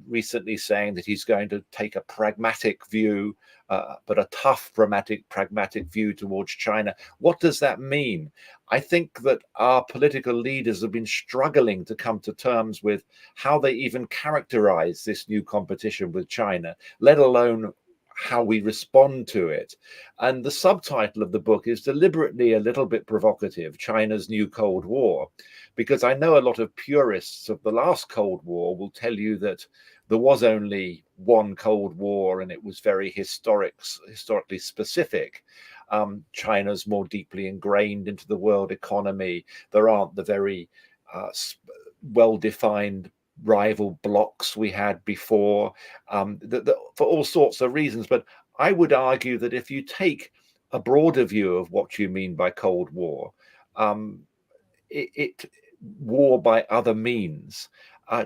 recently saying that he's going to take a pragmatic view, but a tough pragmatic view towards China. What does that mean? I think that our political leaders have been struggling to come to terms with how they even characterize this new competition with China, let alone how we respond to it. And the subtitle of the book is deliberately a little bit provocative, China's New Cold War, because I know a lot of purists of the last Cold War will tell you that there was only one Cold War and it was very historically specific. China's more deeply ingrained into the world economy. There aren't the very well-defined rival blocks we had before, for all sorts of reasons. But I would argue that if you take a broader view of what you mean by Cold War, war by other means,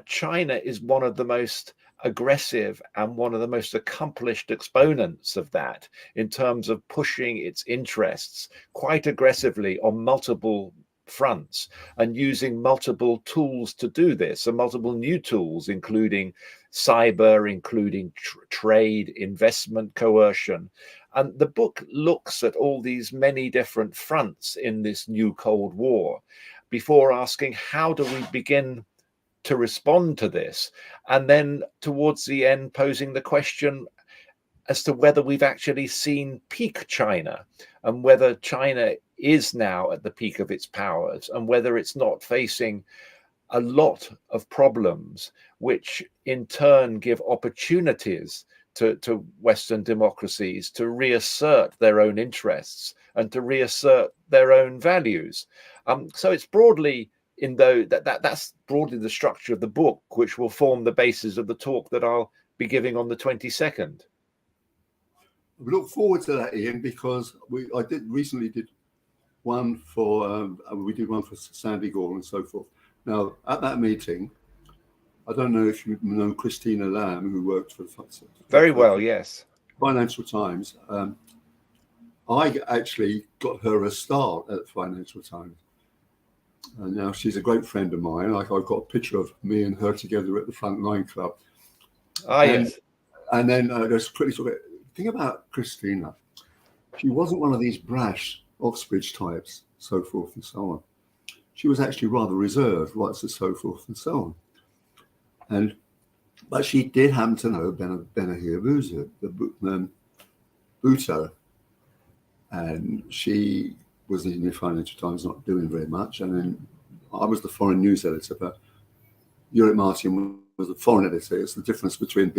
China is one of the most aggressive and one of the most accomplished exponents of that in terms of pushing its interests quite aggressively on multiple fronts and using multiple tools to do this, and multiple new tools, including cyber, including trade, investment, coercion. And the book looks at all these many different fronts in this new Cold War before asking, how do we begin to respond to this? And then towards the end, posing the question as to whether we've actually seen peak China, and whether China is now at the peak of its powers, and whether it's not facing a lot of problems, which in turn give opportunities to Western democracies to reassert their own interests and to reassert their own values. So it's broadly that's broadly the structure of the book, which will form the basis of the talk that I'll be giving on the 22nd. We look forward to that, Ian, because I recently did one for we did one for Sandy Gore and so forth. Now at that meeting, I don't know if you know Christina Lamb, who worked for very well, yes, Financial Times. I actually got her a start at Financial Times. And now she's a great friend of mine. I've got a picture of me and her together at the Frontline Club. Yes. And then just quickly talk about the thing about Christina. She wasn't one of these brash Oxbridge types, so forth and so on. She was actually rather reserved, right, so forth and so on. But she did happen to know Benahir Bhutto, and she was in the Financial Times, not doing very much. And then I was the foreign news editor, but Ulrich Martin was the foreign editor. It's the difference between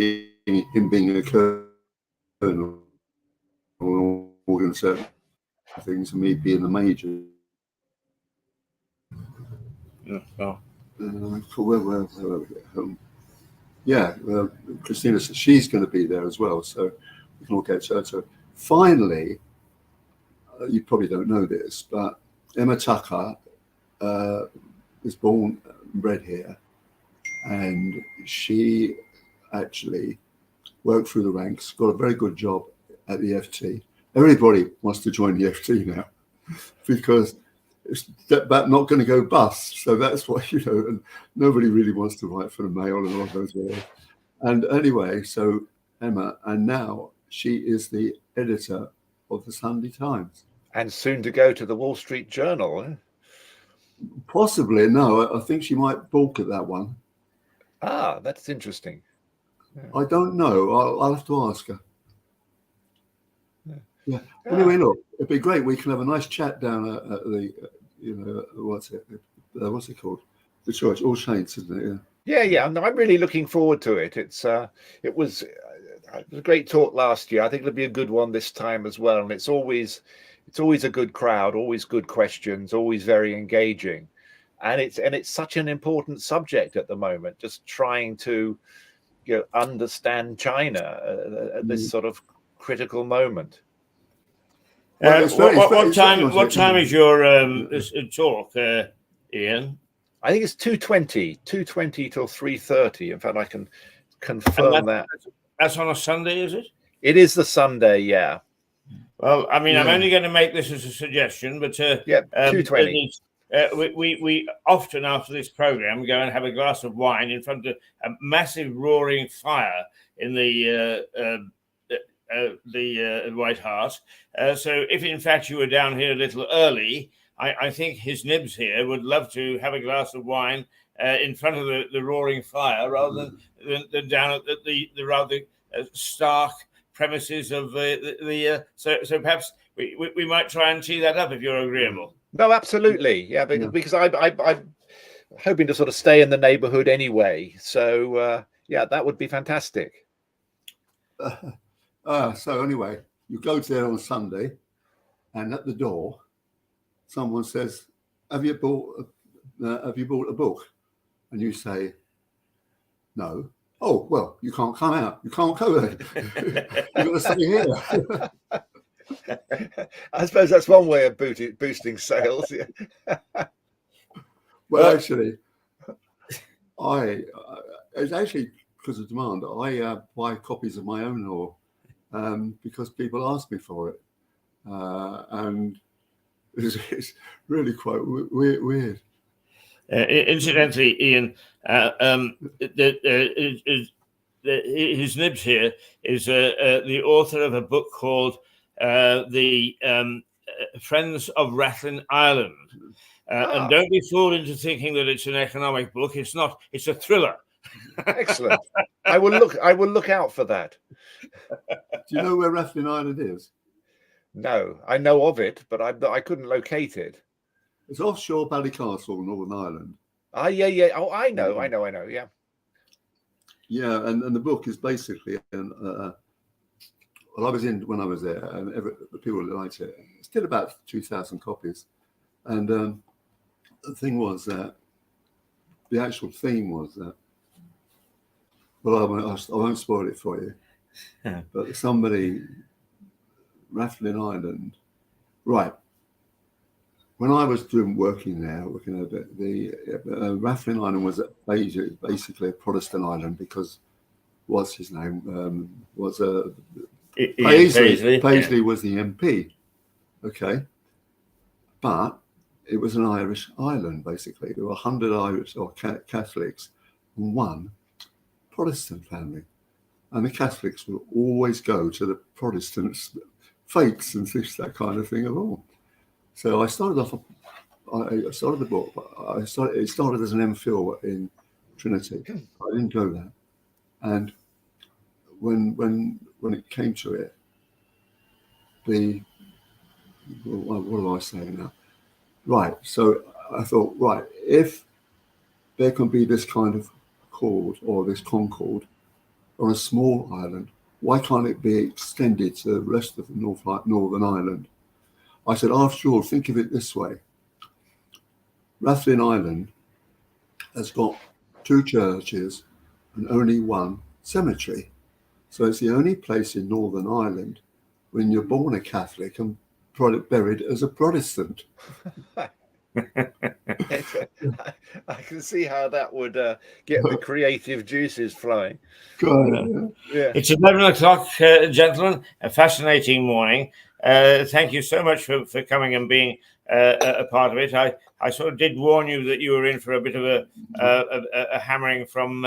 him being a colonel or certain things and me being a major. Christina said she's going to be there as well, so we can all get her. So finally, you probably don't know this, but Emma Tucker was born and bred here, and she actually worked through the ranks, got a very good job at the FT. Everybody wants to join the FT now because it's not going to go bust. So that's why, and nobody really wants to write for the Mail and all those words. And anyway, so Emma, and now she is the editor of the Sunday Times. And soon to go to the Wall Street Journal. Eh? Possibly, no. I think she might balk at that one. Ah, that's interesting. I don't know. I'll have to ask her. Yeah. Anyway, look, it'd be great. We can have a nice chat down at the, what's it called? The church, All Saints, isn't it? Yeah. Yeah. No, I'm really looking forward to it. It was a great talk last year. I think it'll be a good one this time as well. And it's always a good crowd, always good questions, always very engaging, and it's such an important subject at the moment. Just trying to understand China at this sort of critical moment. What time is your talk, Ian? I think it's 2:20 till 3:30. In fact, I can confirm that. That's on a Sunday, is it? It is the Sunday, yeah. Well, I mean, I'm only going to make this as a suggestion, but 2:20. We often after this program go and have a glass of wine in front of a massive roaring fire in the White Hart. So if in fact you were down here a little early, I think his nibs here would love to have a glass of wine in front of the roaring fire rather than down at the rather stark premises of so perhaps we might try and tee that up if you're agreeable. No, absolutely, yeah, because I'm hoping to sort of stay in the neighbourhood anyway. So yeah, that would be fantastic. So anyway, you go there on Sunday, and at the door, someone says, "Have you bought a book?" And you say, "No." "Oh, well, you can't come out. You can't go there. You've got to stay here." I suppose that's one way of boosting sales. Well, actually, it's actually because of demand. I buy copies of my own law because people ask me for it, and it's really quite weird. Incidentally, Ian, his nibs here is the author of a book called the Friends of Rathlin Island. And don't be fooled into thinking that it's an economic book. It's not. It's a thriller. Excellent. I will look out for that. Do you know where Rathlin Island is? No, I know of it, but I couldn't locate it. It's offshore Ballycastle, Northern Ireland. Ah, yeah. Oh, I know. Yeah. Yeah, and the book is basically well, I was in when I was there, and the people liked it. It's still about 2,000 copies, and the thing was that the actual theme was that. Well, I won't spoil it for you. Yeah. But somebody, Rathlin Island, right? When I was working there, the Rathlin Island was basically a Protestant island because what's his name was Paisley was the MP, okay, but it was an Irish island basically. There were 100 Irish or Catholics and one Protestant family, and the Catholics will always go to the Protestants' fates and that kind of thing at all. So I started the book, but it started as an MPhil in Trinity. I didn't go there, and when it came to it, what am I saying now? Right. So I thought, right, if there can be this kind of chord or this concord on a small island, why can't it be extended to the rest of the Northern Ireland? I said, after all, think of it this way. Rathlin Island has got 2 churches and only 1 cemetery. So it's the only place in Northern Ireland when you're born a Catholic and buried as a Protestant. I can see how that would get the creative juices flowing. Yeah. It's 11 o'clock, gentlemen. A fascinating morning. Thank you so much for coming and being a part of it. I sort of did warn you that you were in for a bit of a hammering from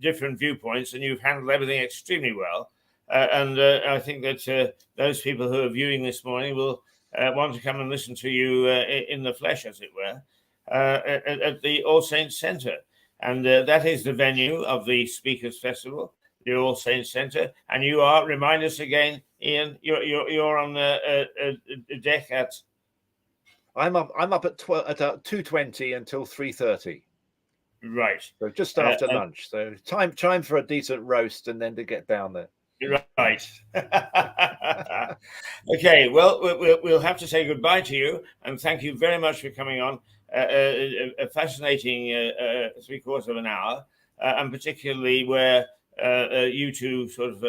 different viewpoints, and you've handled everything extremely well. And I think that those people who are viewing this morning will want to come and listen to you in the flesh, as it were, at the All Saints Centre. And that is the venue of the Speakers Festival, the All Saints Centre. And you are, remind us again, Ian, you're on a deck at... I'm up at 2:20 until 3:30. Right. So just after lunch. So time for a decent roast and then to get down there. Right. Okay. Well, we'll have to say goodbye to you, and thank you very much for coming on. A fascinating 3/4 of an hour, and particularly where you two sort of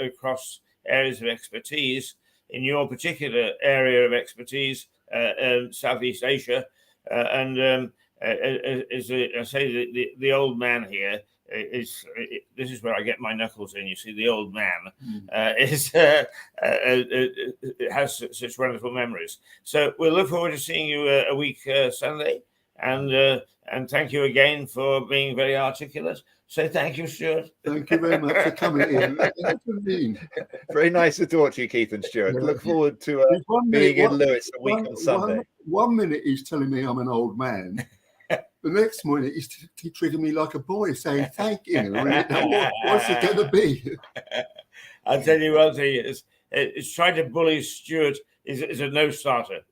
across areas of expertise in your particular area of expertise, Southeast Asia, and as I say, the old man here is this is where I get my knuckles in. You see, the old man has such wonderful memories. So we'll look forward to seeing you a week Sunday, and thank you again for being very articulate. So thank you, Stuart. Thank you very much for coming in. Very nice to talk to you, Keith and Stuart. Look forward to being in Lewis a week on Sunday. One minute he's telling me I'm an old man. The next morning he treated me like a boy, saying thank you. What's it going to be? I'll tell you one thing: it's trying to bully Stuart is a no-starter.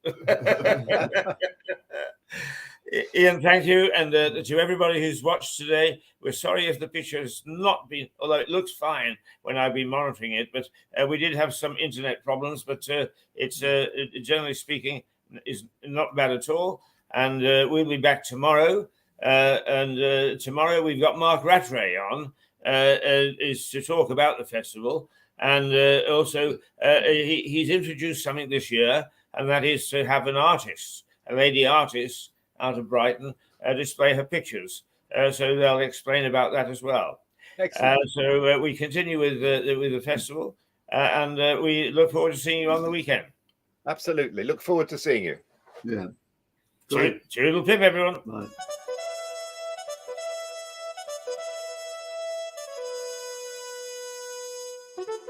Ian, thank you, and to everybody who's watched today. We're sorry if the picture has not been, although it looks fine when I've been monitoring it, but we did have some internet problems. But it's generally speaking is not bad at all. And we'll be back tomorrow. And tomorrow we've got Mark Rattray on, is to talk about the festival. And also he's introduced something this year, and that is to have an artist, a lady artist out of Brighton, display her pictures. So they'll explain about that as well. Excellent. So we continue with the festival, and we look forward to seeing you on the weekend. Absolutely. Look forward to seeing you. Yeah. Toodle pip, everyone. Bye.